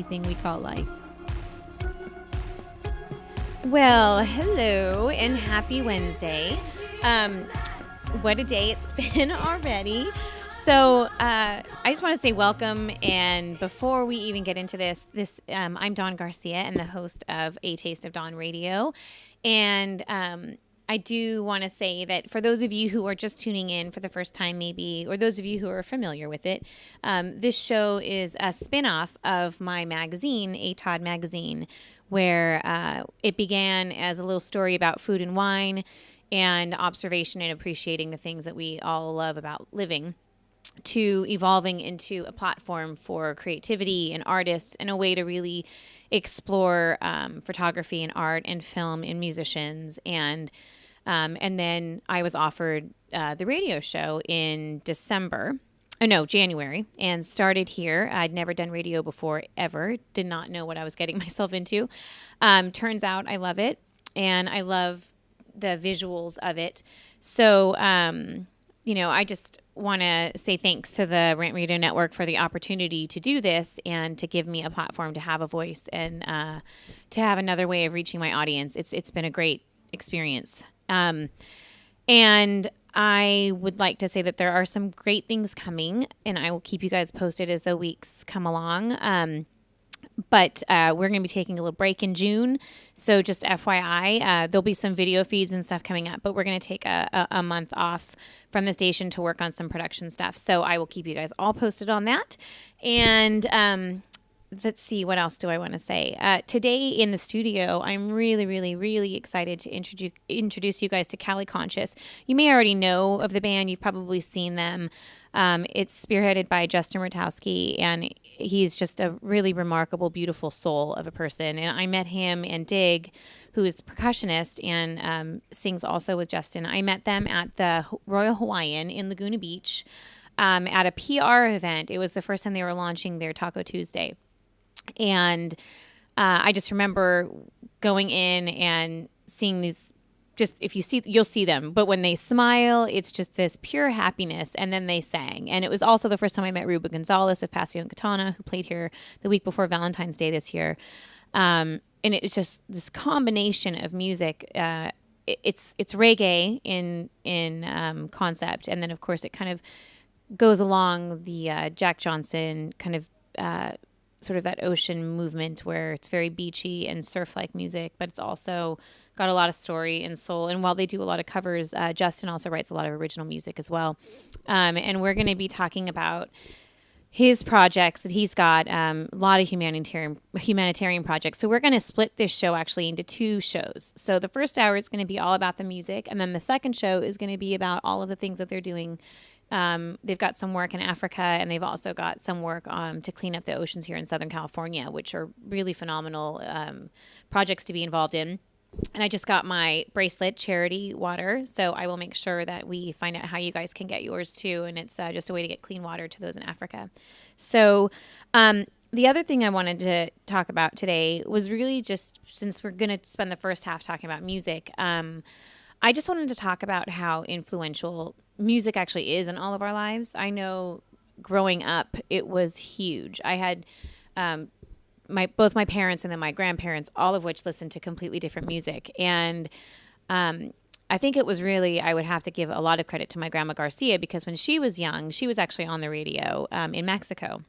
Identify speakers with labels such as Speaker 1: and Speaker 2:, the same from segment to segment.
Speaker 1: thing we call life. Well, hello and happy Wednesday. What a day it's been already. So I just want to say welcome. And before we even get into this, I'm Dawn Garcia and the host of A Taste of Dawn Radio. And I do want to say that for those of you who are just tuning in for the first time maybe, or those of you who are familiar with it, this show is a spinoff of my magazine, A Todd Magazine, where it began as a little story about food and wine and observation and appreciating the things that we all love about living, to evolving into a platform for creativity and artists and a way to really explore photography and art and film and musicians. And then I was offered the radio show in January, and started here. I'd never done radio before, ever. Did not know what I was getting myself into. Turns out I love it, and I love the visuals of it. So, I just want to say thanks to the Rant Radio Network for the opportunity to do this and to give me a platform to have a voice and to have another way of reaching my audience. It's been a great experience. And I would like to say that there are some great things coming, and I will keep you guys posted as the weeks come along. But we're going to be taking a little break in June. So just FYI, there'll be some video feeds and stuff coming up, but we're going to take a month off from the station to work on some production stuff. So I will keep you guys all posted on that. And let's see, what else do I want to say? Today in the studio, I'm really, really, really excited to introduce you guys to Cali Conscious. You may already know of the band. You've probably seen them. It's spearheaded by Justin Rutowski, and he's just a really remarkable, beautiful soul of a person. And I met him and Dig, who is the percussionist and sings also with Justin. I met them at the Royal Hawaiian in Laguna Beach at a PR event. It was the first time they were launching their Taco Tuesday. And I just remember going in and seeing these, just if you see, you'll see them. But when they smile, it's just this pure happiness. And then they sang. And it was also the first time I met Ruben Gonzalez of Pasión Katana, who played here the week before Valentine's Day this year. And it's just this combination of music. It's reggae in concept. And then, of course, it kind of goes along the Jack Johnson kind of sort of that ocean movement where it's very beachy and surf-like music, but it's also got a lot of story and soul. And while they do a lot of covers, Justin also writes a lot of original music as well. And we're going to be talking about his projects that he's got, a lot of humanitarian projects. So we're going to split this show actually into two shows. So the first hour is going to be all about the music, and then the second show is going to be about all of the things that they're doing. They've got some work in Africa, and they've also got some work to clean up the oceans here in Southern California, which are really phenomenal projects to be involved in. And I just got my bracelet, Charity Water, so I will make sure that we find out how you guys can get yours too, and it's just a way to get clean water to those in Africa. So the other thing I wanted to talk about today was really just, since we're going to spend the first half talking about music, I just wanted to talk about how influential music actually is in all of our lives. I know growing up, it was huge. I had both my parents and then my grandparents, all of which listened to completely different music. And I think it was really, I would have to give a lot of credit to my grandma Garcia, because when she was young, she was actually on the radio in Mexico.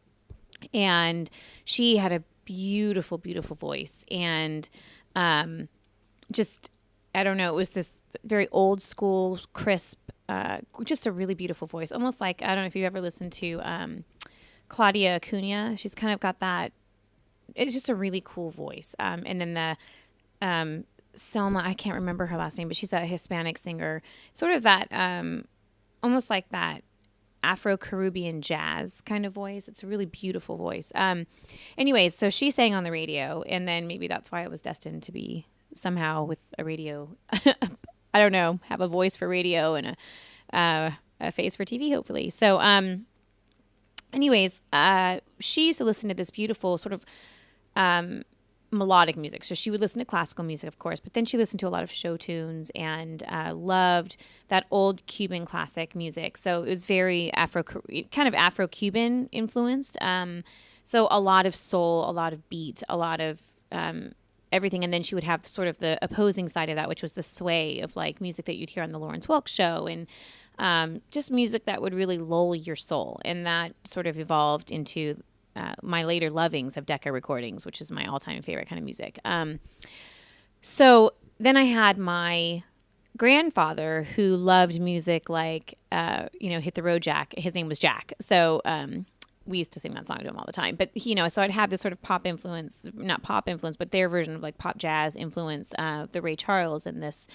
Speaker 1: And she had a beautiful, beautiful voice. And just, I don't know, it was this very old school, crisp, just a really beautiful voice. Almost like, I don't know if you've ever listened to Claudia Acuna. She's kind of got that, it's just a really cool voice. And then the Selma, I can't remember her last name, but she's a Hispanic singer. Sort of that, almost like that Afro-Caribbean jazz kind of voice. It's a really beautiful voice. Anyways, so she sang on the radio, and then maybe that's why I was destined to be somehow with a radio, I don't know, have a voice for radio and a face for TV, hopefully. So, anyways, she used to listen to this beautiful sort of melodic music. So she would listen to classical music, of course, but then she listened to a lot of show tunes and loved that old Cuban classic music. So it was very Afro-Cuban influenced. So a lot of soul, a lot of beat, a lot of everything. And then she would have sort of the opposing side of that, which was the sway of like music that you'd hear on the Lawrence Welk show, and just music that would really lull your soul. And that sort of evolved into my later lovings of Decca recordings, which is my all-time favorite kind of music. So then I had my grandfather who loved music like, Hit the Road Jack. His name was Jack. So we used to sing that song to him all the time. But, so I'd have this sort of pop influence, not pop influence, but their version of like pop jazz influence, the Ray Charles, and this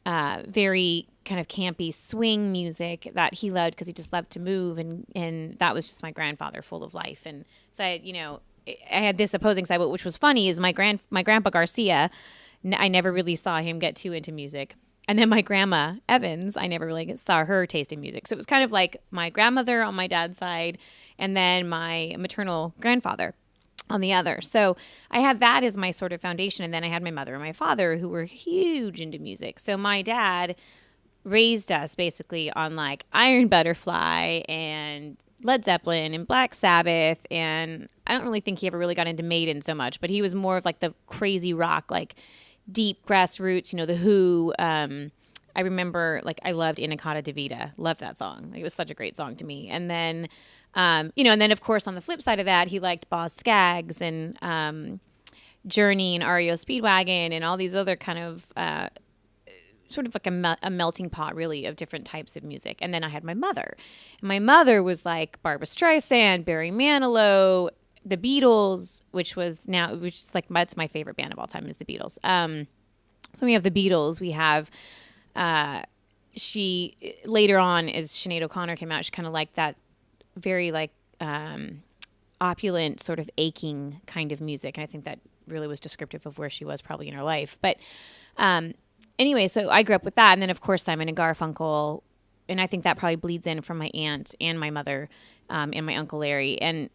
Speaker 1: very kind of campy swing music that he loved because he just loved to move. And that was just my grandfather, full of life. And so I had this opposing side, but which was funny is my grandpa Garcia, I never really saw him get too into music. And then my grandma Evans, I never really saw her taste in music. So it was kind of like my grandmother on my dad's side and then my maternal grandfather on the other. So I had that as my sort of foundation. And then I had my mother and my father who were huge into music. So my dad raised us basically on like Iron Butterfly and Led Zeppelin and Black Sabbath. And I don't really think he ever really got into Maiden so much, but he was more of like the crazy rock, like deep grassroots, the Who. I remember like I loved Inacata Divida. Loved that song. Like, it was such a great song to me. And then, and then of course on the flip side of that, he liked Boz Scaggs and Journey and REO Speedwagon and all these other kind of sort of like a melting pot really of different types of music. And then I had my mother. And my mother was like Barbra Streisand, Barry Manilow, the Beatles, which is like, that's my favorite band of all time is the Beatles. So we have the Beatles. We have, she later on as Sinead O'Connor came out, she kind of liked that very like opulent sort of aching kind of music. And I think that really was descriptive of where she was probably in her life. But anyway, so I grew up with that. And then of course Simon and Garfunkel. And I think that probably bleeds in from my aunt and my mother and my Uncle Larry. And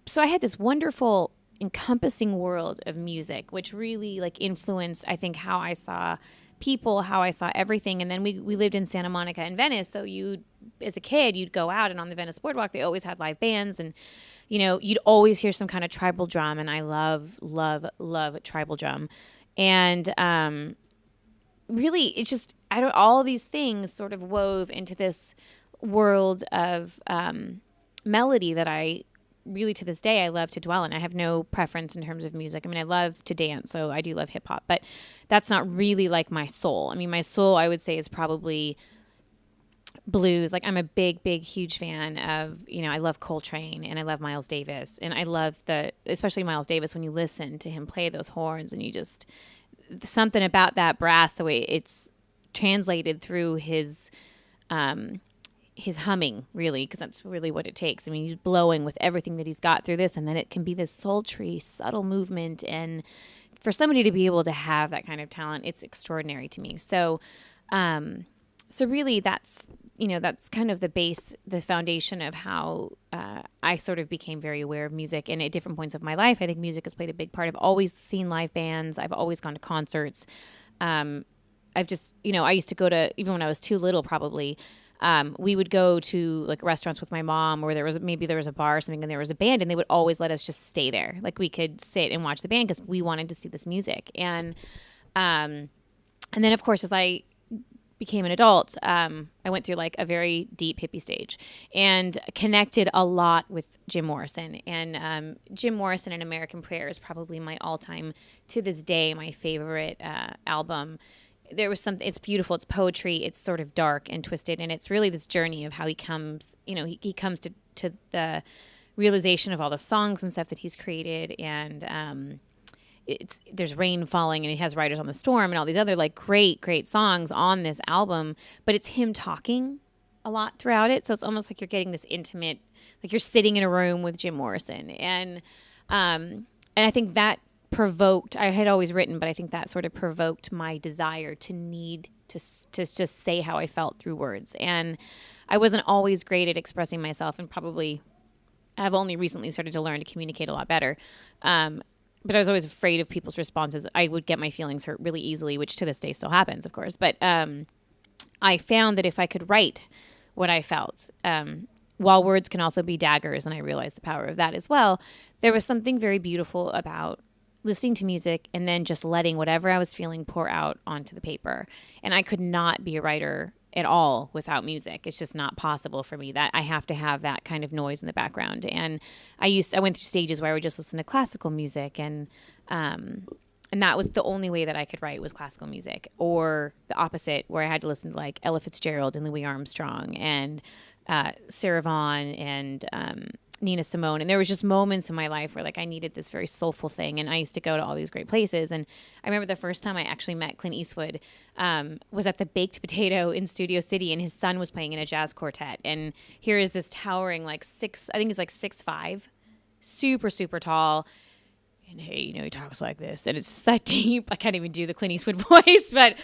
Speaker 1: so I had this wonderful encompassing world of music, which really like influenced, I think, how I saw people, how I saw everything. And then we lived in Santa Monica and Venice. So as a kid, you'd go out and on the Venice boardwalk, they always had live bands and, you'd always hear some kind of tribal drum. And I love, love, love tribal drum. And really, it's just, all these things sort of wove into this world of melody that I really to this day I love to dwell in. I have no preference in terms of music. I mean, I love to dance, so I do love hip hop, but that's not really like my soul. I mean, my soul, I would say, is probably blues. Like, I'm a big, big, huge fan of, I love Coltrane and I love Miles Davis, and I love especially Miles Davis, when you listen to him play those horns and you just, something about that brass, the way it's translated through his humming, really, because that's really what it takes. I mean, he's blowing with everything that he's got through this, and then it can be this sultry, subtle movement. And for somebody to be able to have that kind of talent, it's extraordinary to me. So, really, that's kind of the base, the foundation of how I sort of became very aware of music. And at different points of my life, I think music has played a big part. I've always seen live bands. I've always gone to concerts. I've just, I used to go to, even when I was too little, probably. We would go to like restaurants with my mom, or there was a bar or something and there was a band, and they would always let us just stay there. Like, we could sit and watch the band because we wanted to see this music. And then of course, as I became an adult, I went through like a very deep hippie stage and connected a lot with Jim Morrison. And Jim Morrison and American Prayer is probably my all-time, to this day, my favorite album. There was something, it's beautiful, it's poetry, it's sort of dark and twisted, and it's really this journey of how he comes, he comes to the realization of all the songs and stuff that he's created. And there's rain falling, and he has Riders on the Storm and all these other like great songs on this album, but it's him talking a lot throughout it. So it's almost like you're getting this intimate, like you're sitting in a room with Jim Morrison. And I think that provoked, I had always written, but I think that sort of provoked my desire to need to just say how I felt through words. And I wasn't always great at expressing myself, and probably I've only recently started to learn to communicate a lot better. But I was always afraid of people's responses. I would get my feelings hurt really easily, which to this day still happens, of course. But I found that if I could write what I felt, while words can also be daggers, and I realized the power of that as well, there was something very beautiful about listening to music and then just letting whatever I was feeling pour out onto the paper. And I could not be a writer at all without music. It's just not possible for me. That I have to have that kind of noise in the background. And I went through stages where I would just listen to classical music, and that was the only way that I could write was classical music, or the opposite, where I had to listen to like Ella Fitzgerald and Louis Armstrong and Sarah Vaughan and Nina Simone. And there was just moments in my life where like I needed this very soulful thing, and I used to go to all these great places. And I remember the first time I actually met Clint Eastwood was at the Baked Potato in Studio City, and his son was playing in a jazz quartet. And here is this towering I think he's like 6'5", super, super tall. And hey, he talks like this, and it's just that deep. I can't even do the Clint Eastwood voice, but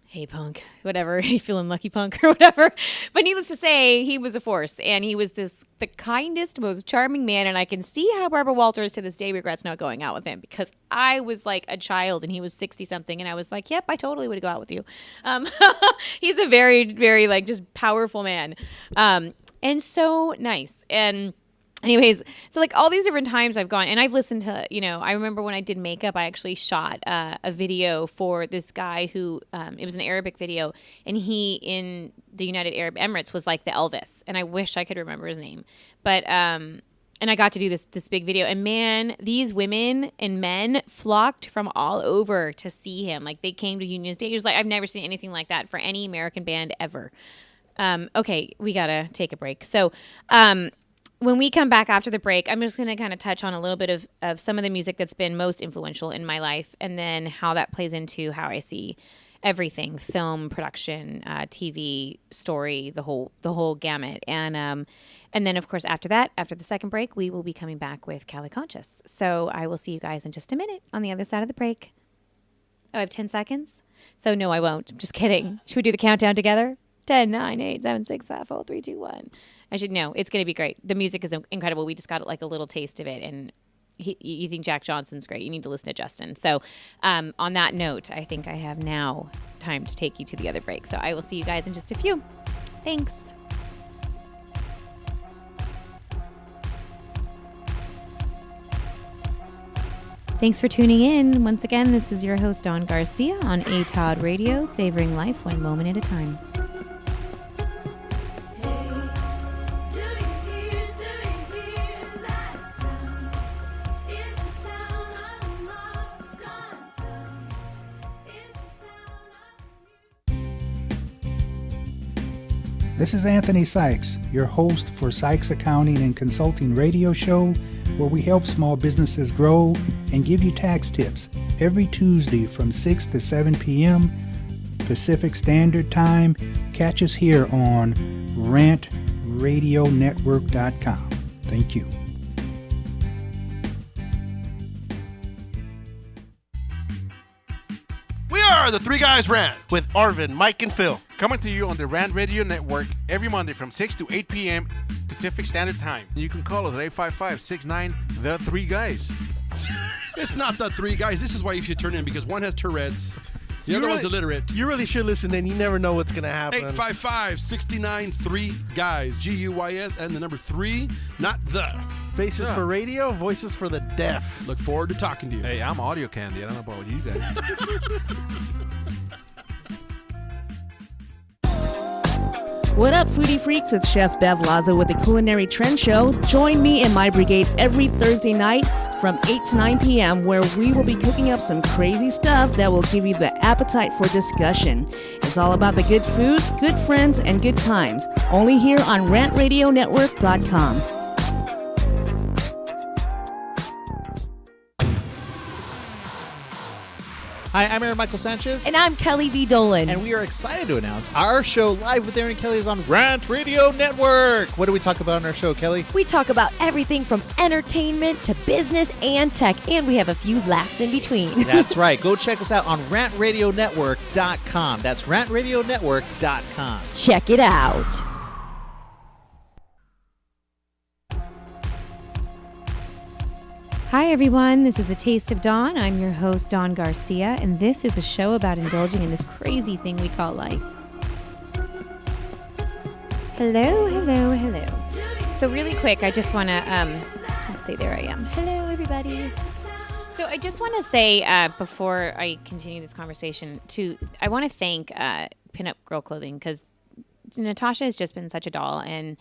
Speaker 1: hey punk, whatever, you feeling lucky punk or whatever. But needless to say, he was a force, and he was the kindest, most charming man. And I can see how Barbara Walters to this day regrets not going out with him, because I was like a child and he was 60 something, and I was like, yep, I totally would go out with you. He's a very, very like just powerful man, and so nice. And anyways, so like all these different times I've gone and I've listened to, I remember when I did makeup, I actually shot a video for this guy who, it was an Arabic video, and he in the United Arab Emirates was like the Elvis, and I wish I could remember his name, but, and I got to do this big video, and man, these women and men flocked from all over to see him. Like they came to Union Station. It was like, I've never seen anything like that for any American band ever. Okay, we gotta take a break. So, when we come back after the break, I'm just going to kind of touch on a little bit of some of the music that's been most influential in my life, and then how that plays into how I see everything: film, production, TV, story, the whole gamut. And then, of course, after that, after the second break, we will be coming back with Cali Conscious. So I will see you guys in just a minute on the other side of the break. Oh, I have 10 seconds? So no, I won't. I'm just kidding. Should we do the countdown together? 10, 9, 8, 7, 6, 5, 4, 3, 2, 1. I should know. It's going to be great. The music is incredible. We just got like a little taste of it. And you think Jack Johnson's great. You need to listen to Justin. So on that note, I think I have now time to take you to the other break. So I will see you guys in just a few. Thanks. Thanks for tuning in. Once again, this is your host, Dawn Garcia, on ATOD Radio, savoring life one moment at a time.
Speaker 2: This is Anthony Sykes, your host for Sykes Accounting and Consulting radio show, where we help small businesses grow and give you tax tips every Tuesday from 6 to 7 p.m. Pacific Standard Time. Catch us here on rantradionetwork.com. Thank you.
Speaker 3: We are the Three Guys Rant with Arvin, Mike, and Phil.
Speaker 4: Coming to you on the Rant Radio Network every Monday from 6 to 8 p.m. Pacific Standard Time. You can call us at 855-69-THE-3-GUYS.
Speaker 3: It's not the Three Guys. This is why you should turn in, because one has Tourette's, the other one's illiterate.
Speaker 5: You really should listen, then you never know what's going to happen.
Speaker 3: 855-69-3-GUYS, G-U-Y-S, and the number 3, not the.
Speaker 5: Faces for radio, voices for the deaf.
Speaker 3: Look forward to talking to you.
Speaker 4: Hey, I'm audio candy. I don't know about you guys.
Speaker 6: What up, foodie freaks? It's Chef Bev Lazo with the Culinary Trend Show. Join me and my brigade every Thursday night from 8 to 9 p.m. where we will be cooking up some crazy stuff that will give you the appetite for discussion. It's all about the good food, good friends, and good times. Only here on rantradionetwork.com.
Speaker 7: Hi, I'm Aaron Michael Sanchez.
Speaker 6: And I'm Kelly V. Dolan.
Speaker 7: And we are excited to announce our show Live with Aaron and Kelly is on Rant Radio Network. What do we talk about on our show, Kelly?
Speaker 8: We talk about everything from entertainment to business and tech, and we have a few laughs in between.
Speaker 7: That's right. Go check us out on rantradionetwork.com. That's rantradionetwork.com.
Speaker 8: Check it out.
Speaker 1: Hi, everyone. This is A Taste of Dawn. I'm your host, Dawn Garcia, and this is a show about indulging in this crazy thing we call life. Hello. So really quick, I just want to, let's see, there I am. Hello, everybody. So I just want to say, before I continue this conversation, I want to thank Pinup Girl Clothing, because Natasha has just been such a doll, and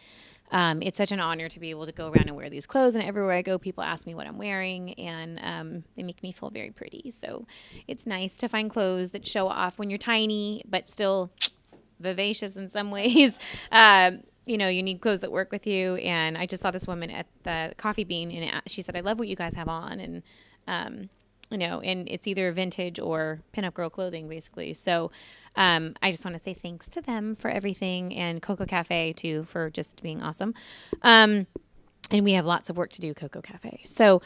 Speaker 1: it's such an honor to be able to go around and wear these clothes, and everywhere I go, people ask me what I'm wearing, and they make me feel very pretty. So it's nice to find clothes that show off when you're tiny, but still vivacious in some ways. You need clothes that work with you. And I just saw this woman at the Coffee Bean, and she said, "I love what you guys have on." And, and it's either vintage or pinup girl clothing, basically. So I just want to say thanks to them for everything, and Coco Cafe, too, for just being awesome. And we have lots of work to do, Coco Cafe. So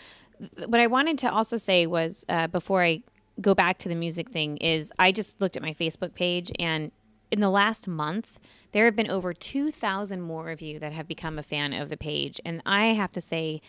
Speaker 1: what I wanted to also say was, before I go back to the music thing, is I just looked at my Facebook page, and in the last month, there have been over 2,000 more of you that have become a fan of the page. And I have to say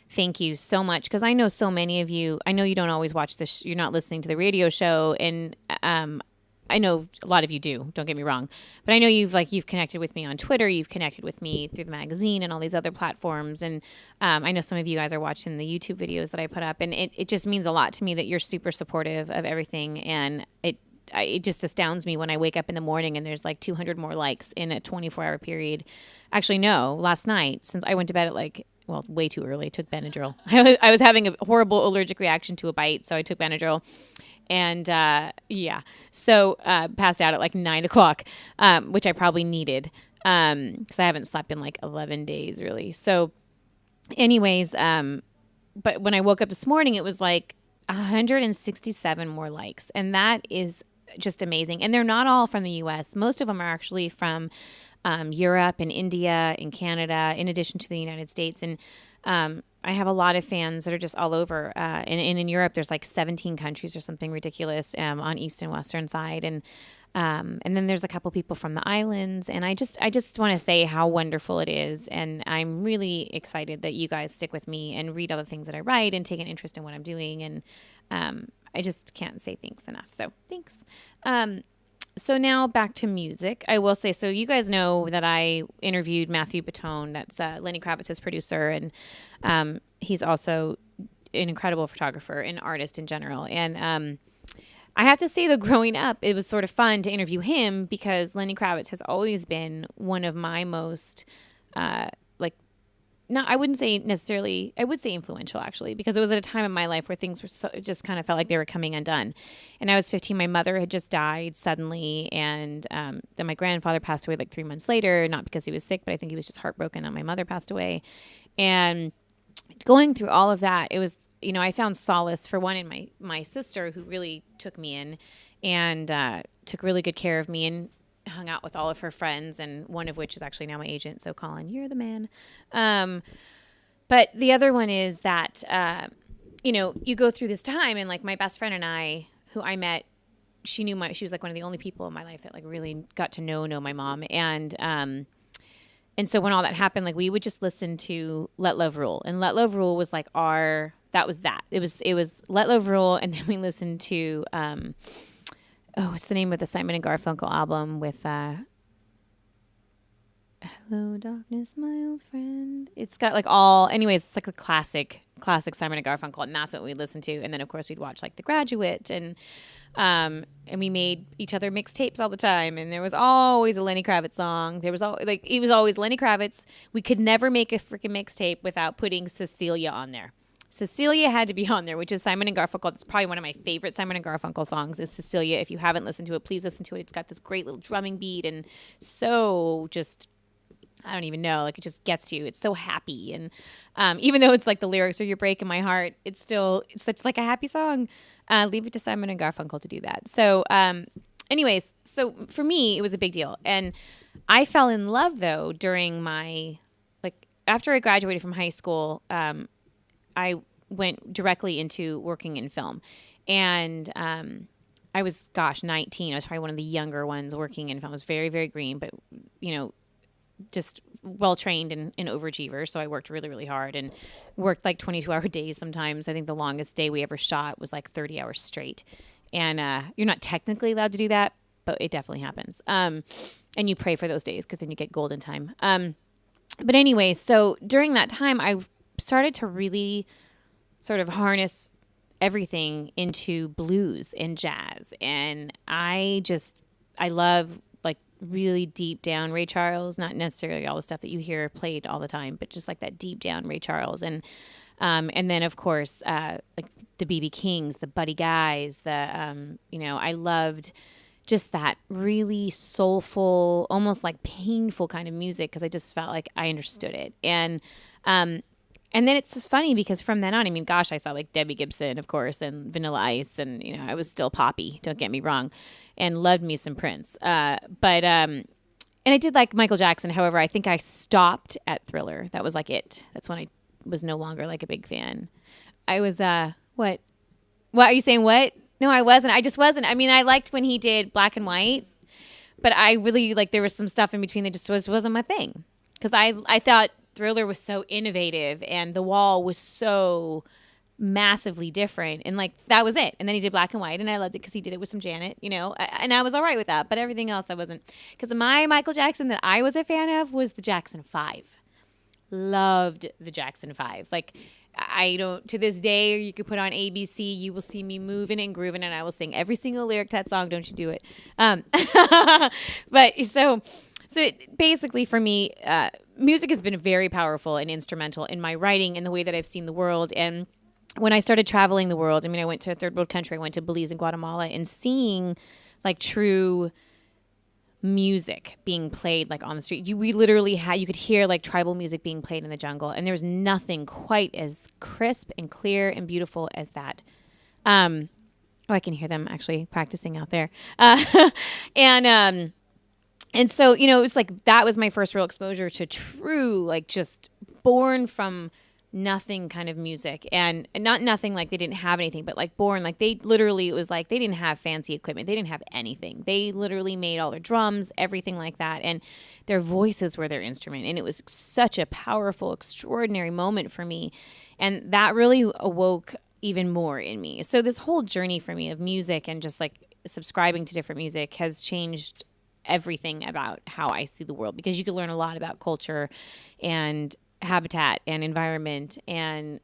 Speaker 1: thank you so much, because I know so many of you, I know you don't always watch this, you're not listening to the radio show, and I know a lot of you do, don't get me wrong, but I know you've connected with me on Twitter, you've connected with me through the magazine and all these other platforms, and I know some of you guys are watching the YouTube videos that I put up, and it just means a lot to me that you're super supportive of everything, and it just astounds me when I wake up in the morning and there's like 200 more likes in a 24-hour period. Actually, no, last night, since I went to bed at way too early, took Benadryl. I was having a horrible allergic reaction to a bite, so I took Benadryl. And so passed out at 9 o'clock, which I probably needed, because I haven't slept in 11 days, really. So anyways, but when I woke up this morning, it was 167 more likes. And that is just amazing. And they're not all from the U.S. Most of them are actually from Europe and India and Canada, in addition to the United States. And I have a lot of fans that are just all over. And in Europe, there's 17 countries or something ridiculous on east and western side. And then there's a couple people from the islands. And I just want to say how wonderful it is. And I'm really excited that you guys stick with me and read all the things that I write and take an interest in what I'm doing. And I just can't say thanks enough. So thanks. So now back to music. I will say, so you guys know that I interviewed Matthew Batone. That's Lenny Kravitz's producer. And he's also an incredible photographer and artist in general. And I have to say, though, growing up, it was sort of fun to interview him, because Lenny Kravitz has always been one of my most, I wouldn't say necessarily, I would say influential, actually, because it was at a time in my life where things were it just kind of felt like they were coming undone. And I was 15. My mother had just died suddenly. And then my grandfather passed away 3 months later, not because he was sick, but I think he was just heartbroken that my mother passed away. And going through all of that, it was, I found solace, for one, in my sister, who really took me in and took really good care of me and hung out with all of her friends, and one of which is actually now my agent. So Colin, you're the man. But the other one is that, you go through this time, and my best friend and I, who I met, she was one of the only people in my life that really got to know my mom. And so when all that happened, we would just listen to Let Love Rule. And Let Love Rule was that was that. It was Let Love Rule, and then we listened to, what's the name of the Simon and Garfunkel album with, Hello Darkness, my old friend. It's got anyways, it's a classic Simon and Garfunkel, and that's what we listened to. And then of course we'd watch The Graduate, and we made each other mixtapes all the time, and there was always a Lenny Kravitz song. There was it was always Lenny Kravitz. We could never make a freaking mixtape without putting Cecilia on there. Cecilia had to be on there, which is Simon and Garfunkel. That's probably one of my favorite Simon and Garfunkel songs, is Cecilia. If you haven't listened to it, please listen to it. It's got this great little drumming beat, and so just, I don't even know, it just gets you. It's so happy. And even though it's the lyrics are "You're breaking my heart," it's such a happy song. Leave it to Simon and Garfunkel to do that. So anyways, so for me, it was a big deal. And I fell in love, though, during my, after I graduated from high school, I went directly into working in film. And I was, 19. I was probably one of the younger ones working in film. I was very, very green, but, just well-trained and overachiever. So I worked really, really hard and worked 22-hour days sometimes. I think the longest day we ever shot was 30 hours straight. And you're not technically allowed to do that but it definitely happens. And you pray for those days because then you get golden time. But anyway, so during that time, I started to really sort of harness everything into blues and jazz. And I love like really deep down Ray Charles, not necessarily all the stuff that you hear played all the time, but just like that deep down Ray Charles. And then of course, like the B.B. Kings, the Buddy Guys, I loved just that really soulful, almost like painful kind of music because I just felt like I understood it. And then it's just funny because from then on, I mean, gosh, I saw like Debbie Gibson, of course, and Vanilla Ice, and I was still poppy. Don't get me wrong, and loved me some Prince. And I did like Michael Jackson. However, I think I stopped at Thriller. That was like it. That's when I was no longer like a big fan. I was what? What are you saying? What? No, I wasn't. I just wasn't. I mean, I liked when he did Black and White, but I really like there was some stuff in between that just wasn't my thing because I thought Thriller was so innovative and The Wall was so massively different, and like that was it. And then he did Black and White, and I loved it because he did it with some Janet, and I was all right with that. But everything else I wasn't, because my Michael Jackson that I was a fan of was the Jackson 5. Loved the Jackson 5. Like I don't, to this day, you could put on ABC, you will see me moving and grooving, and I will sing every single lyric to that song. Don't you do it? But so it, basically for me, music has been very powerful and instrumental in my writing and the way that I've seen the world. And when I started traveling the world, I mean, I went to a third world country. I went to Belize and Guatemala, and seeing like true music being played like on the street. We literally had, you could hear like tribal music being played in the jungle, and there's nothing quite as crisp and clear and beautiful as that. I can hear them actually practicing out there. And so, it was like, that was my first real exposure to true, like just born from nothing kind of music. And not nothing like they didn't have anything, but like born, like they literally, it was like they didn't have fancy equipment. They didn't have anything. They literally made all their drums, everything like that. And their voices were their instrument. And it was such a powerful, extraordinary moment for me. And that really awoke even more in me. So this whole journey for me of music and just like subscribing to different music has changed everything about how I see the world, because you can learn a lot about culture and habitat and environment and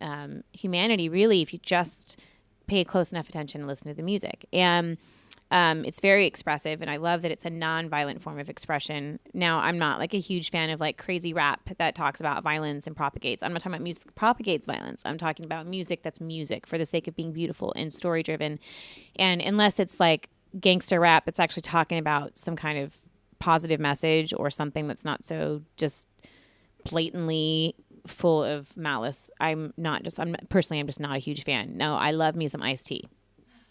Speaker 1: humanity, really, if you just pay close enough attention and listen to the music. And it's very expressive, and I love that it's a non-violent form of expression. Now, I'm not like a huge fan of like crazy rap that talks about violence and propagates. I'm not talking about music that propagates violence. I'm talking about music that's music for the sake of being beautiful and story-driven. And unless it's like gangster rap that's actually talking about some kind of positive message or something that's not so just blatantly full of malice, I'm just not a huge fan. No, I love me some Ice-T.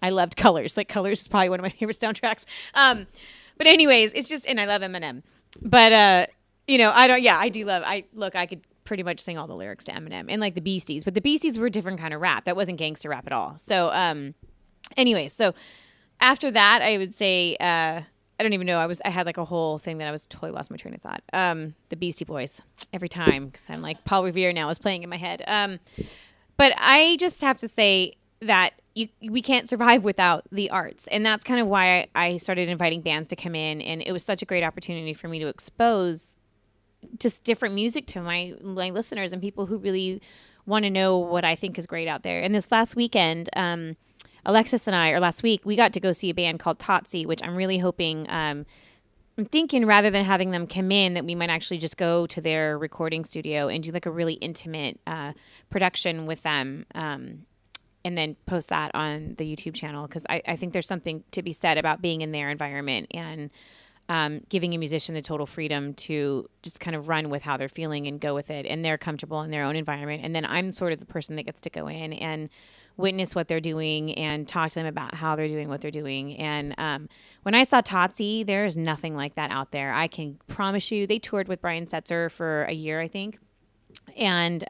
Speaker 1: I loved Colors. Like Colors is probably one of my favorite soundtracks. But anyways, it's just, and I love Eminem. But I could pretty much sing all the lyrics to Eminem and like the Beasties, but the Beasties were a different kind of rap. That wasn't gangster rap at all. So anyways, so after that, I would say, I don't even know. I had like a whole thing that I was totally lost my train of thought. The Beastie Boys every time, because I'm like Paul Revere now is playing in my head. But I just have to say that we can't survive without the arts, and that's kind of why I started inviting bands to come in, and it was such a great opportunity for me to expose just different music to my listeners and people who really want to know what I think is great out there. And this last weekend, Alexis and I, or last week, we got to go see a band called Totsi, which I'm really hoping, I'm thinking rather than having them come in, that we might actually just go to their recording studio and do like a really intimate production with them, and then post that on the YouTube channel. Because I think there's something to be said about being in their environment and giving a musician the total freedom to just kind of run with how they're feeling and go with it. And they're comfortable in their own environment. And then I'm sort of the person that gets to go in and witness what they're doing and talk to them about how they're doing what they're doing. And when I saw Totsi, there's nothing like that out there. I can promise you. They toured with Brian Setzer for a year, I think. And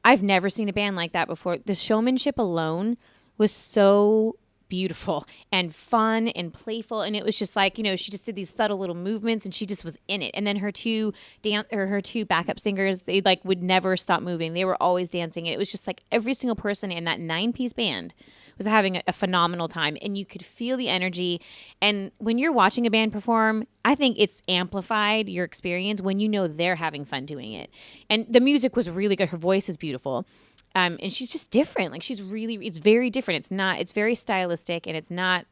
Speaker 1: I've never seen a band like that before. The showmanship alone was so beautiful and fun and playful. And it was just like, she just did these subtle little movements and she just was in it. And then her two backup singers, they like would never stop moving. They were always dancing. And it was just like every single person in that 9-piece band was having a phenomenal time, and you could feel the energy. And when you're watching a band perform, I think it's amplified your experience when you know they're having fun doing it. And the music was really good. Her voice is beautiful. And she's just different. Like it's very different. It's very stylistic, and it's not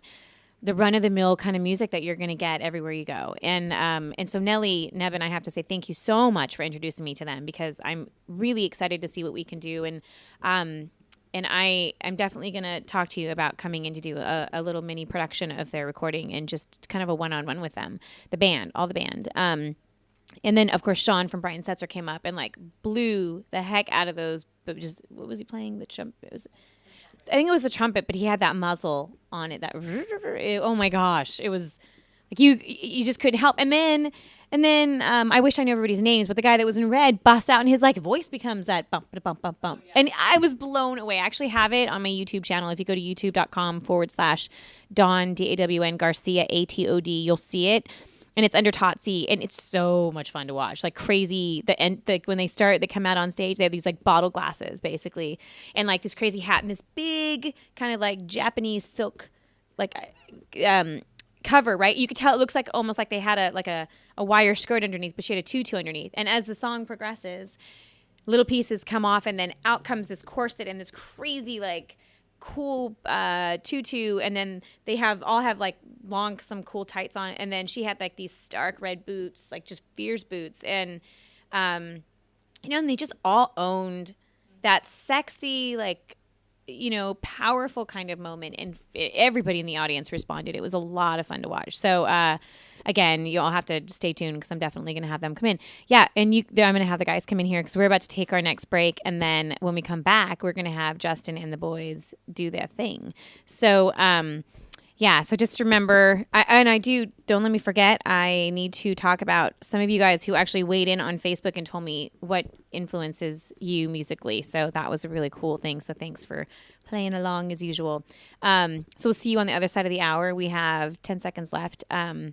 Speaker 1: the run of the mill kind of music that you're going to get everywhere you go. And so Nelly, Nevin, I have to say thank you so much for introducing me to them, because I'm really excited to see what we can do. And I'm definitely going to talk to you about coming in to do a little mini production of their recording and just kind of a one-on-one with them, all the band. And then, of course, Sean from Brighton Setzer came up and like blew the heck out of those. But just, what was he playing? I think it was the trumpet, but he had that muzzle on it. Oh my gosh, it was like you just couldn't help. And then I wish I knew everybody's names, but the guy that was in red busts out and his like voice becomes that bump, bump, bump, bump. And I was blown away. I actually have it on my YouTube channel. If you go to youtube.com/Dawn, Dawn Garcia, ATOD, you'll see it. And it's under Totsi, and it's so much fun to watch. Like crazy. When they come out on stage, they have these like bottle glasses basically, and like this crazy hat and this big kind of like Japanese silk like cover, right? You could tell it looks like almost like they had a wire skirt underneath, but she had a tutu underneath. And as the song progresses, little pieces come off, and then out comes this corset and this crazy like cool tutu, and then they all have like some cool tights on, and then she had like these stark red boots, like just fierce boots, and and they just all owned that sexy like powerful kind of moment, and everybody in the audience responded. It was a lot of fun to watch. So again, you all have to stay tuned, because I'm definitely going to have them come in. Yeah, and I'm going to have the guys come in here, because we're about to take our next break, and then when we come back, we're going to have Justin and the boys do their thing. So so just remember, don't let me forget, I need to talk about some of you guys who actually weighed in on Facebook and told me what influences you musically. So that was a really cool thing. So thanks for playing along as usual. So we'll see you on the other side of the hour. We have 10 seconds left. And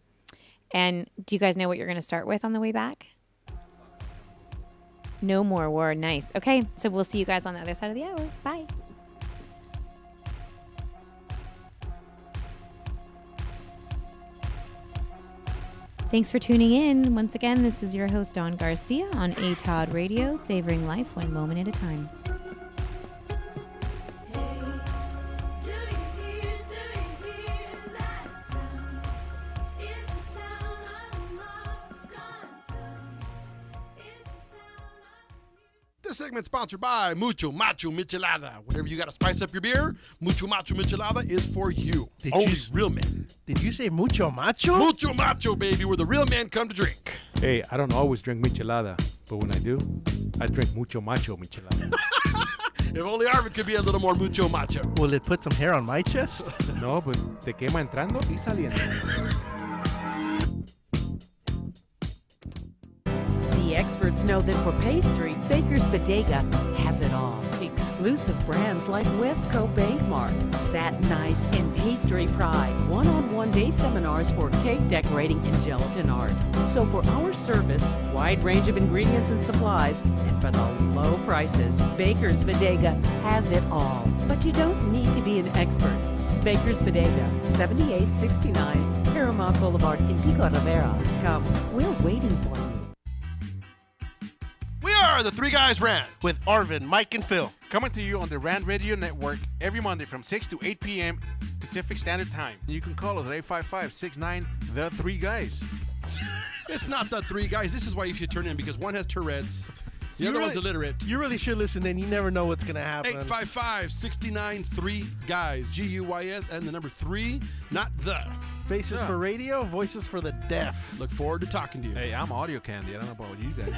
Speaker 1: do you guys know what you're going to start with on the way back? No More War. Nice. Okay, so we'll see you guys on the other side of the hour. Bye. Thanks for tuning in. Once again, this is your host, Dawn Garcia, on ATOD Radio, savoring life one moment at a time.
Speaker 3: This segment's sponsored by Mucho Macho Michelada. Whenever you got to spice up your beer, Mucho Macho Michelada is for you. Only real men.
Speaker 5: Did you say mucho macho?
Speaker 3: Mucho Macho, baby, where the real men come to drink.
Speaker 4: Hey, I don't always drink michelada, but when I do, I drink mucho macho michelada.
Speaker 3: If only Arvid could be a little more mucho macho.
Speaker 5: Will it put some hair on my chest?
Speaker 4: No, but te quema entrando y saliendo.
Speaker 9: The experts know that for pastry, Baker's Bodega has it all. Exclusive brands like Westco Bankmark, Satin Ice, and Pastry Pride. One-on-one day seminars for cake decorating and gelatin art. So for our service, wide range of ingredients and supplies, and for the low prices, Baker's Bodega has it all. But you don't need to be an expert. Baker's Bodega, 7869 Paramount Boulevard in Pico Rivera. Come, we're waiting for you.
Speaker 3: We are the Three Guys Rant.
Speaker 5: With Arvin, Mike, and Phil.
Speaker 4: Coming to you on the Rand Radio Network every Monday from 6 to 8 p.m. Pacific Standard Time. You can call us at 855-69 The 3 Guys.
Speaker 3: It's not the Three Guys. This is why you should turn in, because one has Tourette's. The other one's illiterate.
Speaker 5: You really should listen in. You never know what's going to happen.
Speaker 3: 855-69 Guys. Guys and the number 3, not the.
Speaker 5: Faces for radio, voices for the deaf.
Speaker 3: Look forward to talking to you.
Speaker 4: Hey, I'm audio candy. I don't know about you guys.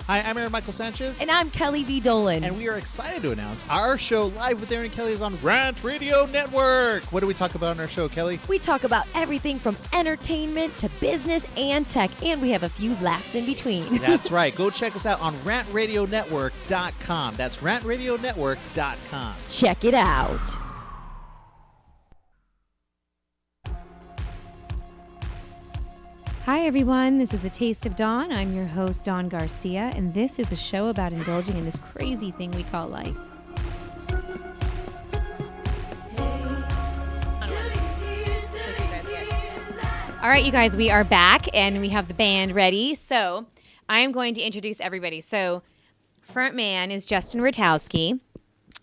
Speaker 7: Hi, I'm Aaron Michael Sanchez.
Speaker 8: And I'm Kelly V. Dolan.
Speaker 7: And we are excited to announce our show Live with Aaron and Kelly is on Rant Radio Network. What do we talk about on our show, Kelly?
Speaker 8: We talk about everything from entertainment to business and tech, and we have a few laughs in between.
Speaker 7: That's right. Go check us out on rantradionetwork.com. That's rantradionetwork.com.
Speaker 8: Check it out.
Speaker 1: Hi, everyone. This is A Taste of Dawn. I'm your host, Dawn Garcia, and this is a show about indulging in this crazy thing we call life. All right, you guys, we are back, and we have the band ready. So I am going to introduce everybody. So front man is Justin Ratowski,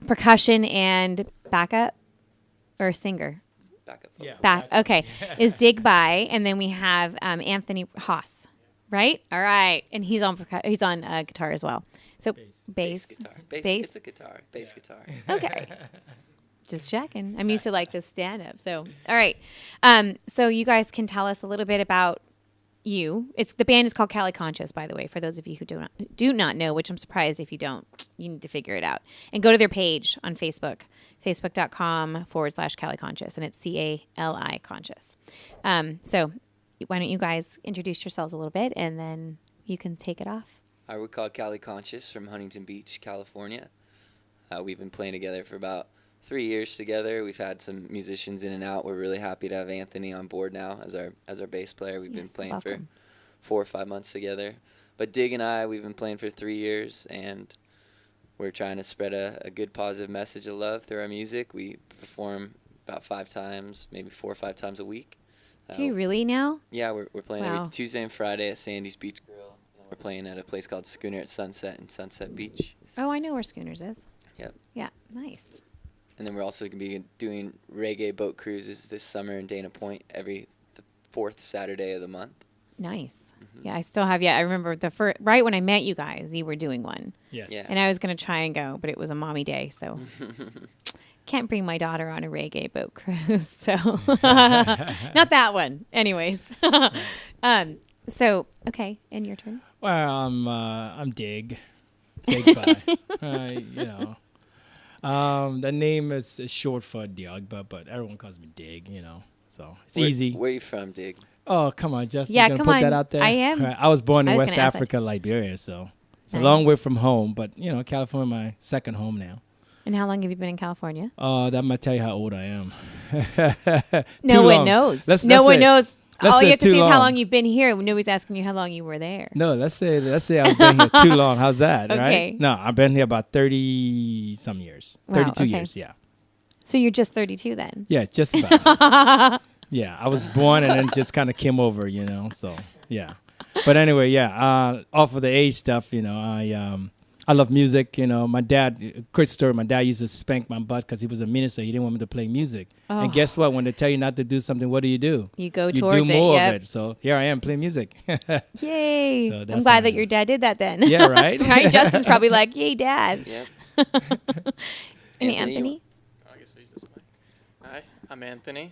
Speaker 1: percussion and backup or singer. Okay, is Dig By, and then we have Anthony Haas, right? All right, and he's on guitar as well. So bass
Speaker 10: guitar.
Speaker 1: Bass.
Speaker 10: It's a guitar. Bass guitar.
Speaker 1: Okay, just checking. I'm used to like this stand up. So all right, so you guys can tell us a little bit about you. The band is called Cali Conscious, by the way, for those of you who do not know, which I'm surprised if you don't. You need to figure it out. And go to their page on Facebook, facebook.com/Cali Conscious, and it's CALI Conscious. So why don't you guys introduce yourselves a little bit, and then you can take it off.
Speaker 10: We're called Cali Conscious from Huntington Beach, California. We've been playing together for about 3 years together. We've had some musicians in and out. We're really happy to have Anthony on board now as our bass player. We've been playing
Speaker 1: welcome.
Speaker 10: for 4 or 5 months together. But Dig and I, we've been playing for 3 years, and we're trying to spread a good positive message of love through our music. We perform about 5 times, maybe 4 or 5 times a week.
Speaker 1: Do you really now?
Speaker 10: Yeah, we're playing
Speaker 1: Wow.
Speaker 10: every Tuesday and Friday at Sandy's Beach Grill. And we're playing at a place called Schooner at Sunset in Sunset Beach.
Speaker 1: Oh, I know where Schooners is.
Speaker 10: Yep.
Speaker 1: Yeah, nice.
Speaker 10: And then we're also going to be doing reggae boat cruises this summer in Dana Point every fourth Saturday of the month.
Speaker 1: Nice. Mm-hmm. Yeah, I still have. Yeah, I remember right when I met you guys, you were doing one.
Speaker 11: Yes.
Speaker 10: Yeah.
Speaker 1: And I was going to try and go, but it was a mommy day, so can't bring my daughter on a reggae boat cruise. So not that one. Anyways. So okay, and your turn.
Speaker 11: Well, I'm Dig By. The name is short for Dig, but everyone calls me Dig. So it's easy.
Speaker 10: Where are you from, Dig?
Speaker 11: Oh, come on, Justin.
Speaker 1: Yeah,
Speaker 11: gonna
Speaker 1: come
Speaker 11: put
Speaker 1: on.
Speaker 11: that out there.
Speaker 1: I am.
Speaker 11: I was born in
Speaker 1: I was
Speaker 11: West
Speaker 1: gonna ask that.
Speaker 11: Africa, Liberia, so it's a
Speaker 1: Nice.
Speaker 11: long way from home. But California, my second home now.
Speaker 1: And how long have you been in California?
Speaker 11: That might tell you how old I am.
Speaker 1: No
Speaker 11: Too
Speaker 1: one
Speaker 11: long.
Speaker 1: knows.
Speaker 11: Let's
Speaker 1: No one
Speaker 11: say-
Speaker 1: knows.
Speaker 11: let's
Speaker 1: All
Speaker 11: say
Speaker 1: you have to
Speaker 11: too
Speaker 1: say is how
Speaker 11: long.
Speaker 1: long you've been here. Nobody's asking you how long you were there.
Speaker 11: No, let's say I've been here too long. How's that?
Speaker 1: Okay.
Speaker 11: Right? No, I've been here about 30-some years.
Speaker 1: Wow,
Speaker 11: 32
Speaker 1: okay.
Speaker 11: years, yeah.
Speaker 1: So you're just 32 then?
Speaker 11: Yeah, just about. Yeah, I was born and then just kind of came over, so yeah. But anyway, yeah, off of the age stuff, I love music, My dad, quick story, my dad used to spank my butt because he was a minister. He didn't want me to play music.
Speaker 1: Oh.
Speaker 11: And guess what? When they tell you not to do something, what do?
Speaker 1: You go
Speaker 11: You
Speaker 1: towards
Speaker 11: do more
Speaker 1: it. Yep.
Speaker 11: of it. So here I am playing music.
Speaker 1: Yay.
Speaker 11: So
Speaker 1: I'm
Speaker 11: that's
Speaker 1: glad
Speaker 11: how I
Speaker 1: that
Speaker 11: am.
Speaker 1: your dad did that then.
Speaker 11: Yeah, right?
Speaker 1: Right? Justin's probably like, yay, dad.
Speaker 10: Yep.
Speaker 1: And
Speaker 10: Anthony,
Speaker 1: Anthony?
Speaker 12: I guess I'll use this mic. Hi, I'm Anthony.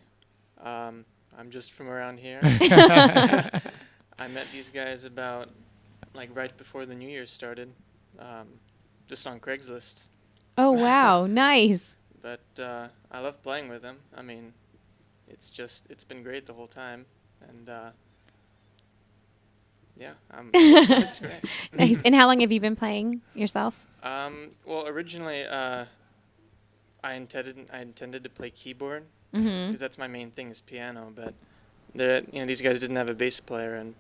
Speaker 12: I'm just from around here. I met these guys about, right before the New Year started, just on Craigslist.
Speaker 1: Oh, wow. Nice.
Speaker 12: But I love playing with them. I mean, it's been great the whole time. And, yeah, it's great.
Speaker 1: Nice. And how long have you been playing yourself?
Speaker 12: Well, originally, I intended to play keyboard
Speaker 1: Mm-hmm.
Speaker 12: because that's my main thing is piano. But these guys didn't have a bass player, and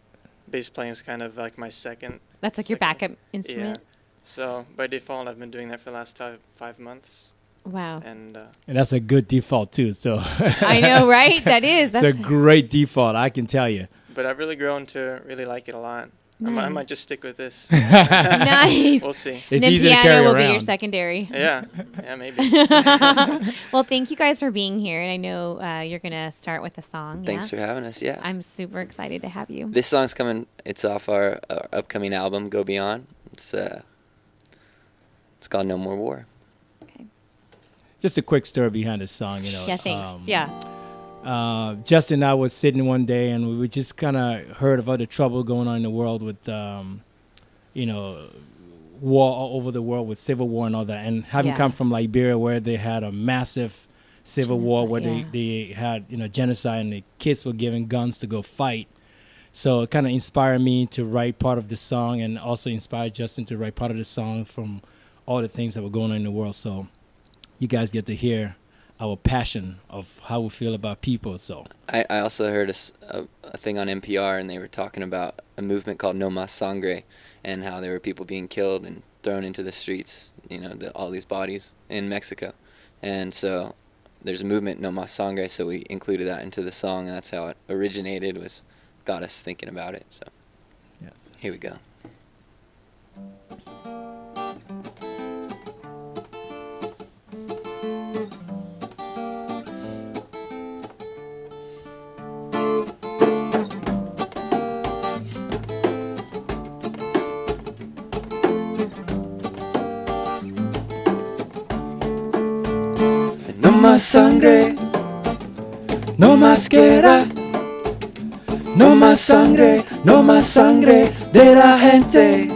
Speaker 12: bass playing is kind of like my second.
Speaker 1: That's like your backup instrument?
Speaker 12: Yeah. So by default, I've been doing that for the last 5 months.
Speaker 1: Wow.
Speaker 12: And
Speaker 11: that's a good default, too. So
Speaker 1: I know, right? That is.
Speaker 11: It's a great default, I can tell you.
Speaker 12: but I've really grown to really like it a lot. I
Speaker 1: Nice.
Speaker 12: might just stick with this.
Speaker 1: Nice.
Speaker 12: We'll see.
Speaker 11: It's
Speaker 1: and then
Speaker 11: easy to
Speaker 1: piano
Speaker 11: carry
Speaker 1: will be your
Speaker 11: around.
Speaker 1: secondary.
Speaker 12: Yeah, maybe.
Speaker 1: Well, thank you guys for being here. And I know you're going to start with a song.
Speaker 10: Thanks for having us, yeah.
Speaker 1: I'm super excited to have you.
Speaker 10: This song's coming, it's off our upcoming album, Go Beyond. It's called No More War.
Speaker 11: Just a quick story behind the song,
Speaker 1: Yeah, thanks. Yeah.
Speaker 11: Justin and I was sitting one day and we just kind of heard of all the trouble going on in the world with war all over the world with civil war and all that. And having come from Liberia, where they had a massive civil war, where they had genocide, and the kids were given guns to go fight. So it kind of inspired me to write part of the song, and also inspired Justin to write part of the song from all the things that were going on in the world. So you guys get to hear our passion of how we feel about people. So
Speaker 10: I also heard a thing on NPR, and they were talking about a movement called No Mas Sangre, and how there were people being killed and thrown into the streets, all these bodies in Mexico. And so there's a movement, No Mas Sangre, so we included that into the song, and that's how it originated, got us thinking about it. So
Speaker 11: yes,
Speaker 10: here we go.
Speaker 13: No más sangre, no más guerra, no más sangre de la gente.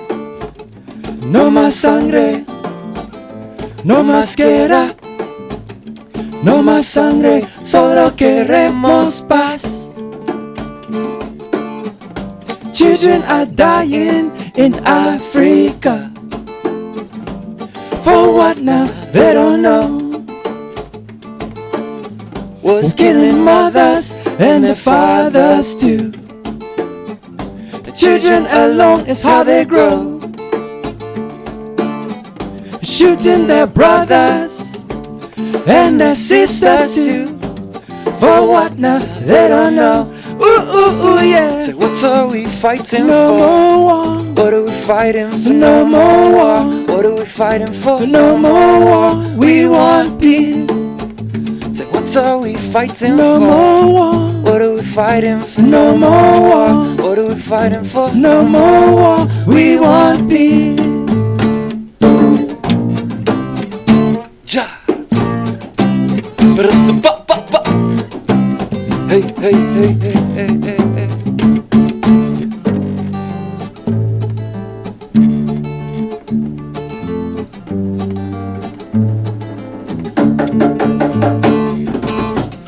Speaker 13: No más sangre, no más guerra, no más sangre, solo queremos paz. Children are dying in Africa. For what now? They don't know. Was killing mothers and their fathers too. The children alone is how they grow. Shooting their brothers and their sisters too. For what now? They don't know. Ooh, ooh, ooh, yeah.
Speaker 10: So what are we fighting
Speaker 13: no
Speaker 10: for?
Speaker 13: More war.
Speaker 10: What are we fighting for?
Speaker 13: No more war.
Speaker 10: What are we fighting for?
Speaker 13: No more war. We want peace.
Speaker 10: So what are we fighting
Speaker 13: no
Speaker 10: for?
Speaker 13: No more war.
Speaker 10: What are we fighting for?
Speaker 13: No more war.
Speaker 10: What are we fighting for?
Speaker 13: No more war. We want peace.
Speaker 10: Ja. Hey, hey, hey, hey, hey, hey, hey.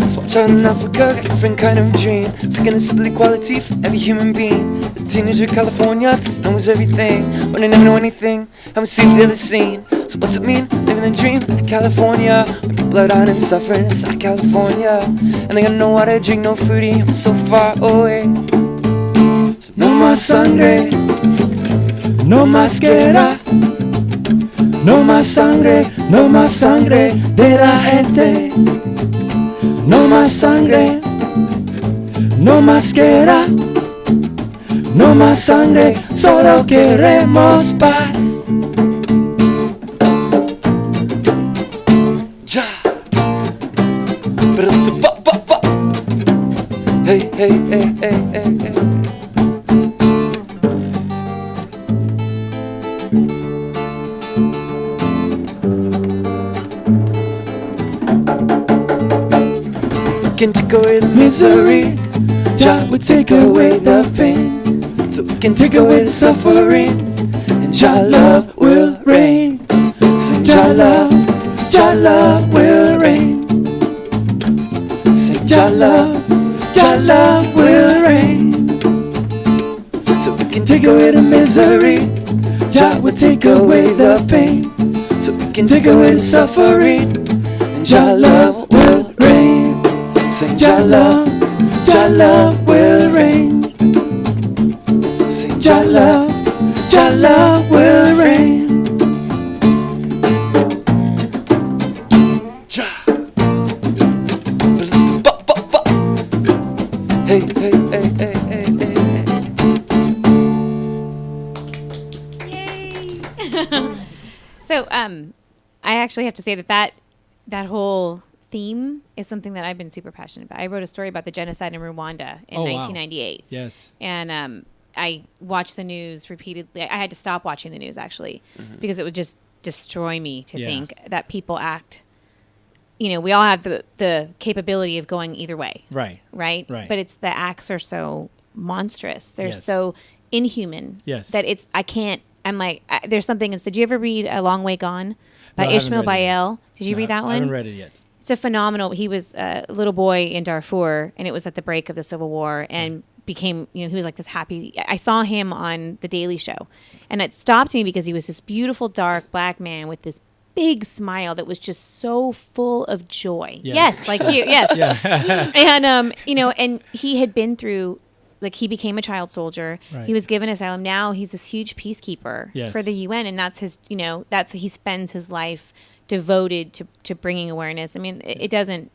Speaker 10: So I'm trying in Africa, got a different kind of dream. Seeking a simple equality for every human being. The teenager California thinks knows everything, when they never know anything, haven't seen the other scene. So what's it mean, living the dream in California? When people are dying and suffering inside California, and they got no water, drink, no foodie, I'm so far away. So
Speaker 13: no más sangre, no más guerra, no más sangre de la gente. No más sangre, no más guerra, no más sangre, solo queremos paz.
Speaker 10: Ja. Hey, hey, hey, hey, hey, hey. Can take away the misery,
Speaker 13: Jah will take away the pain,
Speaker 10: so we can
Speaker 13: take away the suffering, and Jah love will reign. Sing Jah love will reign. Sing Jah love will reign.
Speaker 10: So we can
Speaker 13: take away the misery, Jah will take away the pain,
Speaker 10: so we can
Speaker 13: take away the suffering, and Jah love will reign. Sing Jah love will reign.
Speaker 10: Sing
Speaker 13: Jah love will reign.
Speaker 10: Jah. Hey, hey, hey, hey, hey, hey,
Speaker 1: hey. Yay! So, I actually have to say that whole theme is something that I've been super passionate about. I wrote a story about the genocide in Rwanda in 1998.
Speaker 11: Wow. Yes.
Speaker 1: And I watched the news repeatedly. I had to stop watching the news, actually, because it would just destroy me to think that people act. We all have the capability of going either way.
Speaker 11: Right.
Speaker 1: Right?
Speaker 11: Right.
Speaker 1: But the acts are so monstrous. They're so inhuman that I can't I'm like, there's something. Did you ever read A Long Way Gone by
Speaker 11: No, I haven't
Speaker 1: Ishmael
Speaker 11: read it yet.
Speaker 1: Bayel? Did you read that one?
Speaker 11: I haven't read it yet.
Speaker 1: It's a phenomenal. He was a little boy in Darfur, and it was at the break of the Civil War, and became, he was like this happy. I saw him on The Daily Show, and it stopped me because he was this beautiful, dark black man with this big smile that was just so full of joy. Yes, like you. Yes. And and he had been through. Like, he became a child soldier. Right. He was given asylum. Now he's this huge peacekeeper for the UN, and that's his. He spends his life devoted to bringing awareness. I mean, it doesn't.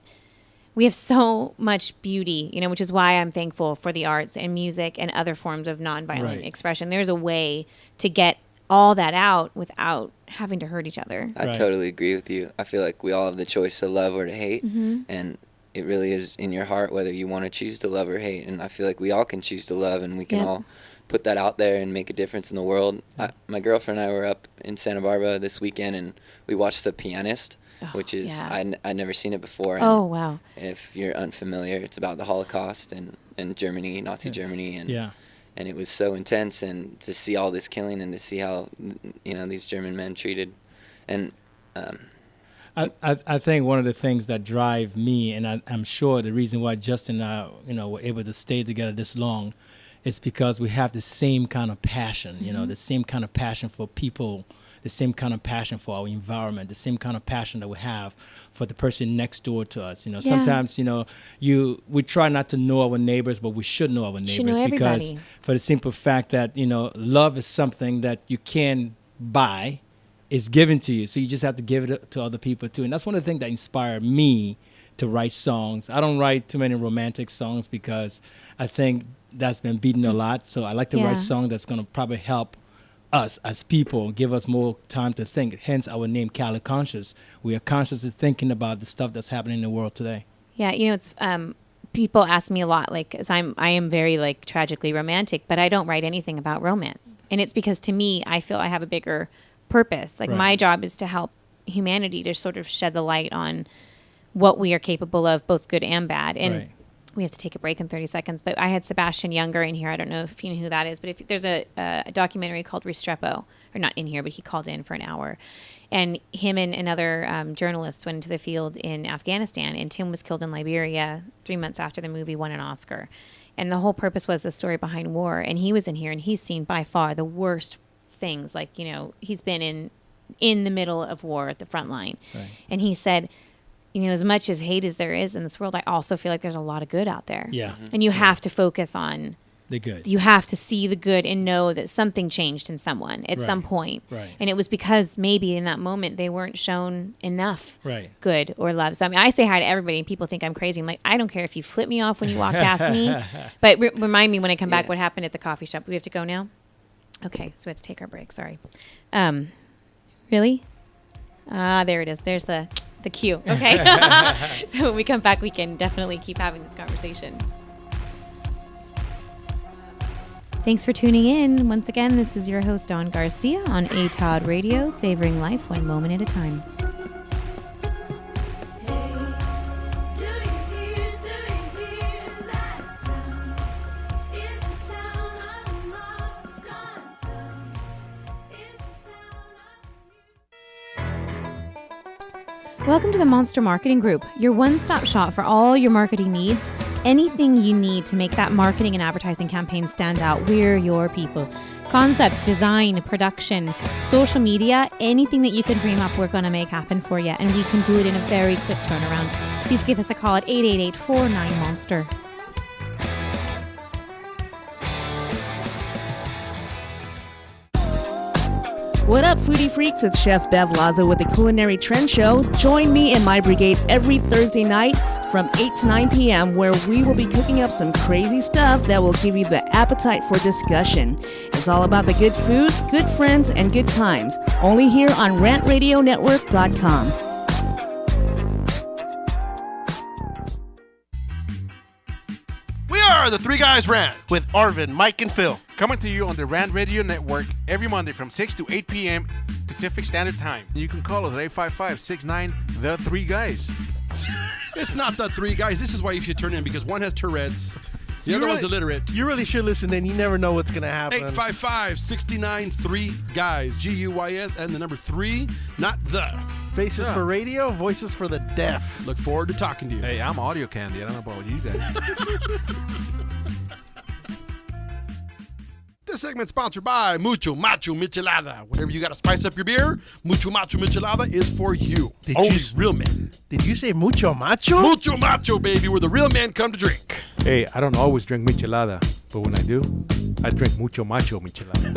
Speaker 1: We have so much beauty, which is why I'm thankful for the arts and music and other forms of nonviolent expression. There's a way to get all that out without having to hurt each other.
Speaker 10: I totally agree with you. I feel like we all have the choice to love or to hate, and it really is in your heart whether you want to choose to love or hate. And I feel like we all can choose to love, and we can all put that out there and make a difference in the world. My girlfriend and I were up in Santa Barbara this weekend, and we watched The Pianist, which is, I'd never seen it before. And
Speaker 1: wow.
Speaker 10: If you're unfamiliar, it's about the Holocaust and Germany, Nazi Germany. And it was so intense, and to see all this killing and to see how, these German men treated. And
Speaker 11: I think one of the things that drive me, and I'm sure the reason why Justin and I, were able to stay together this long, is because we have the same kind of passion, the same kind of passion for people, the same kind of passion for our environment, the same kind of passion that we have for the person next door to us. Sometimes, we try not to know our neighbors, but we should know our neighbors because for the simple fact that, love is something that you can't buy. It's given to you, so you just have to give it to other people too. And that's one of the things that inspired me to write songs. I don't write too many romantic songs because I think that's been beaten a lot. So I like to write songs that's going to probably help us as people, give us more time to think. Hence our name, Cali Conscious. We are consciously thinking about the stuff that's happening in the world today.
Speaker 1: Yeah, it's people ask me a lot, like, 'cause I am very like tragically romantic, but I don't write anything about romance, and it's because to me, I feel I have a bigger purpose. Like my job is to help humanity to sort of shed the light on what we are capable of, both good and bad. And we have to take a break in 30 seconds, but I had Sebastian Younger in here. I don't know if you know who that is, but if there's a documentary called Restrepo, or not in here, but he called in for an hour, and him and another journalist went into the field in Afghanistan, and Tim was killed in Liberia 3 months after the movie won an Oscar. And the whole purpose was the story behind war. And he was in here, and he's seen by far the worst things. Like, he's been in the middle of war at the front line. And he said, as much as hate as there is in this world, I also feel like there's a lot of good out there. And you have to focus on
Speaker 11: the good.
Speaker 1: You have to see the good and know that something changed in someone at some point. And it was because maybe in that moment they weren't shown enough good or love. So I say hi to everybody, and people think I'm crazy. I'm like, I don't care if you flip me off when you walk past me, but remind me when I come back what happened at the coffee shop. We have to go now? Okay, so we have to take our break. Sorry. Really? There it is. There's the cue. Okay. So when we come back, we can definitely keep having this conversation. Thanks for tuning in. Once again, this is your host, Dawn Garcia, on ATOD Radio, savoring life one moment at a time. Welcome to the Monster Marketing Group, your one-stop shop for all your marketing needs. Anything you need to make that marketing and advertising campaign stand out, we're your people. Concept, design, production, social media, anything that you can dream up, we're going to make happen for you. And we can do it in a very quick turnaround. Please give us a call at 888-49-MONSTER.
Speaker 6: What up, foodie freaks? It's Chef Bev Laza with the Culinary Trend Show. Join me and my brigade every Thursday night from 8 to 9 p.m. where we will be cooking up some crazy stuff that will give you the appetite for discussion. It's all about the good food, good friends, and good times. Only here on rantradionetwork.com.
Speaker 3: We are the Three Guys Rant
Speaker 5: with Arvin, Mike, and Phil.
Speaker 4: Coming to you on the Rant Radio Network every Monday from 6 to 8 p.m. Pacific Standard Time. You can call us at 855-69 The Three Guys.
Speaker 3: It's not the Three Guys. This is why you should turn in, because one has Tourette's, The other one's illiterate.
Speaker 5: You really should listen, then you never know what's going to happen.
Speaker 3: 855-693-GUYS, G-U-Y-S, and the number 3, not the.
Speaker 5: Faces for radio, voices for the deaf.
Speaker 3: Look forward to talking to you.
Speaker 4: Hey, I'm audio candy. I don't know about you guys.
Speaker 3: This segment's sponsored by Mucho Macho Michelada. Whenever you got to spice up your beer, Mucho Macho Michelada is for you. Only real men.
Speaker 5: Did you say mucho macho?
Speaker 3: Mucho Macho, baby, where the real men come to drink.
Speaker 4: Hey, I don't always drink michelada, but when I do, I drink mucho macho michelada.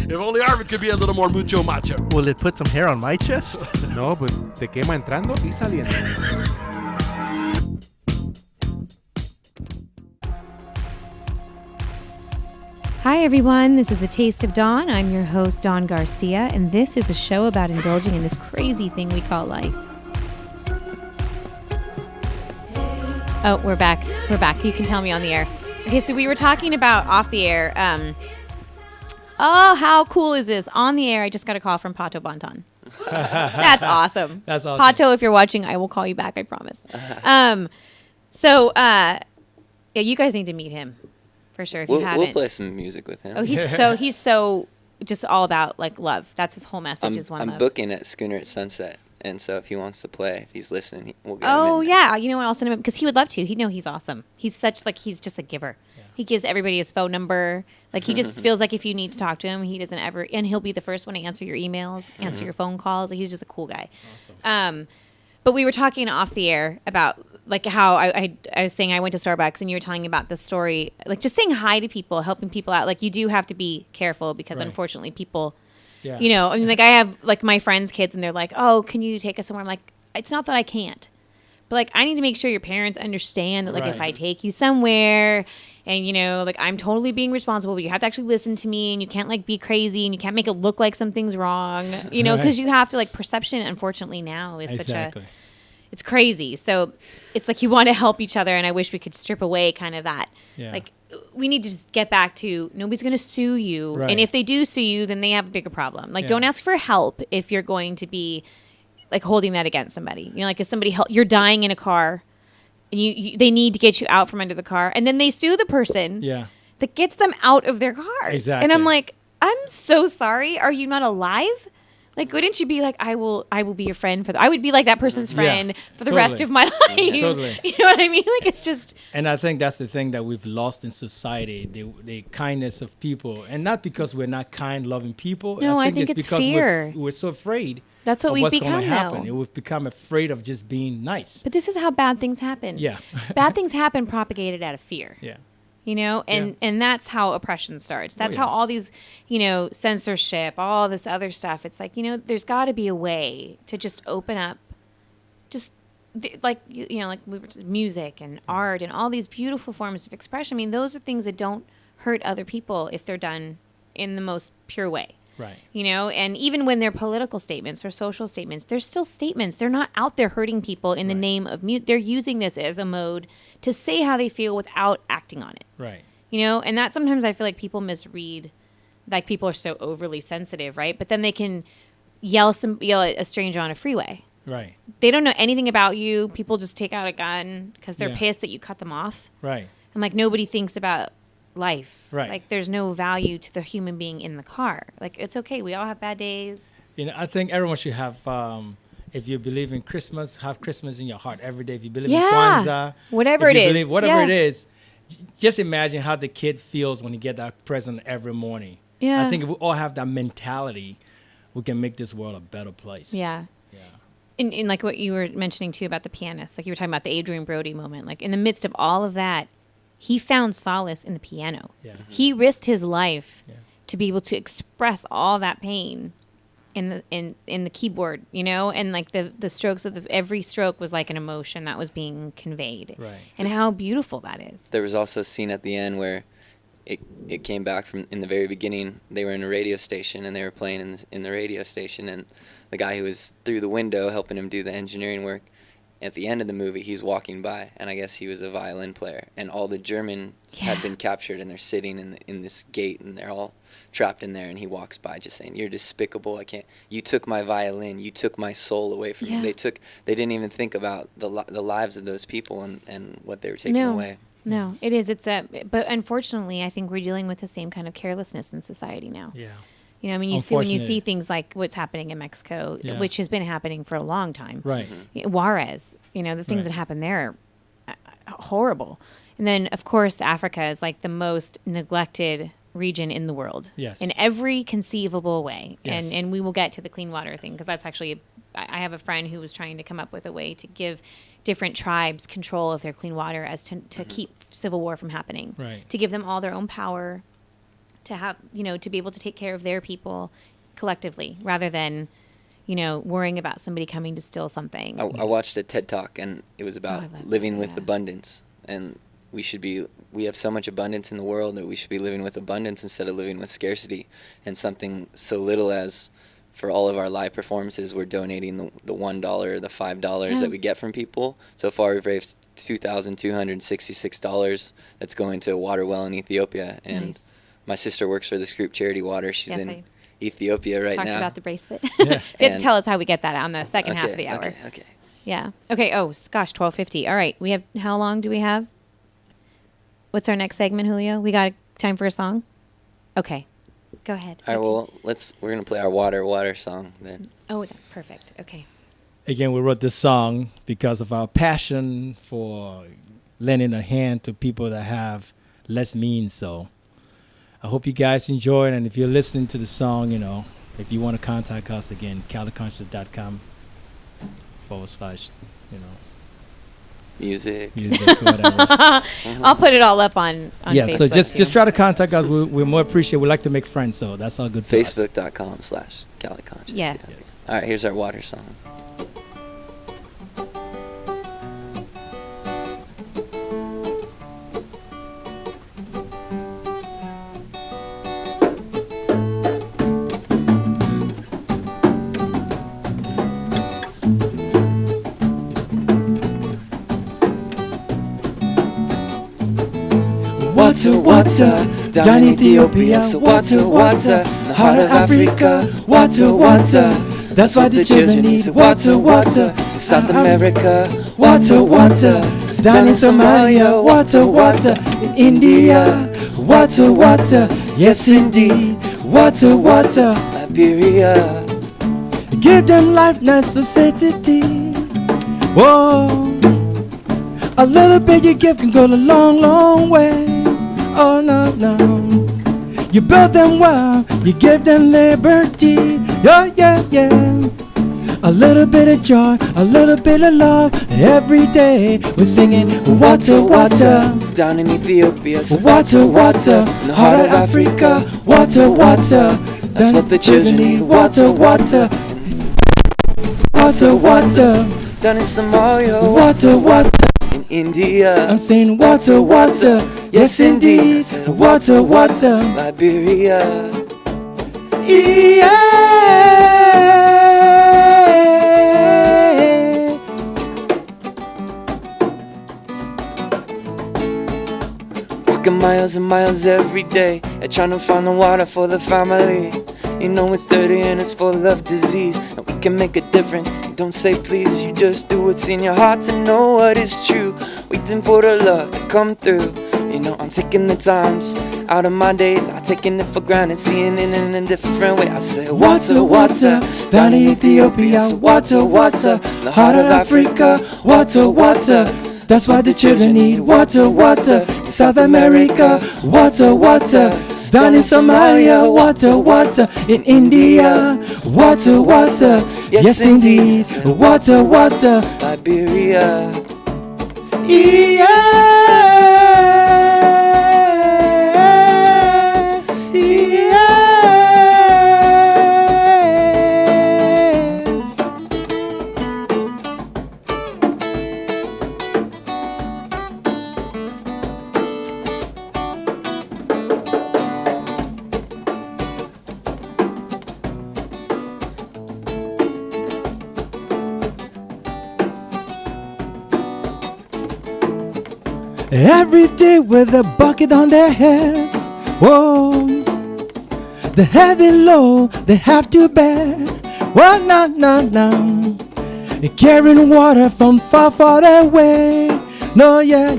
Speaker 3: If only Arvin could be a little more mucho macho.
Speaker 5: Will it put some hair on my chest?
Speaker 4: No, but te quema entrando y saliendo.
Speaker 1: Hi, everyone. This is A Taste of Dawn. I'm your host, Dawn Garcia, and this is a show about indulging in this crazy thing we call life. Oh, we're back. We're back. You can tell me on the air. Okay, so we were talking about off the air. Oh, how cool is this? On the air, I just got a call from Pato Bonton. That's awesome.
Speaker 11: That's awesome.
Speaker 1: Pato, if you're watching, I will call you back, I promise. Yeah, you guys need to meet him for sure if you haven't.
Speaker 10: We'll play some music with him.
Speaker 1: Oh, he's so just all about like love. That's his whole message is one love.
Speaker 10: I'm booking at Schooner at Sunset. And so if he wants to play, if he's listening, we'll get him
Speaker 1: Oh,
Speaker 10: in.
Speaker 1: yeah. You know what? I'll send him because he would love to. He'd know he's awesome. He's such like, he's just a giver. Yeah. He gives everybody his phone number. Like he just feels like if you need to talk to him, he doesn't ever, and he'll be the first one to answer your emails, answer your phone calls. He's just a cool guy. Awesome. But we were talking off the air about like how I was saying I went to Starbucks and you were telling about the story, like just saying hi to people, helping people out. Like you do have to be careful because unfortunately people, you know, I mean, like I have like my friends' kids and they're like, oh, can you take us somewhere? I'm like, it's not that I can't. But like, I need to make sure your parents understand that like if I take you somewhere and, you know, like I'm totally being responsible, but you have to actually listen to me and you can't like be crazy and you can't make it look like something's wrong, you know, because you have to like perception, unfortunately now is such a, it's crazy. So it's like you want to help each other. And I wish we could strip away kind of that. Yeah. Like we need to just get back to nobody's going to sue you. Right. And if they do sue you, then they have a bigger problem. Like don't ask for help if you're going to be like holding that against somebody, you know, like if somebody you're dying in a car and they need to get you out from under the car and then they sue the person that gets them out of their car. Exactly. And I'm like, I'm so sorry. Are you not alive? Like, wouldn't you be like, I will be your friend I would be like that person's friend for the rest of my life. Totally. You know what I mean? Like, it's just. And I think that's the thing that we've lost in society, the kindness of people. And not because we're not kind, loving people. No, I think it's because fear. We're so afraid. That's what we've become now. We've become afraid of just being nice. But this is how bad things happen. Yeah. Bad things happen propagated out of fear. Yeah. You know, and that's how oppression starts. That's how all these, you know, censorship, all this other stuff. It's like, you know, there's got to be a way to just open up, just like, you know, like music and art and all these beautiful forms of expression. I mean, those are things that don't hurt other people if they're done in the most pure way. Right. You know, and even when they're political statements or social statements, they're still statements. They're not out there hurting people in the name of they're using this as a mode to say how they feel without acting on it. Right. You know, and that sometimes I feel like people misread, like people are so overly sensitive, right? But then they can yell at a stranger on a freeway. Right. They don't know anything about you. People just take out a gun because they're pissed that you cut them off. Right. And like nobody thinks about life. Right. Like there's no value to the human being in the car. Like it's okay. We all have bad days. You know, I think everyone should have, if you believe in Christmas, have Christmas in your heart every day. If you believe in Kwanzaa, whatever it is, just imagine how the kid feels when you get that present every morning. Yeah. I think if we all have that mentality, we can make this world a better place. Yeah. Yeah. In like what you were mentioning too about the pianist, like you were talking about the Adrian Brody moment, like in the midst of all of that, he found solace in the piano. Yeah. He risked his life to be able to express all that pain in the keyboard, you know, and like the strokes of every stroke was like an emotion that was being conveyed. Right. And how beautiful that is. There was also a scene at the end where it came back from in the very beginning. They were in a radio station and they were playing in the radio station, and the guy who was through the window helping him do the engineering work. At the end of the movie, he's walking by, and I guess he was a violin player, and all the Germans had been captured, and they're sitting in this gate, and they're all trapped in there, and he walks by just saying, "You're despicable. You took my violin. You took my soul away from me." They didn't even think about the lives of those people and what they were taking away. No, it is. But unfortunately, I think we're dealing with the same kind of carelessness in society now.
Speaker 11: Yeah.
Speaker 1: You know, I mean, when you see things like what's happening in Mexico, which has been happening for a long time.
Speaker 11: Right.
Speaker 1: Juarez, the things that happen there are horrible. And then, of course, Africa is like the most neglected region in the world.
Speaker 11: Yes.
Speaker 1: In every conceivable way.
Speaker 11: Yes.
Speaker 1: And we will get to the clean water thing, because that's actually, I have a friend who was trying to come up with a way to give different tribes control of their clean water as to keep civil war from happening.
Speaker 11: Right.
Speaker 1: To give them all their own power, to have, to be able to take care of their people collectively, rather than, worrying about somebody coming to steal something.
Speaker 10: I watched a TED Talk, and it was about living with abundance. And we have so much abundance in the world that we should be living with abundance instead of living with scarcity. And something so little as, for all of our live performances, we're donating the $1, the $5 that we get from people. So far, we've raised $2,266 that's going to a water well in Ethiopia. And my sister works for this group, Charity Water. She's in Ethiopia right now.
Speaker 1: Talked about the bracelet. You have to tell us how we get that on the second half of the hour.
Speaker 10: Okay.
Speaker 1: Yeah. Okay. Oh, gosh, 12:50. All right. How long do we have? What's our next segment, Julio? We got time for a song? Okay. Go ahead.
Speaker 10: All right, well, we're going to play our water song then.
Speaker 1: Oh, perfect. Okay.
Speaker 11: Again, we wrote this song because of our passion for lending a hand to people that have less means. So I hope you guys enjoy it. And if you're listening to the song, if you want to contact us, again, CaliConscious.com /
Speaker 10: music,
Speaker 11: whatever.
Speaker 1: I'll put it all up on Facebook.
Speaker 11: So just try to contact us. We more appreciate. We like to make friends, so that's all good for us.
Speaker 10: Facebook.com/Cali Conscious.
Speaker 1: Yes.
Speaker 10: All right, here's our water song.
Speaker 13: Water, down Ethiopia, water, the heart of Africa, water, that's why the children need water, in South America, water, down in Somalia, water, in India, water, yes indeed, water, Liberia, give them life necessity, whoa, a little bit you give can go a long, long way. Oh no, you build them well, you give them liberty. Oh yeah, a little bit of joy, a little bit of love. Every day we're singing water, down in Ethiopia, water, in the heart of Africa, water, that's what the children need. Water, down in Somalia, water, in India, I'm saying water, yes indeed, water, Liberia, yeah. Walking miles and miles every day, trying to find the water for the family. You know it's dirty and it's full of disease, and we can make a difference. Don't say please, you just do what's in your heart to know what is true. Waiting for the love to come through. I'm taking the times out of my day, not taking it for granted, seeing it in a different way. I say water, down in Ethiopia, water, the heart of Africa, water, that's why the children need water, South America, water, down in Somalia, water, in India, water, yes indeed, water, Liberia, yeah. Every day with a bucket on their heads, whoa, the heavy load they have to bear, well, no, carrying water from far away, no, yeah,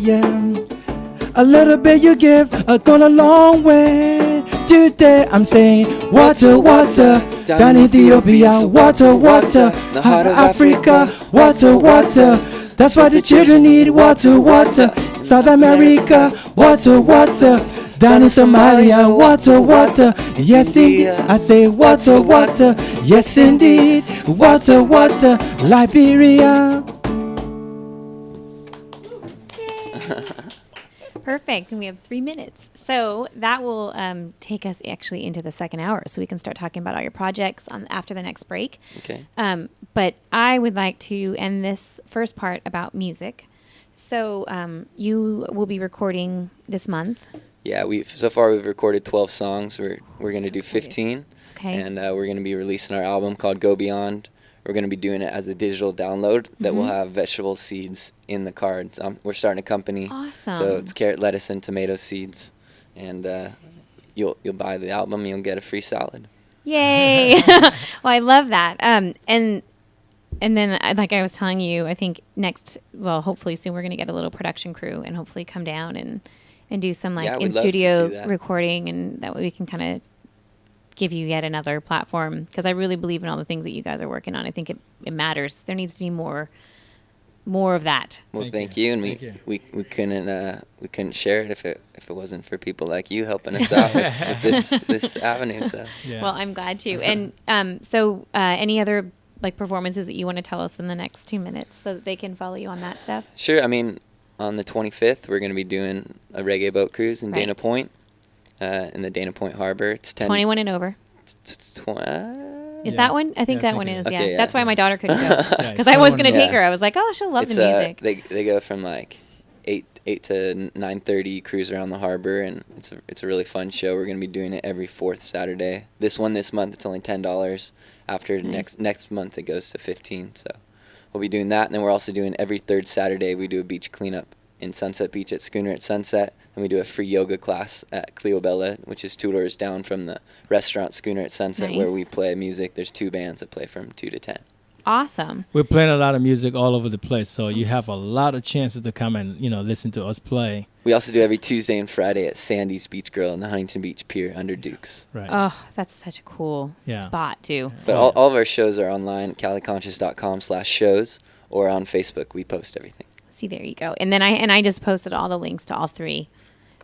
Speaker 13: A little bit you give, gone a long way. Today I'm saying water, water. Down Ethiopia, water, water. The heart of Africa, water, water. That's why the children need water, water. South America, water, water. Down in Somalia, water, water. Yes, indeed. I say water, water. Yes, indeed. Water, water. Liberia.
Speaker 1: Perfect. And we have 3 minutes. So that will take us actually into the second hour. So we can start talking about all your projects after the next break.
Speaker 10: Okay.
Speaker 1: But I would like to end this first part about music. So you will be recording this month.
Speaker 10: Yeah, so far we've recorded 12 songs. We're going to do 15.
Speaker 1: Okay.
Speaker 10: And we're going to be releasing our album called Go Beyond. We're going to be doing it as a digital download that will have vegetable seeds in the cards. We're starting a company.
Speaker 1: Awesome.
Speaker 10: So it's carrot, lettuce, and tomato seeds. And you'll buy the album and you'll get a free salad.
Speaker 1: Yay. Well, I love that. And then, like I was telling you, I think hopefully soon we're going to get a little production crew and hopefully come down and do some in-studio recording, and that way we can kind of give you yet another platform, because I really believe in all the things that you guys are working on. I think it matters. There needs to be more of that.
Speaker 10: Well, thank you. And we couldn't share it if it wasn't for people like you helping us out with this avenue. So
Speaker 1: Well, I'm glad to. And so any other performances that you want to tell us in the next 2 minutes so that they can follow you on that stuff?
Speaker 10: Sure. I mean, on the 25th, we're going to be doing a reggae boat cruise in Dana Point. In the Dana Point Harbor. It's 21
Speaker 1: and over. Is that one? I think that one is.
Speaker 10: Okay,
Speaker 1: That's why my daughter couldn't go, because I was going to take her. I was like, oh, she'll love the music.
Speaker 10: They go from 8 to 9:30, cruise around the harbor, and it's a really fun show. We're going to be doing it every fourth Saturday. This month it's only $10. After next month it goes to $15. So we'll be doing that, and then we're also doing every third Saturday we do a beach cleanup in Sunset Beach at Schooner at Sunset. And we do a free yoga class at Cleo Bella, which is 2 doors down from the restaurant Schooner at Sunset, where we play music. There's 2 bands that play from 2 to 10.
Speaker 1: Awesome.
Speaker 11: We're playing a lot of music all over the place, so you have a lot of chances to come and listen to us play.
Speaker 10: We also do every Tuesday and Friday at Sandy's Beach Grill in the Huntington Beach Pier under Dukes.
Speaker 11: Right.
Speaker 1: Oh, that's such a cool spot too.
Speaker 10: But all of our shows are online at CaliConscious.com/shows, or on Facebook. We post everything.
Speaker 1: See, there you go. And then I just posted all the links to all 3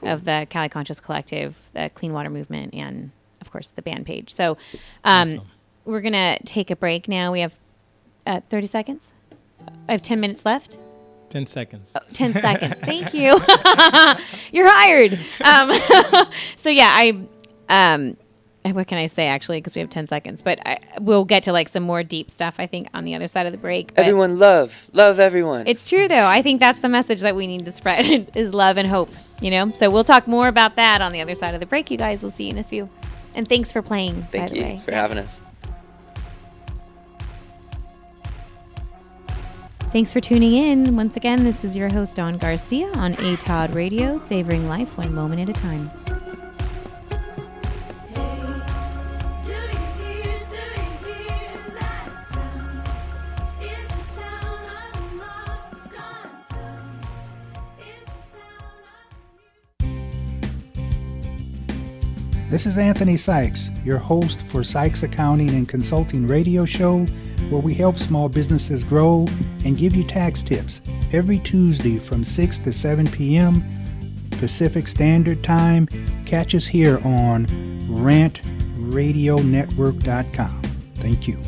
Speaker 1: of the Cali Conscious Collective, the Clean Water Movement, and of course the band page. So
Speaker 11: Awesome.
Speaker 1: We're going to take a break now. We have 30 seconds. I have 10 minutes left.
Speaker 11: 10 seconds.
Speaker 1: 10 seconds. Thank you. You're hired. So yeah, what can I say, actually, because we have 10 seconds. But we'll get to some more deep stuff, I think, on the other side of the break. But
Speaker 10: everyone love everyone.
Speaker 1: It's true, though. I think that's the message that we need to spread is love and hope, So we'll talk more about that on the other side of the break, you guys. We'll see you in a few. And thanks for playing, by the way.
Speaker 10: Thank you for having us.
Speaker 1: Thanks for tuning in. Once again, this is your host, Dawn Garcia, on ATOD Radio, savoring life one moment at a time.
Speaker 2: This is Anthony Sykes, your host for Sykes Accounting and Consulting Radio Show, where we help small businesses grow and give you tax tips every Tuesday from 6 to 7 p.m. Pacific Standard Time. Catch us here on rantradionetwork.com. Thank you.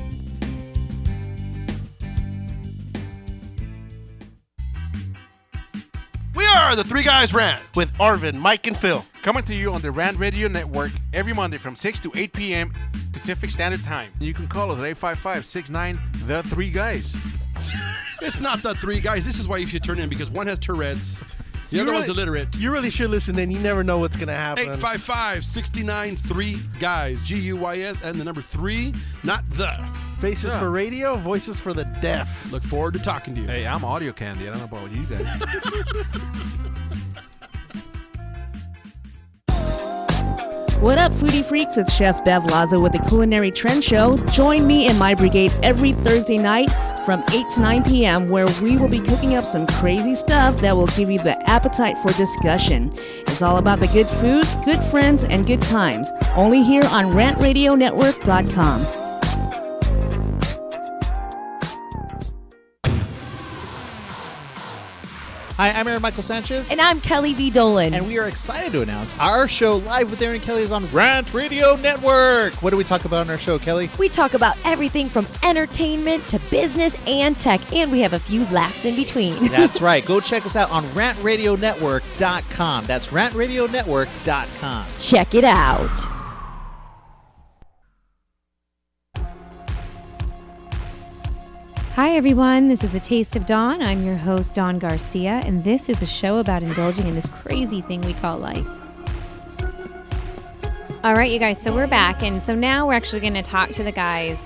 Speaker 3: We are the 3 Guys Rant
Speaker 5: with Arvin, Mike, and Phil.
Speaker 4: Coming to you on the Rant Radio Network every Monday from 6 to 8 p.m. Pacific Standard Time. You can call us at 855-69-THE-3-GUYS.
Speaker 3: It's not the 3 guys. This is why you should turn in, because one has Tourette's. The other one's illiterate.
Speaker 5: You really should listen in. You never know what's going to happen.
Speaker 3: 855-69-3-GUYS. G-U-Y-S and the number 3, not the.
Speaker 5: Faces for radio, voices for the deaf.
Speaker 3: Look forward to talking to you.
Speaker 4: Hey, I'm audio candy. I don't know about you guys.
Speaker 6: What up, foodie freaks? It's Chef Bev Lazo with the Culinary Trend Show. Join me and my brigade every Thursday night from 8 to 9 p.m. where we will be cooking up some crazy stuff that will give you the appetite for discussion. It's all about the good food, good friends, and good times. Only here on rantradionetwork.com.
Speaker 7: Hi, I'm Aaron Michael Sanchez.
Speaker 8: And I'm Kelly V. Dolan.
Speaker 7: And we are excited to announce our show Live with Aaron and Kelly is on Rant Radio Network. What do we talk about on our show, Kelly?
Speaker 8: We talk about everything from entertainment to business and tech, and we have a few laughs in between.
Speaker 7: That's right. Go check us out on rantradionetwork.com. That's rantradionetwork.com.
Speaker 8: Check it out.
Speaker 1: Hi, everyone. This is A Taste of Dawn. I'm your host, Dawn Garcia, and this is a show about indulging in this crazy thing we call life. All right, you guys, so we're back, and so now we're actually going to talk to the guys.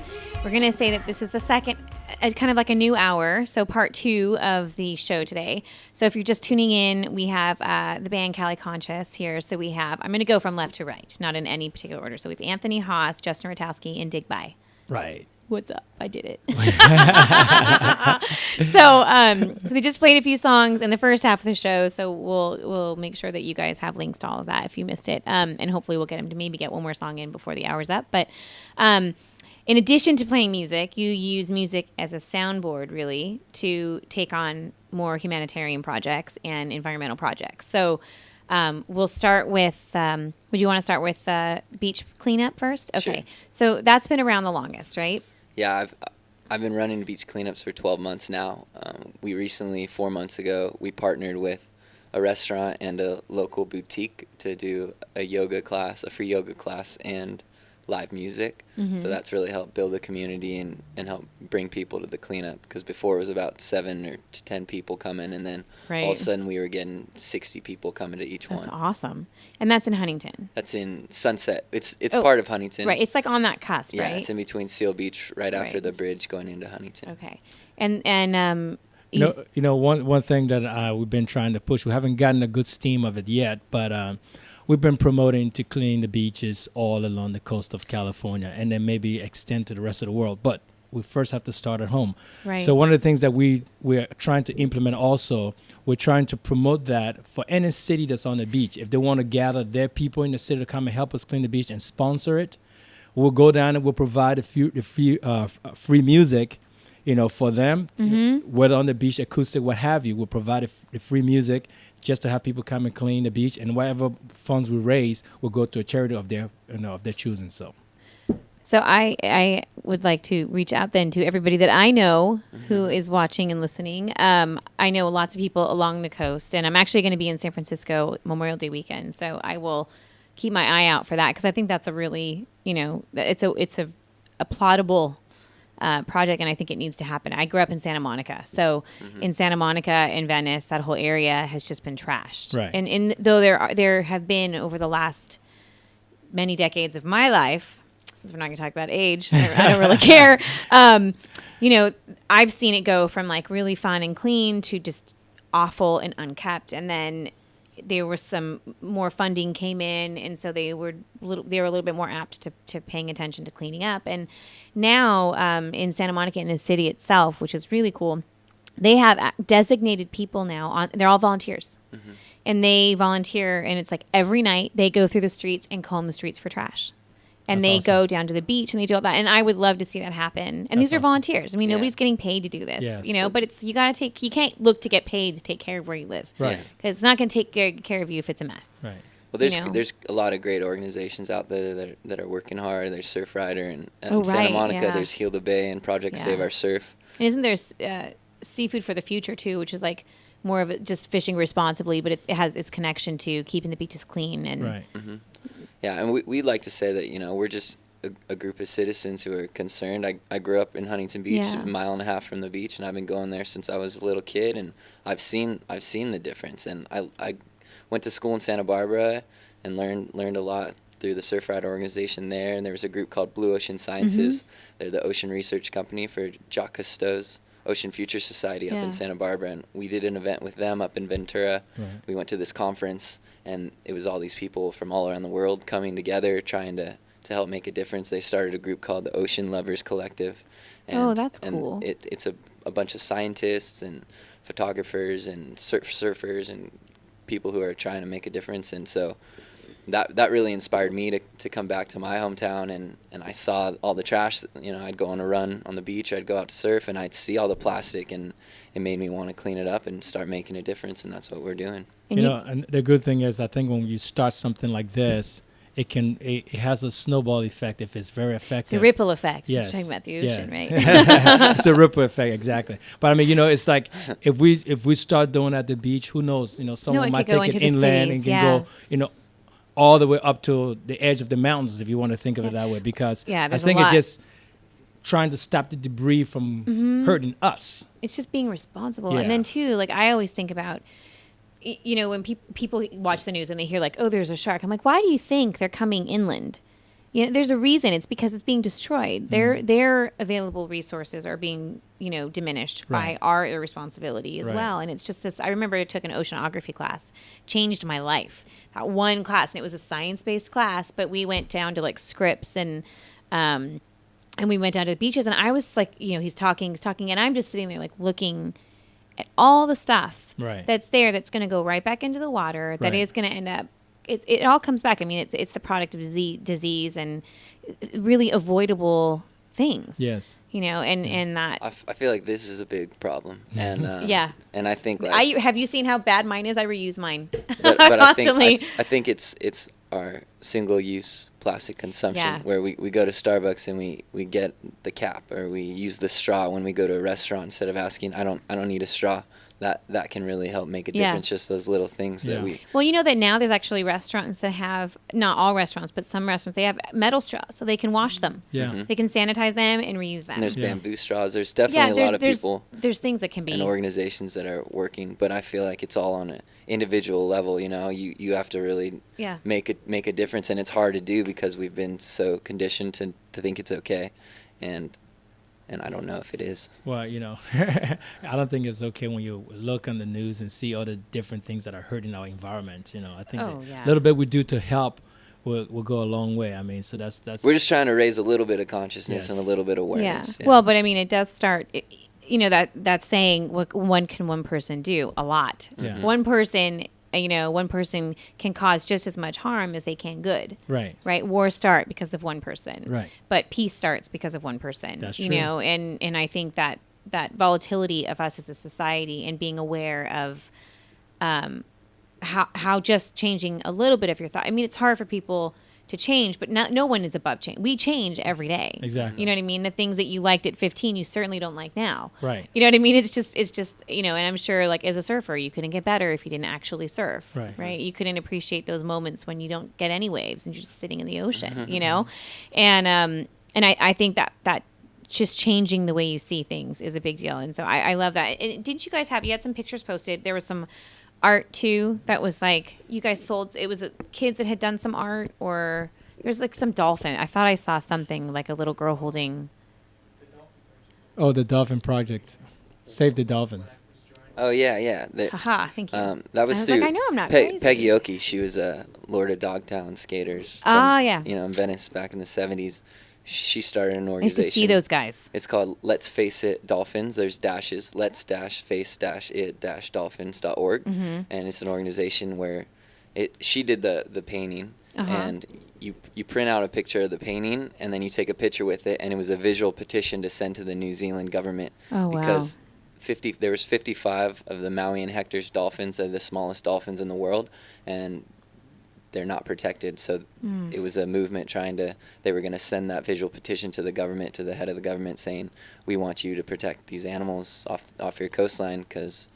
Speaker 1: We're going to say that this is the second, kind of like a new hour, so part 2 of the show today. So if you're just tuning in, we have the band Cali Conscious here. So we have, I'm going to go from left to right, not in any particular order. So we have Anthony Haas, Justin Ratowski, and Dig By.
Speaker 11: Right.
Speaker 1: What's up? I did it. So they just played a few songs in the first half of the show. So we'll make sure that you guys have links to all of that if you missed it. And hopefully we'll get them to maybe get one more song in before the hour's up. But in addition to playing music, you use music as a soundboard, really, to take on more humanitarian projects and environmental projects. So we'll start with, would you want to start with beach cleanup first? Okay.
Speaker 10: Sure.
Speaker 1: So that's been around the longest, right?
Speaker 10: Yeah, I've been running beach cleanups for 12 months now. We recently, 4 months ago, we partnered with a restaurant and a local boutique to do a yoga class, a free yoga class, and live music.
Speaker 1: Mm-hmm.
Speaker 10: So that's really helped build the community and help bring people to the cleanup, because before it was about 7 or to 10 people coming, and then all of a sudden we were getting 60 people coming to each one.
Speaker 1: That's awesome. And that's in Huntington.
Speaker 10: That's in Sunset. It's part of Huntington.
Speaker 1: Right. It's like on that cusp,
Speaker 10: yeah,
Speaker 1: right?
Speaker 10: it's in between Seal Beach, right after the bridge going into Huntington.
Speaker 1: Okay. And
Speaker 11: you know, one thing that we've been trying to push, we haven't gotten a good steam of it yet, but we've been promoting to clean the beaches all along the coast of California, and then maybe extend to the rest of the world. But we first have to start at home.
Speaker 1: Right.
Speaker 11: So one of the things that we're trying to implement also, we're trying to promote that for any city that's on the beach. If they want to gather their people in the city to come and help us clean the beach and sponsor it, we'll go down and we'll provide free music, you know, for them, whether on the beach, acoustic, what have you. We'll provide the free music just to have people come and clean the beach, and whatever funds we raise will go to a charity of their choosing.
Speaker 1: So I would like to reach out then to everybody that I know who is watching and listening. I know lots of people along the coast, and I'm actually going to be in San Francisco Memorial Day weekend, so I will keep my eye out for that, because I think that's a really, you know, it's a applaudable project, and I think it needs to happen. I grew up in Santa Monica, so in Santa Monica and Venice, that whole area has just been trashed.
Speaker 11: Right.
Speaker 1: And though there have been over the last many decades of my life, since we're not going to talk about age, I don't really care. You know, I've seen it go from like really fun and clean to just awful and unkept, and then there was some more funding came in, and so they were a little bit more apt to paying attention to cleaning up. And now in Santa Monica, in the city itself, which is really cool, they have designated people now. They're all volunteers, and they volunteer, and it's like every night they go through the streets and comb the streets for trash. And they go down to the beach and they do all that. And I would love to see that happen. And these are volunteers. I mean, nobody's getting paid to do this, you know, but you can't look to get paid to take care of where you live.
Speaker 11: Right.
Speaker 1: Because it's not going to take care of you if it's a mess.
Speaker 11: Right.
Speaker 10: Well, there's a lot of great organizations out there that are working hard. There's Surf Rider, and Santa Monica, there's Heal the Bay and Project Save Our Surf.
Speaker 1: And isn't there Seafood for the Future, too, which is like more of just fishing responsibly, but it has its connection to keeping the beaches clean. And
Speaker 11: right.
Speaker 10: Yeah, and we like to say that, you know, we're just a group of citizens who are concerned. I grew up in Huntington Beach, a mile and a half from the beach, and I've been going there since I was a little kid, and I've seen the difference. And I went to school in Santa Barbara and learned a lot through the Surf Rider organization there. And there was a group called Blue Ocean Sciences. They're the ocean research company for Jacques Cousteau's Ocean Future Society up in Santa Barbara, and we did an event with them up in Ventura. Right. We went to this conference, and it was all these people from all around the world coming together, trying to to help make a difference. They started a group called the Ocean Lovers Collective.
Speaker 1: Oh, that's cool.
Speaker 10: It's a bunch of scientists and photographers and surfers and people who are trying to make a difference. And so that really inspired me to come back to my hometown, and I saw all the trash. I'd go on a run on the beach, I'd go out to surf, and I'd see all the plastic, and it made me want to clean it up and start making a difference, and that's what we're doing.
Speaker 11: And the good thing is, I think when you start something like this, it has a snowball effect if it's very effective.
Speaker 1: It's a ripple effect.
Speaker 11: Yes.
Speaker 1: You're talking about the ocean, right?
Speaker 11: It's a ripple effect, exactly. But I mean, it's like if we start doing at the beach, who knows? Someone might take it inland and can go, all the way up to the edge of the mountains, if you want to think of it that way. Because I think it's just trying to stop the debris from hurting us.
Speaker 1: It's just being responsible.
Speaker 11: Yeah.
Speaker 1: And then too, like I always think about, when people watch the news and they hear like, oh, there's a shark. I'm like, why do you think they're coming inland? There's a reason. It's because it's being destroyed. Their available resources are being, diminished by our irresponsibility as well. And it's just this. I remember I took an oceanography class, changed my life. That one class, and it was a science-based class, but we went down to like Scripps and we went down to the beaches, and I was like, he's talking, and I'm just sitting there like looking at all the stuff that's there that's going to go right back into the water, that is going to end up, it all comes back. I mean, it's the product of disease and really avoidable things.
Speaker 11: Yes.
Speaker 1: And that.
Speaker 10: I feel like this is a big problem. And and I think
Speaker 1: have you seen how bad mine is? I reuse mine.
Speaker 10: But I think it's our single-use plastic consumption, where we go to Starbucks and we get the cap, or we use the straw when we go to a restaurant instead of asking, I don't need a straw. That can really help make a difference. Just those little things that we.
Speaker 1: Well, that now there's actually restaurants that have, not all restaurants, but some restaurants, they have metal straws so they can wash them.
Speaker 11: Yeah.
Speaker 1: They can sanitize them and reuse them.
Speaker 10: And there's bamboo straws. There's definitely a lot of people.
Speaker 1: There's things that can be.
Speaker 10: And organizations that are working, but I feel like it's all on an individual level. You have to really make a difference, and it's hard to do because we've been so conditioned to think it's okay, and I don't know if it is.
Speaker 11: Well, I don't think it's okay when you look on the news and see all the different things that are hurting our environment. I think a little bit we do to help will go a long way. I mean, so that's.
Speaker 10: We're just trying to raise a little bit of consciousness and a little bit of awareness.
Speaker 1: Yeah. Well, but I mean, it does start. That saying, what can one person do? A lot.
Speaker 11: Yeah.
Speaker 1: One person can cause just as much harm as they can good. Right. Wars start because of one person.
Speaker 11: Right.
Speaker 1: But peace starts because of one person.
Speaker 11: That's true.
Speaker 1: And I think that volatility of us as a society and being aware of how just changing a little bit of your thought. I mean, it's hard for people to change, but no one is above change. We change every day.
Speaker 11: Exactly.
Speaker 1: You know what I mean? The things that you liked at 15, you certainly don't like now.
Speaker 11: Right.
Speaker 1: You know what I mean? It's just, and I'm sure like as a surfer, you couldn't get better if you didn't actually surf. Right. You couldn't appreciate those moments when you don't get any waves and you're just sitting in the ocean, And I think that just changing the way you see things is a big deal. And so I love that. And didn't you guys you had some pictures posted? There was some art too that was like you guys sold. It was kids that had done some art, or there's like some dolphin. I thought I saw something like a little girl holding.
Speaker 11: Oh, the dolphin project, Save the Dolphins.
Speaker 10: Oh yeah.
Speaker 1: Haha, thank you.
Speaker 10: That was
Speaker 1: I know I'm not crazy.
Speaker 10: Peggy Oki. She was a Lord of Dogtown skaters. In Venice back in the 70s. She started an organization.
Speaker 1: I used to see those guys.
Speaker 10: It's called Let's Face It Dolphins. There's dashes. Let's-face-it-dolphins.org. And it's an organization where she did the painting. And you print out a picture of the painting, and then you take a picture with it, and it was a visual petition to send to the New Zealand government.
Speaker 1: Oh, wow.
Speaker 10: Because there was 55 of the Maui and Hector's dolphins. They're the smallest dolphins in the world, and they're not protected. So it was a movement they were going to send that visual petition to the government, to the head of the government, saying, we want you to protect these animals off your coastline, because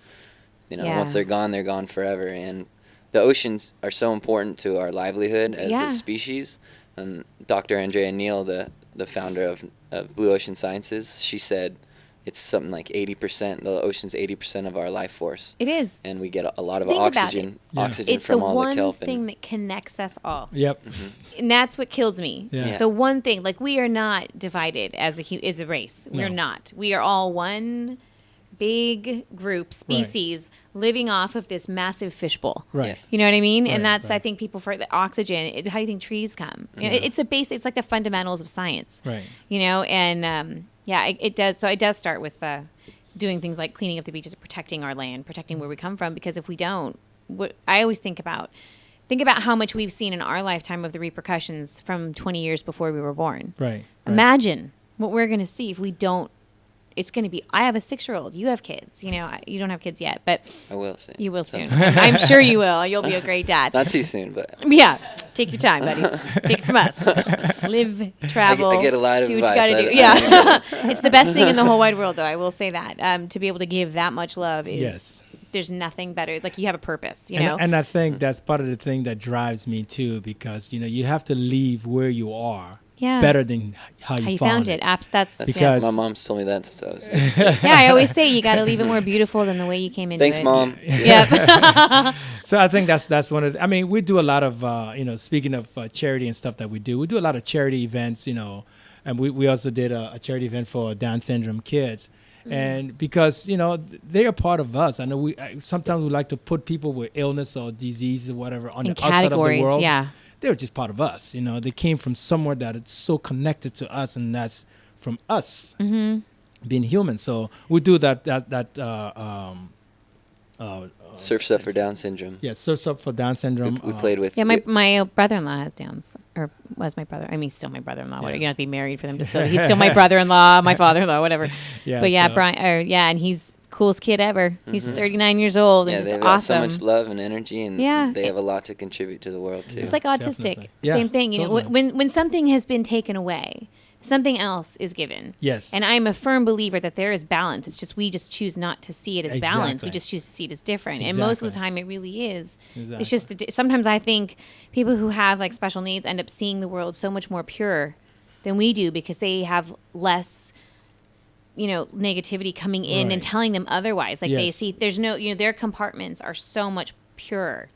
Speaker 10: once they're gone forever. And the oceans are so important to our livelihood as a species. And Dr. Andrea Neal, the founder of Blue Ocean Sciences, she said it's something like 80%. The ocean's 80% of our life force.
Speaker 1: It is.
Speaker 10: And we get a lot of
Speaker 1: Think
Speaker 10: oxygen
Speaker 1: it's
Speaker 10: from all the kelp.
Speaker 1: It's the one thing that connects us all.
Speaker 11: Yep.
Speaker 1: And that's what kills me.
Speaker 11: Yeah.
Speaker 1: The one thing, like we are not divided as a race. We're not. We are all one big group species living off of this massive fishbowl.
Speaker 11: Right. Yeah.
Speaker 1: You know what I mean?
Speaker 11: Right,
Speaker 1: And that's,
Speaker 11: right.
Speaker 1: I think, people for the oxygen. How do you think trees come? You know, it's a base. It's like the fundamentals of science.
Speaker 11: Right.
Speaker 1: You know, and it does. So it does start with doing things like cleaning up the beaches, protecting our land, protecting where we come from. Because if we don't, what I always think about how much we've seen in our lifetime of the repercussions from 20 years before we were born.
Speaker 11: Right.
Speaker 1: Imagine what we're going to see if we don't. It's going to be, I have a 6-year-old. You have kids. You know, you don't have kids yet, but
Speaker 10: I will soon.
Speaker 1: You will soon. I'm sure you will. You'll be a great dad.
Speaker 10: Not too soon, but.
Speaker 1: Yeah. Take your time, buddy. Take it from us. Live, travel.
Speaker 10: I get a lot of
Speaker 1: do
Speaker 10: advice.
Speaker 1: what you got to do. Yeah. It's the best thing in the whole wide world, though. I will say that. To be able to give that much love is, there's nothing better. Like, you have a purpose, you know?
Speaker 11: And I think that's part of the thing that drives me, too, because, you know, you have to leave where you are.
Speaker 1: Yeah.
Speaker 11: Better than how you
Speaker 1: found it. That's
Speaker 10: because my mom's told me that since I was.
Speaker 1: Yeah, I always say you got to leave it more beautiful than the way you came into it.
Speaker 10: Thanks, Mom.
Speaker 1: Yep.
Speaker 11: So I think that's one of. I mean, we do a lot of speaking of charity and stuff that we do a lot of charity events, you know, and we also did a charity event for Down syndrome kids. And because, you know, they are part of us. I know sometimes we like to put people with illness or disease or whatever on the outside of the world.
Speaker 1: Yeah.
Speaker 11: They're just part of us, you know. They came from somewhere that it's so connected to us, and that's from us being human. So we do that
Speaker 10: Surf's Up for Down syndrome.
Speaker 11: Yeah, Surf's Up for Down syndrome.
Speaker 10: We played with.
Speaker 1: Yeah, my brother-in-law has Downs, or was my brother. I mean, he's still my brother-in-law. Yeah. You don't have to be married for them to still. He's still my brother-in-law, my father-in-law, whatever. Yeah, but yeah, Brian. And he's coolest kid ever. He's 39 years old. And
Speaker 10: they've
Speaker 1: just
Speaker 10: got
Speaker 1: awesome.
Speaker 10: so much love and energy, and they have a lot to contribute to the world too.
Speaker 1: It's like autistic.
Speaker 11: Yeah,
Speaker 1: same thing. You
Speaker 11: totally.
Speaker 1: know, when something has been taken away, something else is given.
Speaker 11: Yes.
Speaker 1: And I'm a firm believer that there is balance. It's just we just choose not to see it as balance. We just choose to see it as different. And most of the time, it really is. Exactly. It's just sometimes I think people who have like special needs end up seeing the world so much more pure than we do because they have less, you know, negativity coming in and telling them otherwise. Like they see there's no, you know, their compartments are so much purer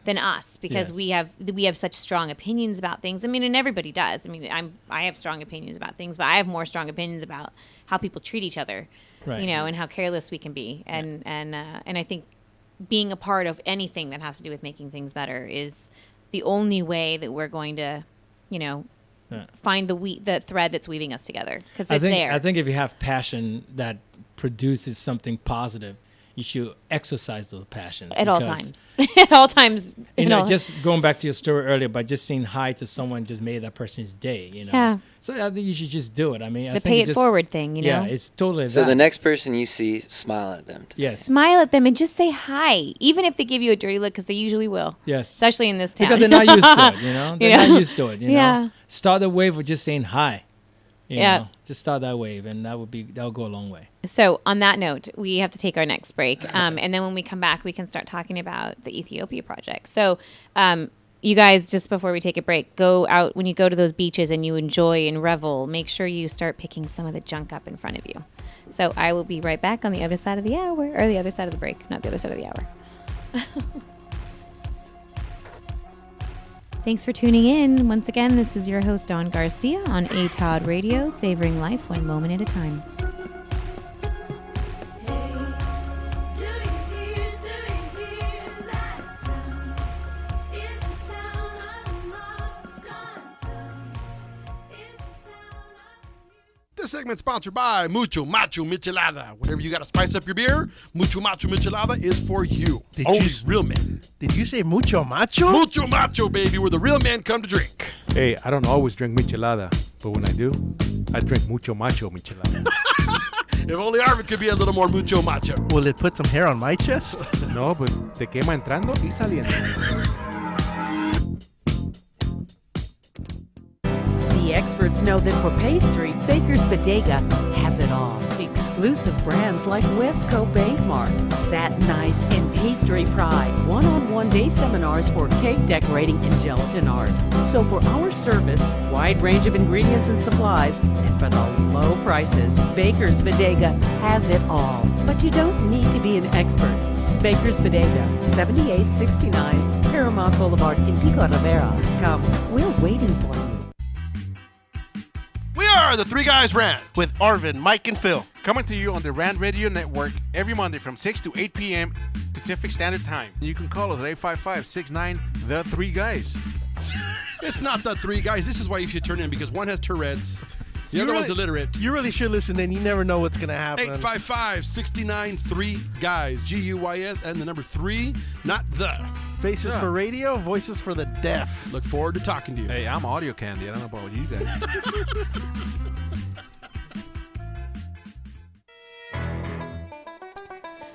Speaker 1: than us because we have such strong opinions about things. I mean, and everybody does. I mean, I have strong opinions about things, but I have more strong opinions about how people treat each other, you know, and how careless we can be. And I think being a part of anything that has to do with making things better is the only way that we're going to, you know, find the thread that's weaving us together because it's there.
Speaker 11: I think if you have passion that produces something positive, you should exercise those passion
Speaker 1: at all times. At all times,
Speaker 11: you know. Just going back to your story earlier, by just saying hi to someone just made that person's day. You know. Yeah. So I think you should just do it. I mean,
Speaker 1: the pay it forward thing. You know.
Speaker 11: Yeah, it's totally.
Speaker 10: So the next person you see, smile at them.
Speaker 11: Yes.
Speaker 1: Smile at them and just say hi, even if they give you a dirty look, because they usually will.
Speaker 11: Yes.
Speaker 1: Especially in this town.
Speaker 11: Because they're not used to it. You know. They're not used to it. You know. Start the wave with just saying hi. You know, just start that wave, and that'll go a long way.
Speaker 1: So on that note, we have to take our next break, and then when we come back, we can start talking about the Ethiopia project. So, you guys, just before we take a break, go out when you go to those beaches and you enjoy and revel. Make sure you start picking some of the junk up in front of you. So I will be right back on the other side of the hour, or the other side of the break, not the other side of the hour. Thanks for tuning in. Once again, this is your host, Dawn Garcia, on ATOD Radio, savoring life one moment at a time.
Speaker 3: This segment's sponsored by Mucho Macho Michelada. Whenever you got to spice up your beer, Mucho Macho Michelada is for you. Only real men.
Speaker 5: Did you say mucho macho?
Speaker 3: Mucho Macho, baby, where the real men come to drink.
Speaker 4: Hey, I don't always drink michelada, but when I do, I drink mucho macho michelada.
Speaker 3: If only Arvin could be a little more mucho macho.
Speaker 5: Will it put some hair on my chest?
Speaker 4: No, but te quema entrando y saliendo.
Speaker 9: The experts know that for pastry, Baker's Bodega has it all. Exclusive brands like Westco Bankmark, Satin Ice, and Pastry Pride. One-on-one day seminars for cake decorating and gelatin art. So for our service, wide range of ingredients and supplies, and for the low prices, Baker's Bodega has it all. But you don't need to be an expert. Baker's Bodega, 7869 Paramount Boulevard in Pico Rivera. Come, we're waiting for you.
Speaker 3: We are the Three Guys Rant
Speaker 5: with Arvin, Mike, and Phil.
Speaker 4: Coming to you on the Rant Radio Network every Monday from 6 to 8 p.m. Pacific Standard Time. You can call us at 855-69-THE-3-GUYS.
Speaker 3: It's not the three guys. This is why you should turn in, because one has Tourette's. The other one's illiterate.
Speaker 5: You really should listen in. You never know what's going to happen.
Speaker 3: 855-69-3-GUYS. G-U-Y-S and the number 3, not the.
Speaker 5: Faces for radio, voices for the deaf.
Speaker 3: Look forward to talking to you.
Speaker 4: Hey, I'm audio candy. I don't know about you guys.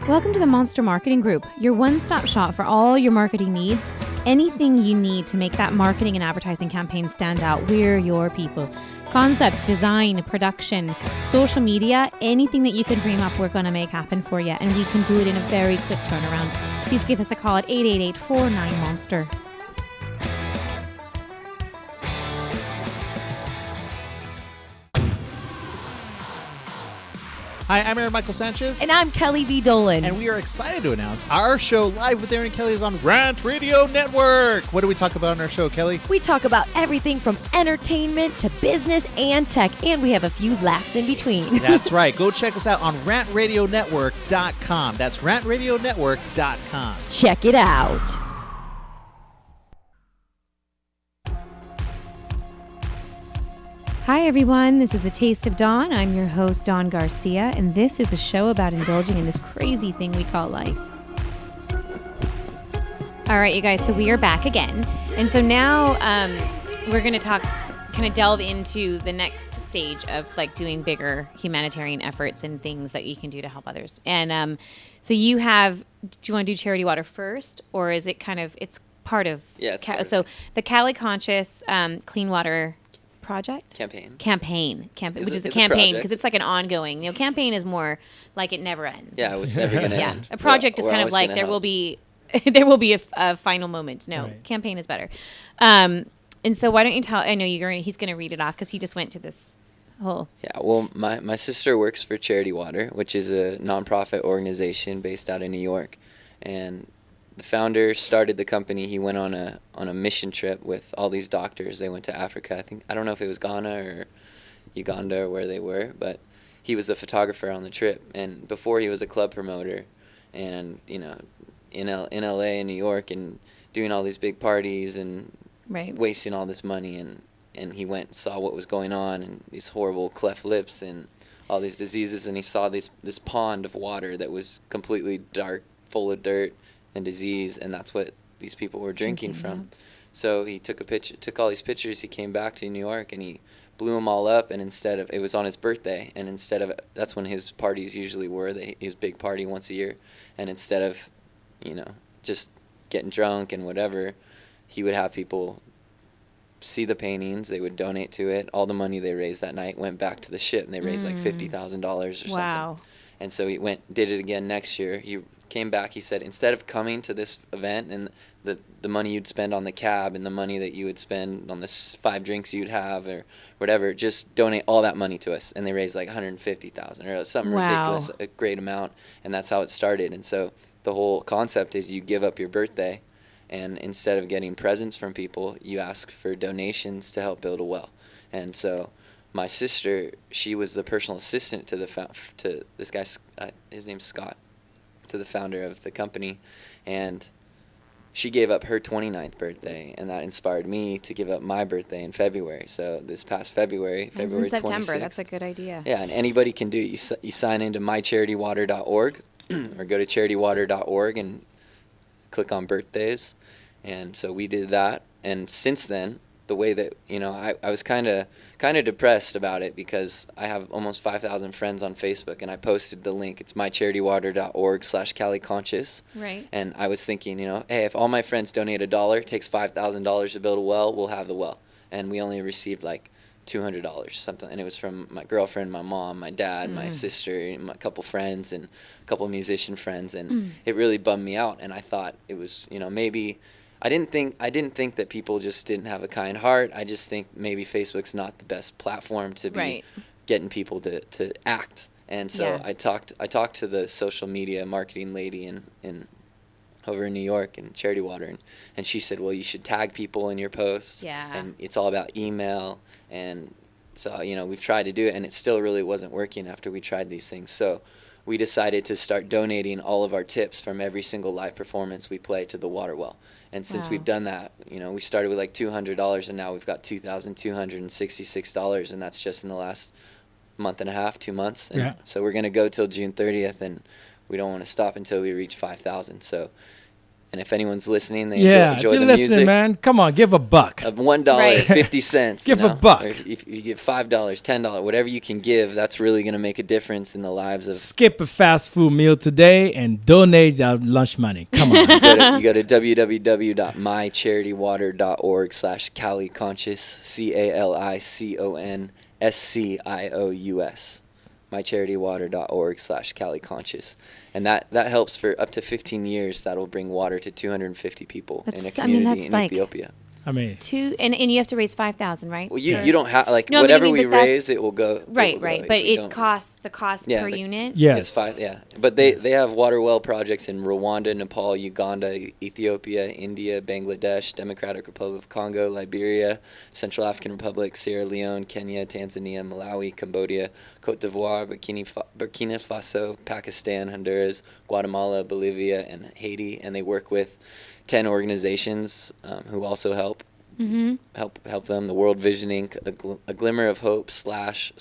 Speaker 1: Welcome to the Monster Marketing Group, your one-stop shop for all your marketing needs. Anything you need to make that marketing and advertising campaign stand out, we're your people. Concept, design, production, social media, anything that you can dream up, we're going to make happen for you. And we can do it in a very quick turnaround. Please give us a call at 888-49-MONSTER.
Speaker 7: Hi, I'm Aaron Michael Sanchez.
Speaker 8: And I'm Kelly V. Dolan.
Speaker 7: And we are excited to announce our show Live with Aaron and Kelly is on Rant Radio Network. What do we talk about on our show, Kelly?
Speaker 8: We talk about everything from entertainment to business and tech, and we have a few laughs in between.
Speaker 7: That's right. Go check us out on rantradionetwork.com. That's rantradionetwork.com.
Speaker 8: Check it out.
Speaker 1: Hi, everyone. This is A Taste of Dawn. I'm your host, Dawn Garcia, and this is a show about indulging in this crazy thing we call life. All right, you guys, so we are back again. And so now we're going to kind of delve into the next stage of like doing bigger humanitarian efforts and things that you can do to help others. And so do you want to do Charity Water first, or is it it's part of...
Speaker 10: Yeah, it's
Speaker 1: so the Cali Conscious Clean Water project? Campaign, which is a campaign because it's like an ongoing. Campaign is more like it never ends.
Speaker 10: Yeah, it's never going to end.
Speaker 1: A project is kind of like there will be a final moment. No,
Speaker 11: Right.
Speaker 1: Campaign is better. And so why don't you tell? I know he's going to read it off because he just went to this whole.
Speaker 10: Yeah, well, my sister works for Charity Water, which is a nonprofit organization based out of New York, and the founder started the company. He went on a mission trip with all these doctors. They went to Africa. I don't know if it was Ghana or Uganda or where they were, but he was the photographer on the trip. And before he was a club promoter, and in LA and New York, and doing all these big parties and wasting all this money. And he went and saw what was going on, and these horrible cleft lips and all these diseases. And he saw this pond of water that was completely dark, full of dirt and disease, and that's what these people were drinking from. So he took all these pictures. He came back to New York and he blew them all up. And it was on his birthday, and that's when his parties usually were. His big party once a year, and instead of, just getting drunk and whatever, he would have people see the paintings. They would donate to it. All the money they raised that night went back to the ship, and they raised like $50,000 or something.
Speaker 1: Wow.
Speaker 10: And so he did it again next year. He came back. He said, instead of coming to this event and the money you'd spend on the cab and the money that you would spend on the 5 drinks you'd have or whatever, just donate all that money to us. And they raised like $150,000 or something ridiculous, a great amount. And that's how it started. And so the whole concept is you give up your birthday, and instead of getting presents from people, you ask for donations to help build a well. And so my sister, she was the personal assistant to this guy, his name's Scott, to the founder of the company, and she gave up her 29th birthday, and that inspired me to give up my birthday in February. So this past February
Speaker 1: in September,
Speaker 10: 26th.
Speaker 1: that's a good idea.
Speaker 10: Yeah, and anybody can do it. You sign into mycharitywater.org or go to charitywater.org and click on birthdays. And so we did that, and since then, the way that I was kind of depressed about it because I have almost 5,000 friends on Facebook, and I posted the link. It's mycharitywater.org/Cali Conscious.
Speaker 1: Right.
Speaker 10: And I was thinking, hey, if all my friends donate $1, it takes $5,000 to build a well, we'll have the well. And we only received like $200 something, and it was from my girlfriend, my mom, my dad, my sister, and a couple friends, and a couple musician friends, and it really bummed me out. And I thought it was, maybe. I didn't think that people just didn't have a kind heart. I just think maybe Facebook's not the best platform to be getting people to act. And so I talked to the social media marketing lady in over in New York in Charity Water, and she said, well, you should tag people in your posts.
Speaker 1: Yeah.
Speaker 10: And it's all about email, and So, we've tried to do it, and it still really wasn't working after we tried these things. So we decided to start donating all of our tips from every single live performance we play to the water well. And since we've done that, we started with like $200, and now we've got $2,266, and that's just in the last month and a half, 2 months. And so we're going to go till June 30th, and we don't want to stop until we reach 5,000. So, and if anyone's listening, they enjoy the music,
Speaker 11: man, come on, give a buck.
Speaker 10: Of $1.50.
Speaker 11: Give a buck.
Speaker 10: Or if you give $5, $10, whatever you can give, that's really going to make a difference in the lives of.
Speaker 11: Skip a fast food meal today and donate our lunch money. Come on.
Speaker 10: You go to www.mycharitywater.org/Cali Conscious, CaliConscious. mycharitywater.org/Cali Conscious. And that helps for up to 15 years. That'll bring water to 250 people in a community in Ethiopia.
Speaker 11: And
Speaker 1: you have to raise 5,000, right?
Speaker 10: Well, you don't have whatever we raise, it will go.
Speaker 1: Right. But it costs per unit.
Speaker 11: Yes.
Speaker 10: It's $5. Yeah, but they have water well projects in Rwanda, Nepal, Uganda, Ethiopia, India, Bangladesh, Democratic Republic of Congo, Liberia, Central African Republic, Sierra Leone, Kenya, Tanzania, Malawi, Cambodia, Cote d'Ivoire, Burkina Faso, Pakistan, Honduras, Guatemala, Bolivia, and Haiti, and they work with 10 organizations who also help them. The World Vision Inc., A Glimmer of Hope, Splash,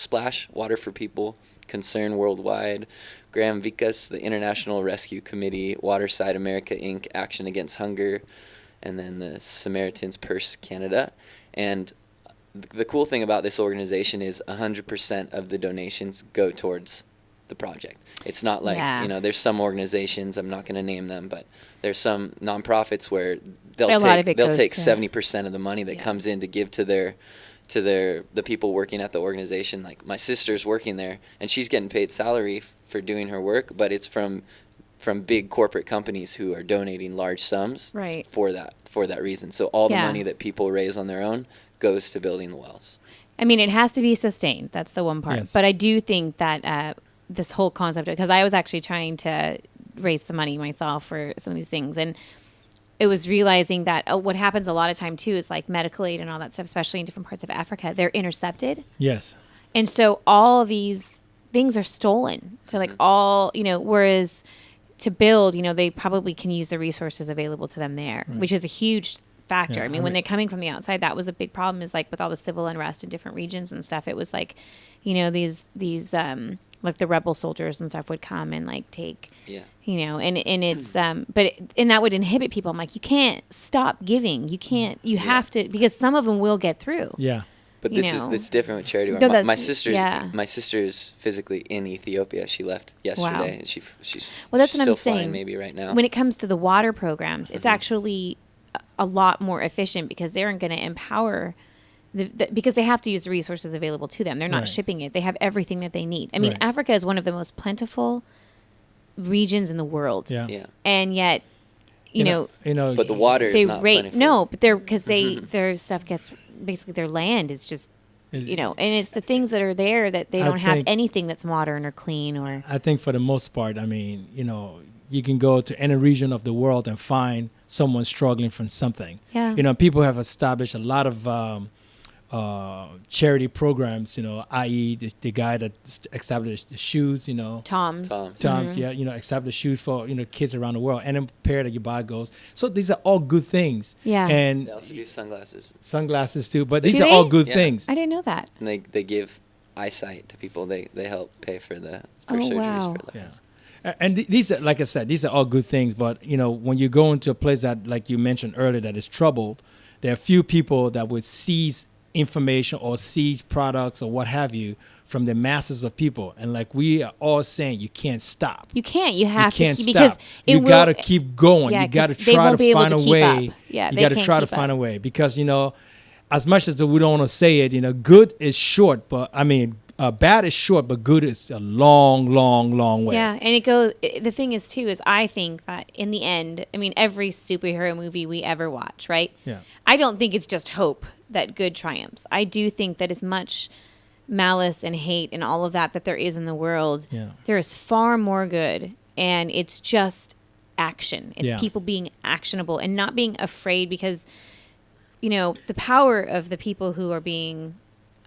Speaker 10: Water for People, Concern Worldwide, Graham Vikas, the International Rescue Committee, Waterside America Inc., Action Against Hunger, and then the Samaritan's Purse Canada. And the cool thing about this organization is 100% of the donations go towards the project. It's not like, there's some organizations, I'm not going to name them, but there's some nonprofits where they'll take 70% of the money that comes in to give to the people working at the organization. Like my sister's working there, and she's getting paid salary for doing her work, but it's from big corporate companies who are donating large sums for that reason. So all the money that people raise on their own goes to building the wells.
Speaker 1: I mean, it has to be sustained. That's the one part.
Speaker 11: Yes.
Speaker 1: But I do think that this whole concept, because I was actually trying to raise some money myself for some of these things, and it was realizing that what happens a lot of time too is like medical aid and all that stuff, especially in different parts of Africa, they're intercepted.
Speaker 11: Yes.
Speaker 1: And so all these things are stolen. So like whereas to build, they probably can use the resources available to them there, which is a huge factor.
Speaker 11: Yeah,
Speaker 1: I mean, when they're coming from the outside, that was a big problem, is like with all the civil unrest in different regions and stuff, it was like, these like the rebel soldiers and stuff would come and like take, and it's, but that would inhibit people. I'm like, you can't stop giving. You can't, you have to, because some of them will get through.
Speaker 11: Yeah.
Speaker 10: But it's different with charity. My sister's physically in Ethiopia. She left yesterday, and she's
Speaker 1: that's
Speaker 10: still
Speaker 1: what I'm
Speaker 10: flying
Speaker 1: saying.
Speaker 10: Maybe right now.
Speaker 1: When it comes to the water programs, it's actually a lot more efficient, because they're going to empower because they have to use the resources available to them. They're not shipping it. They have everything that they need. I mean, Africa is one of the most plentiful regions in the world.
Speaker 11: Yeah.
Speaker 1: And yet,
Speaker 10: but the water is not plentiful.
Speaker 1: No, but because their stuff gets, basically their land is just, and it's the things that are there that they don't have anything that's modern or clean or.
Speaker 11: I think for the most part, I mean, you can go to any region of the world and find someone struggling from something.
Speaker 1: Yeah.
Speaker 11: People have established a lot of charity programs, i.e. the guy that established the shoes,
Speaker 1: Tom's,
Speaker 11: established shoes for, kids around the world, and then pair that you buy goes. So these are all good things.
Speaker 1: Yeah.
Speaker 11: And
Speaker 10: they also do sunglasses.
Speaker 11: Sunglasses too, but these are all good things.
Speaker 1: I didn't know that.
Speaker 10: And they give eyesight to people. They help pay for surgeries for that.
Speaker 11: Yeah. And these are, like I said, these are all good things. But, when you go into a place that, like you mentioned earlier, that is troubled, there are few people that would seize information or seize products or what have you from the masses of people. And like we are all saying, you can't stop.
Speaker 1: You can't. You have
Speaker 11: to
Speaker 1: keep, because
Speaker 11: you got to keep going.
Speaker 1: Yeah,
Speaker 11: you got to try to find a way.
Speaker 1: Yeah,
Speaker 11: you got to try to find a way, because, as much as we don't want to say it, good is short, but I mean, bad is short, but good is a long, long, long way.
Speaker 1: Yeah, and it goes. The thing is, too, is I think that in the end, I mean, every superhero movie we ever watch, right?
Speaker 11: Yeah.
Speaker 1: I don't think it's just hope that good triumphs. I do think that as much malice and hate and all of that there is in the world, there is far more good, and it's just action. It's people being actionable and not being afraid, because, the power of the people who are being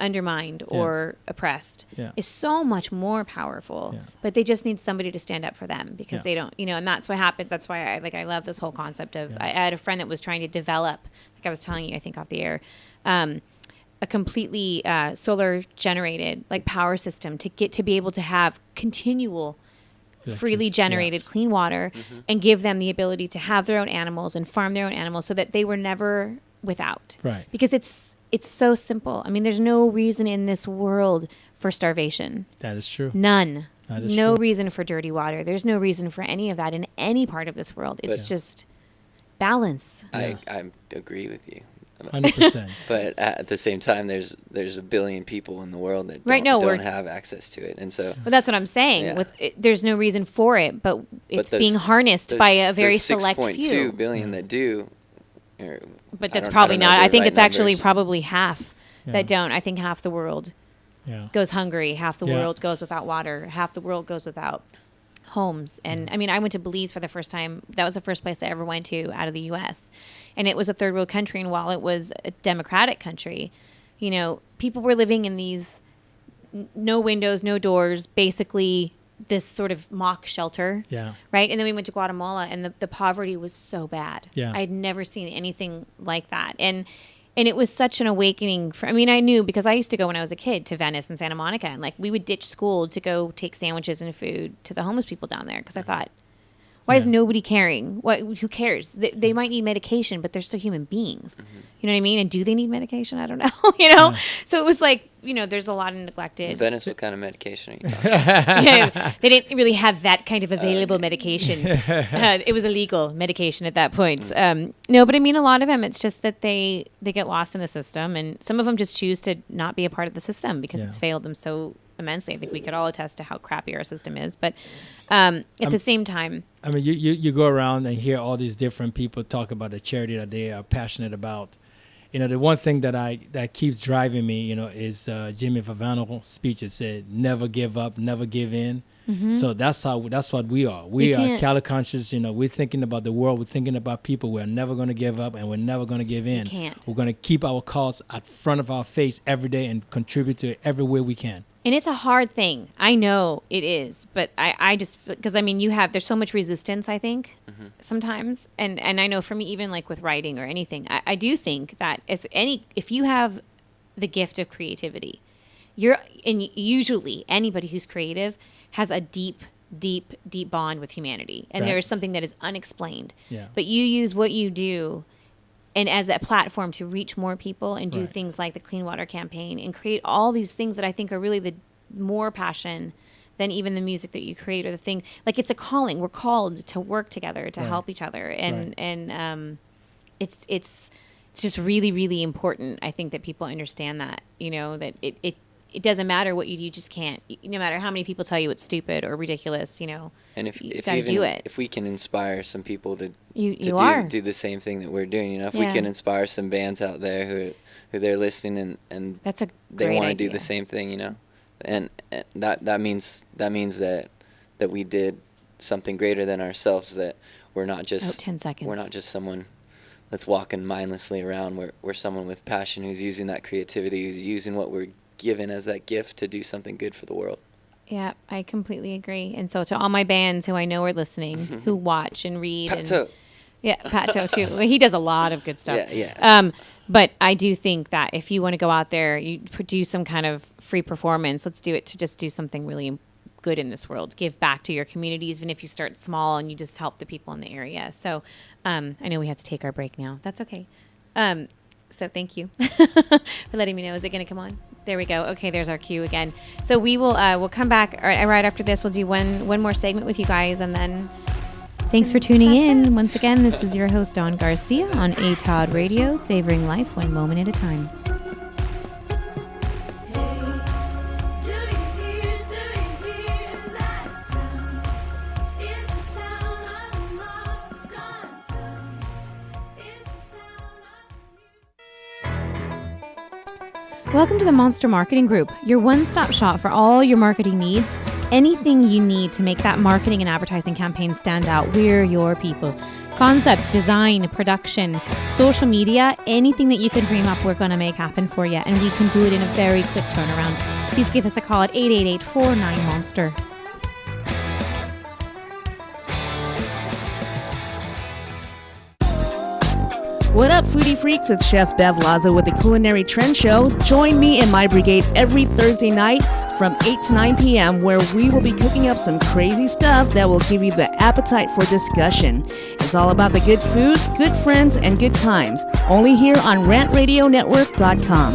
Speaker 1: undermined or oppressed
Speaker 11: Yeah.
Speaker 1: is so much more powerful, but they just need somebody to stand up for them because they don't, and that's what happened. That's why I love this whole concept of, I had a friend that was trying to develop, like I was telling you, I think off the air, a completely solar generated like power system to be able to have continual freely generated clean water and give them the ability to have their own animals and farm their own animals so that they were never without.
Speaker 11: Right.
Speaker 1: Because it's so simple. I mean, there's no reason in this world for starvation.
Speaker 11: That is true.
Speaker 1: None.
Speaker 11: That is
Speaker 1: no
Speaker 11: true.
Speaker 1: reason for dirty water. There's no reason for any of that in any part of this world. It's just balance.
Speaker 10: I agree with you.
Speaker 11: 100%.
Speaker 10: But at the same time, there's a billion people in the world that don't have access to it, and so.
Speaker 1: But that's what I'm saying.
Speaker 10: Yeah.
Speaker 1: There's no reason for it, but it's being harnessed by a very select few.
Speaker 10: 6.2 billion that do.
Speaker 1: But that's probably not. I think it's actually probably half that don't. I think half the world goes hungry. Half the world goes without water. Half the world goes without homes. And I mean, I went to Belize for the first time. That was the first place I ever went to out of the U.S. And it was a third world country. And while it was a democratic country, people were living in these no windows, no doors, basically this sort of mock shelter.
Speaker 11: Yeah.
Speaker 1: Right. And then we went to Guatemala and the poverty was so bad.
Speaker 11: Yeah.
Speaker 1: I had never seen anything like that. And it was such an awakening I knew because I used to go when I was a kid to Venice and Santa Monica, and like we would ditch school to go take sandwiches and food to the homeless people down there. Cause I thought, why is nobody caring? Who cares? They might need medication, but they're still human beings. You know what I mean? And do they need medication? I don't know. So it was like, there's a lot of neglected.
Speaker 10: Venice, what kind of medication are you talking about?
Speaker 1: They didn't really have that kind of available medication. It was illegal medication at that point. No, but I mean, a lot of them, it's just that they get lost in the system, and some of them just choose to not be a part of the system because it's failed them so immensely. I think we could all attest to how crappy our system is. But at the same time,
Speaker 11: I mean, you go around and hear all these different people talk about the charity that they are passionate about. The one thing that keeps driving me, is Jimmy Favano's speech. It said, "Never give up, never give in." Mm-hmm. So that's what we are. We are Cali Conscious. We're thinking about the world. We're thinking about people. We're never going to give up, and we're never going to give in. We're going to keep our cause at front of our face every day and contribute to it every way we can.
Speaker 1: And it's a hard thing. I know it is, but I just, because there's so much resistance, I think, sometimes. And I know for me, even like with writing or anything, I do think that if you have the gift of creativity, and usually anybody who's creative has a deep bond with humanity. And there is something that is unexplained. Yeah. But you use what you do and as a platform to reach more people and do things like the Clean Water Campaign and create all these things that I think are really the more passion than even the music that you create or the thing. Like it's a calling. We're called to work together, to help each other. And it's just really, really important. I think that people understand that, that it doesn't matter what you do. You just can't, no matter how many people tell you it's stupid or ridiculous,
Speaker 10: And if
Speaker 1: you gotta do it.
Speaker 10: If we can inspire some people to do the same thing that we're doing, if we can inspire some bands out there who they're listening and
Speaker 1: that's
Speaker 10: they want to do the same thing, and that means that we did something greater than ourselves. That we're not just
Speaker 1: 10 seconds.
Speaker 10: We're not just someone that's walking mindlessly around. We're someone with passion who's using that creativity, who's using what we're given as that gift to do something good for the world.
Speaker 1: Yeah, I completely agree. And so to all my bands who I know are listening, who watch and read.
Speaker 10: Pato.
Speaker 1: Pato too. He does a lot of good stuff.
Speaker 10: Yeah.
Speaker 1: But I do think that if you want to go out there, you produce some kind of free performance, let's do it to just do something really good in this world. Give back to your communities, even if you start small and you just help the people in the area. So I know we have to take our break now. That's okay. So thank you for letting me know. Is it going to come on? There we go. Okay, there's our cue again. So we will we'll come back right after this. We'll do one more segment with you guys, and then thanks for tuning in. Once again, this is your host, Dawn Garcia, on ATOD Radio, savoring life one moment at a time. Welcome to the Monster Marketing Group, your one-stop shop for all your marketing needs. Anything you need to make that marketing and advertising campaign stand out, we're your people. Concepts, design, production, social media, anything that you can dream up, we're going to make happen for you. And we can do it in a very quick turnaround. Please give us a call at 888-49-MONSTER.
Speaker 6: What up, foodie freaks? It's Chef Bev Lazo with the Culinary Trend Show. Join me and my brigade every Thursday night from 8 to 9 p.m. where we will be cooking up some crazy stuff that will give you the appetite for discussion. It's all about the good food, good friends, and good times. Only here on rantradionetwork.com.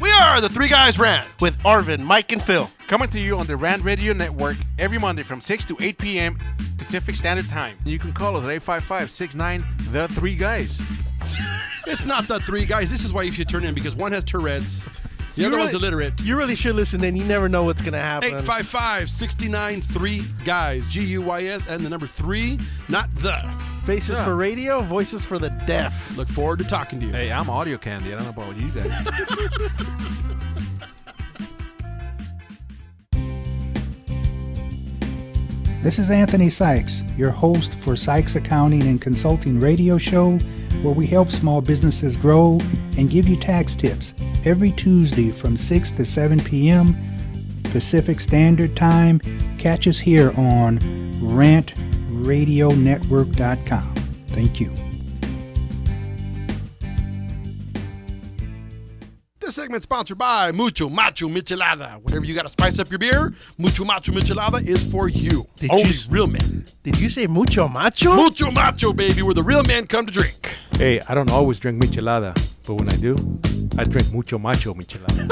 Speaker 3: We are the Three Guys Rant
Speaker 5: with Arvin, Mike, and Phil.
Speaker 4: Coming to you on the Rand Radio Network every Monday from 6 to 8 p.m. Pacific Standard Time. You can call us at 855-69-THE-3-GUYS.
Speaker 3: It's not the Three Guys. This is why you should turn in, because one has Tourette's, the other one's illiterate.
Speaker 5: You really should listen in. You never know what's going to happen.
Speaker 3: 855-69-3-GUYS, G-U-Y-S, and the number 3, not the.
Speaker 5: Faces for radio, voices for the deaf.
Speaker 3: Look forward to talking to you.
Speaker 4: Hey, I'm audio candy. I don't know about you guys.
Speaker 2: This is Anthony Sykes, your host for Sykes Accounting and Consulting radio show, where we help small businesses grow and give you tax tips every Tuesday from 6 to 7 p.m. Pacific Standard Time. Catch us here on rantradionetwork.com. Thank you.
Speaker 3: This segment's sponsored by Mucho Macho Michelada. Whenever you got to spice up your beer, Mucho Macho Michelada is for you. Only real men.
Speaker 5: Did you say mucho macho?
Speaker 3: Mucho Macho, baby, where the real men come to drink.
Speaker 4: Hey, I don't always drink michelada, but when I do, I drink mucho macho michelada.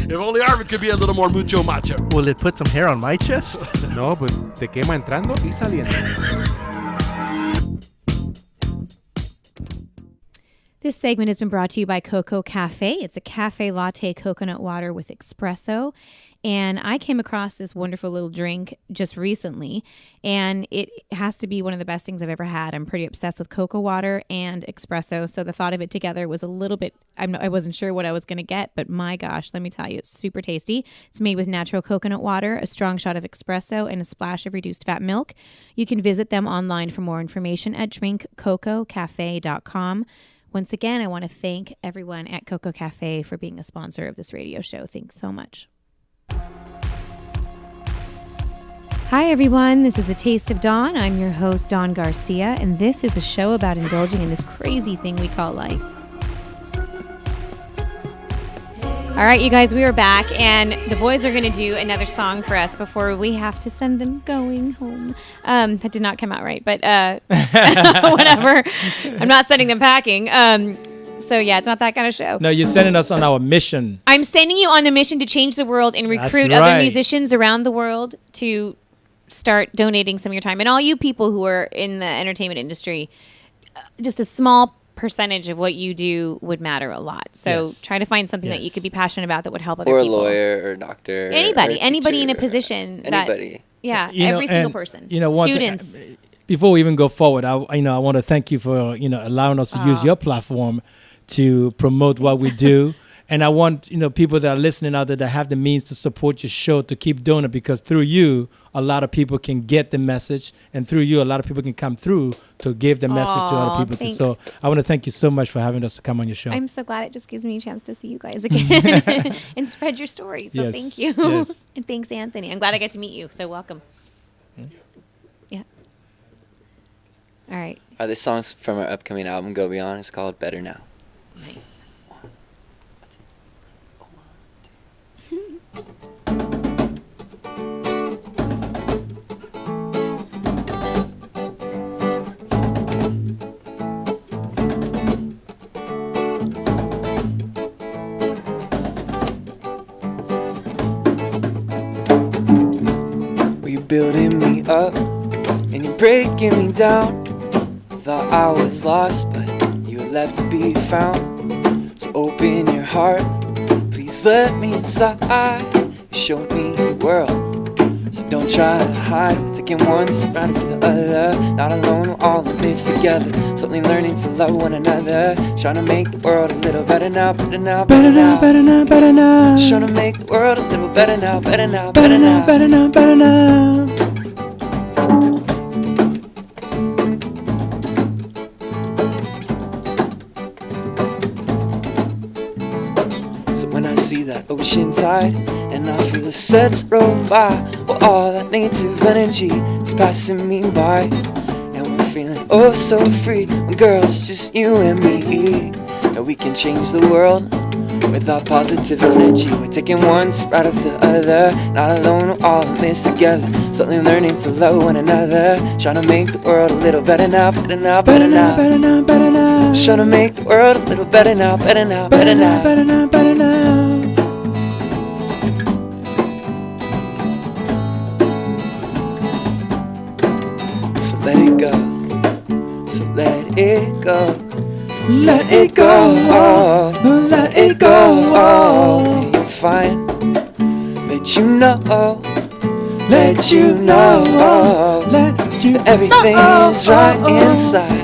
Speaker 3: If only Arvin could be a little more mucho macho.
Speaker 5: Will it put some hair on my chest?
Speaker 4: No, but te quema entrando y saliendo.
Speaker 1: This segment has been brought to you by Coco Cafe. It's a cafe latte coconut water with espresso. And I came across this wonderful little drink just recently, and it has to be one of the best things I've ever had. I'm pretty obsessed with cocoa water and espresso, so the thought of it together was a little bit, I wasn't sure what I was going to get, but my gosh, let me tell you, it's super tasty. It's made with natural coconut water, a strong shot of espresso, and a splash of reduced fat milk. You can visit them online for more information at drinkcococafe.com. Once again, I want to thank everyone at Coco Cafe for being a sponsor of this radio show. Thanks so much. Hi, everyone. This is A Taste of Dawn. I'm your host, Dawn Garcia, and this is a show about indulging in this crazy thing we call life. All right, you guys, we are back, and the boys are going to do another song for us before we have to send them going home. That did not come out right, but whatever. I'm not sending them packing. So, yeah, it's not that kind of show.
Speaker 11: No, you're sending us on our mission.
Speaker 1: I'm sending you on a mission to change the world and recruit other musicians around the world to start donating some of your time. And all you people who are in the entertainment industry, just a small percentage of what you do would matter a lot. So try to find something that you could be passionate about that would help other people.
Speaker 10: Or a lawyer or a doctor.
Speaker 1: Anybody in a position.
Speaker 10: Anybody.
Speaker 1: Every single person. Students.
Speaker 11: Before we even go forward, I want to thank you for allowing us to use your platform to promote what we do. And I want people that are listening out there that have the means to support your show to keep doing it, because through you a lot of people can get the message, and through you a lot of people can come through to give the message to other people too. So I want to thank you so much for having us to come on your show.
Speaker 1: I'm so glad it just gives me a chance to see you guys again and spread your story. So thank you. Yes. And thanks, Anthony. I'm glad I get to meet you. So welcome. Yeah. All right.
Speaker 10: This song's from our upcoming album, Go Beyond. It's called Better Now.
Speaker 1: Nice.
Speaker 10: Building me up and you're breaking me down. Thought I was lost, but you were left to be found. So open your heart, please let me inside. Show me the world So don't try to hide. We're taking one stride after the other. Not alone, we're all in this together. Slowly learning to love one another. Trying to make the world a little better now, better now, better now, better now, better now. Trying to make the world a little better now, better now, better now, better now, better now. So when I see that ocean tide and I feel the sets roll by, well, all that native energy is passing me by. And we're feeling oh so free, when girl, it's just you and me. And we can change the world with our positive energy. We're taking one stride after the other. Not alone, we're all in this together. Slowly learning to love one another. Trying to make the world a little better now, better now, better now, better now, better now. Trying to make the world a little better now, better now, better now, better now, better now. So let it go. So let it go. Let it go, let it go. And you'll find that you know, let you know, let you that everything is right inside.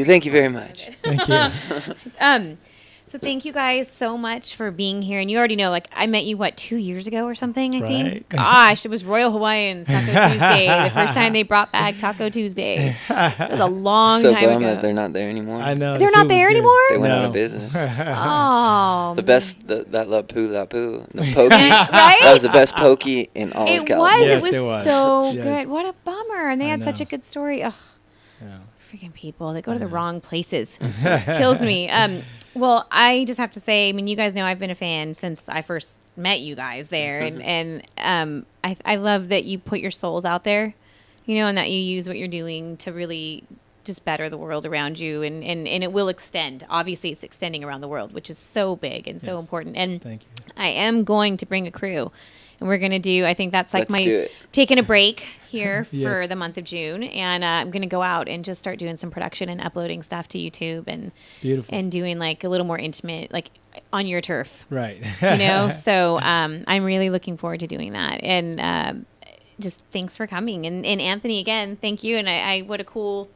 Speaker 10: Thank you very much.
Speaker 11: Thank you.
Speaker 1: So thank you guys so much for being here. And you already know, like, I met you, 2 years ago or something, I think? Gosh, it was Royal Hawaiians Taco Tuesday. The first time they brought back Taco Tuesday. It was a long time ago.
Speaker 10: So bummed that they're not there anymore.
Speaker 11: I know.
Speaker 1: They're not there anymore?
Speaker 10: They went out of business.
Speaker 1: Oh.
Speaker 10: The best, that La Poo, the pokey. Right? That was the best pokey in all of California.
Speaker 1: It was so good. What a bummer. And they had such a good story. Ugh. Freaking people. They go to the wrong places. Kills me. Well, I just have to say, I mean, you guys know I've been a fan since I first met you guys there. And I love that you put your souls out there, and that you use what you're doing to really just better the world around you. And it will extend. Obviously, it's extending around the world, which is so big and so important. And
Speaker 11: thank you.
Speaker 1: I am going to bring a crew. And we're going to do, I think that's like taking a break here for the month of June. And I'm going to go out and just start doing some production and uploading stuff to YouTube and and doing like a little more intimate, like on your turf.
Speaker 11: Right.
Speaker 1: So I'm really looking forward to doing that. And just thanks for coming. And Anthony, again, thank you. And I what a cool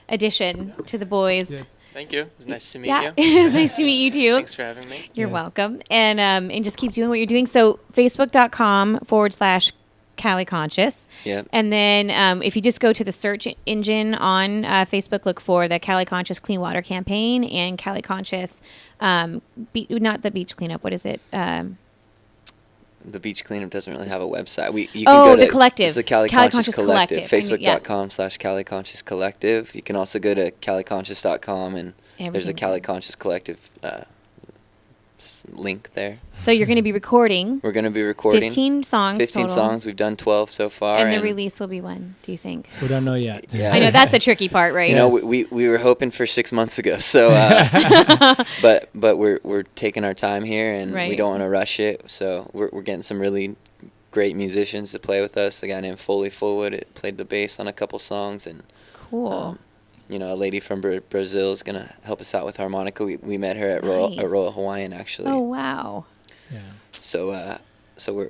Speaker 1: addition to the boys. Yes.
Speaker 12: Thank you. It was nice to meet you.
Speaker 1: It was nice to meet you too.
Speaker 12: Thanks for having me.
Speaker 1: You're welcome. And just keep doing what you're doing. So facebook.com/Cali Conscious.
Speaker 10: Yep.
Speaker 1: And then if you just go to the search engine on Facebook, look for the Cali Conscious Clean Water Campaign and Cali Conscious, not the beach cleanup. What is it?
Speaker 10: The beach cleanup doesn't really have a website. You can go to
Speaker 1: the collective.
Speaker 10: It's the Cali Conscious Collective. Facebook.com/Cali Conscious Collective. You can also go to CaliConscious.com and there's a Cali Conscious Collective link there.
Speaker 1: So you're going to be recording.
Speaker 10: We're going to be recording
Speaker 1: 15 songs.
Speaker 10: 15
Speaker 1: total.
Speaker 10: songs. We've done 12 so far.
Speaker 1: And the release will be when, do you think?
Speaker 11: We don't know yet.
Speaker 10: Yeah.
Speaker 1: I know that's the tricky part, right?
Speaker 10: We were hoping for 6 months ago. So, but we're taking our time here, and we don't want to rush it. So we're getting some really great musicians to play with us. A guy named Foley Fullwood played the bass on a couple songs, and
Speaker 1: cool.
Speaker 10: A lady from Brazil is gonna help us out with harmonica. We met her at Royal Hawaiian actually.
Speaker 1: Oh wow.
Speaker 11: Yeah.
Speaker 10: So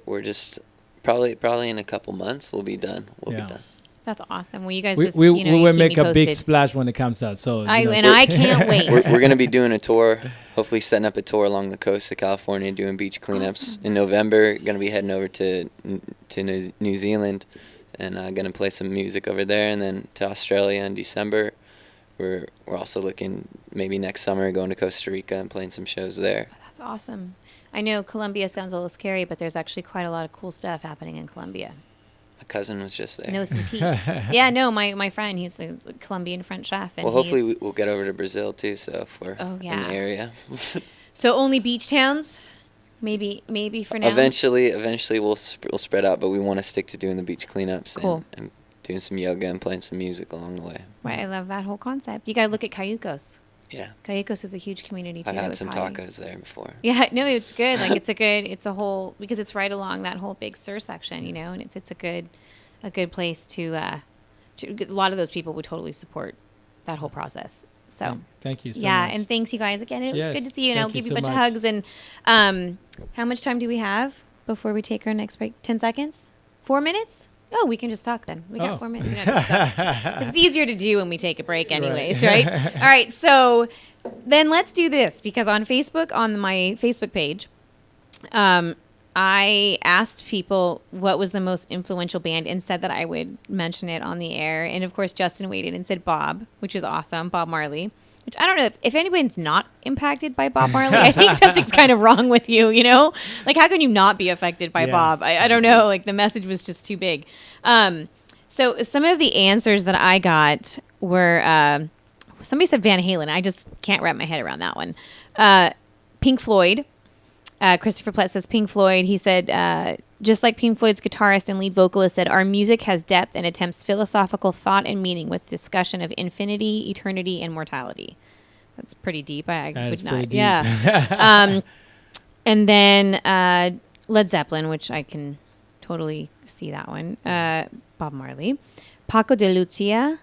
Speaker 10: we're just probably in a couple months we'll be done. We'll be done.
Speaker 1: That's awesome. Well, you guys
Speaker 11: we will make a big splash when it comes out. So
Speaker 1: I can't wait.
Speaker 10: We're gonna be doing a tour. Hopefully, setting up a tour along the coast of California, doing beach cleanups in November. Gonna be heading over to New Zealand, and gonna play some music over there, and then to Australia in December. We're also looking maybe next summer going to Costa Rica and playing some shows there.
Speaker 1: That's awesome. I know Colombia sounds a little scary, but there's actually quite a lot of cool stuff happening in Colombia.
Speaker 10: My cousin was just there.
Speaker 1: Know some peeps. Yeah, no, my friend, he's a Colombian French chef. And
Speaker 10: well, hopefully we'll get over to Brazil too. So if we're in the area.
Speaker 1: So only beach towns, maybe for now.
Speaker 10: Eventually we'll spread out, but we want to stick to doing the beach cleanups and doing some yoga and playing some music along the way.
Speaker 1: Right, I love that whole concept. You got to look at Cayucos.
Speaker 10: Yeah.
Speaker 1: Cayucos is a huge community too.
Speaker 10: I had some tacos there before.
Speaker 1: Yeah, no, it's good. Like it's a whole, because it's right along that whole big Sur section, you know, and it's a good place to a lot of those people would totally support that whole process. So
Speaker 11: thank you so
Speaker 1: much.
Speaker 11: much.
Speaker 1: And thanks you guys again. It was good to see you, and I'll give you a bunch of hugs. And how much time do we have before we take our next break? 10 seconds? 4 minutes? Oh, we can just talk then. We got 4 minutes. You don't have to stop. It's easier to do when we take a break anyways, right? All right, so then let's do this, because on Facebook, on my Facebook page, I asked people what was the most influential band and said that I would mention it on the air. And of course, Justin waited and said Bob, which is awesome, Bob Marley. Which I don't know if anyone's not impacted by Bob Marley. I think something's kind of wrong with you, you know? Like, how can you not be affected by Bob? I don't know. Like, the message was just too big. So some of the answers that I got were, somebody said Van Halen. I just can't wrap my head around that one. Pink Floyd. Christopher Plett says Pink Floyd. He said, just like Pink Floyd's guitarist and lead vocalist said, our music has depth and attempts philosophical thought and meaning with discussion of infinity, eternity, and mortality. That's pretty deep. I would not. Deep. Yeah. And then Led Zeppelin, which I can totally see that one. Bob Marley. Paco de Lucia.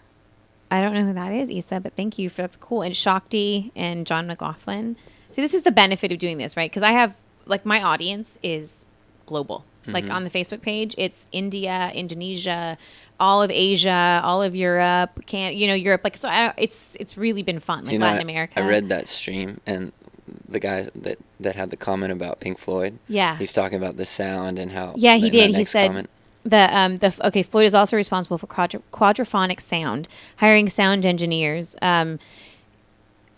Speaker 1: I don't know who that is, Isa, but thank you for that's cool. And Shakti and John McLaughlin. See, this is the benefit of doing this, right? Because I have, like, my audience is global. Like, on the Facebook page, it's India, Indonesia, all of Asia, all of Europe, Europe. Like, so it's really been fun, like Latin America.
Speaker 10: I read that stream, and the guy that had the comment about Pink Floyd.
Speaker 1: Yeah.
Speaker 10: He's talking about the sound and how.
Speaker 1: Yeah, he did. He said Floyd is also responsible for quadraphonic sound, hiring sound engineers. Like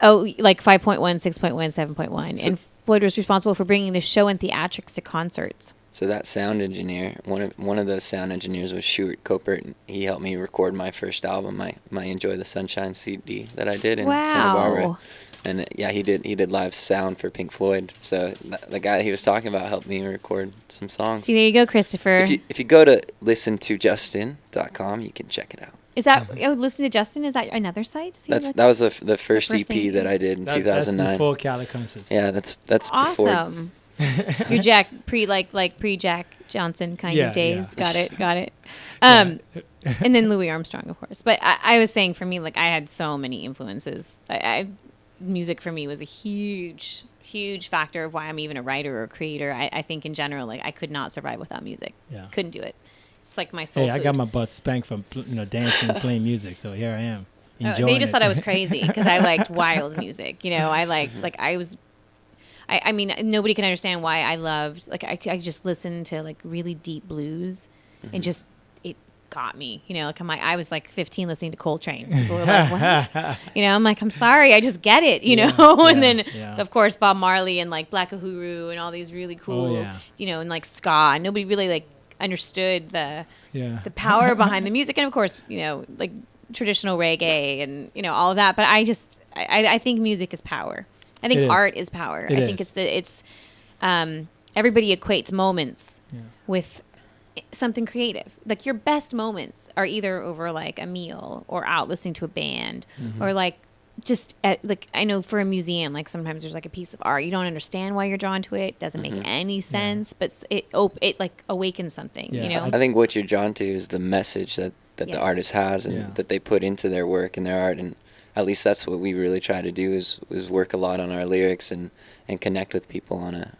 Speaker 1: 5.1, 6.1, 7.1, and Floyd was responsible for bringing the show and theatrics to concerts.
Speaker 10: So that sound engineer, one of those sound engineers was Stuart Coppert, and he helped me record my first album, my Enjoy the Sunshine CD that I did in Santa Barbara. And he did live sound for Pink Floyd. So the guy that he was talking about helped me record some songs.
Speaker 1: See, there you go, Christopher.
Speaker 10: If you go to listentojustin.com, you can check it out.
Speaker 1: Is that Listen to Justin? Is that another site?
Speaker 10: That was the first EP that I did in 2009.
Speaker 11: That's before Cali Conscious.
Speaker 10: Yeah, that's
Speaker 1: awesome.
Speaker 10: Before.
Speaker 1: Your Jack pre Jack Johnson kind of days. Yeah. Got it. And then Louis Armstrong, of course. But I was saying, for me, like, I had so many influences. Music for me was a huge factor of why I'm even a writer or a creator. I think in general, like, I could not survive without music. Yeah. Couldn't do it. It's like my soul food.
Speaker 11: I got my butt spanked from dancing and playing music, so here I am.
Speaker 1: They just thought I was crazy because I liked wild music. I liked, like, I mean, nobody can understand why I loved, like, I just listened to, like, really deep blues and just, it got me, like, I was like 15 listening to Coltrane. People were like, what? I'm like, I'm sorry, I just get it, and then of course Bob Marley and, like, Black Uhuru and all these really cool, and, like, ska, and nobody really, like, understood the power behind the music, and of course, like, traditional reggae and, all of that. But I think music is power. I think art is power. I think it's everybody equates moments with something creative. Like, your best moments are either over, like, a meal or out listening to a band or, like, just at, like, I know for a museum, like, sometimes there's, like, a piece of art you don't understand why you're drawn to it. Doesn't make any sense, but it like awakens something. I
Speaker 10: think what you're drawn to is the message that the artist has and that they put into their work and their art, and at least that's what we really try to do is work a lot on our lyrics and connect with people on a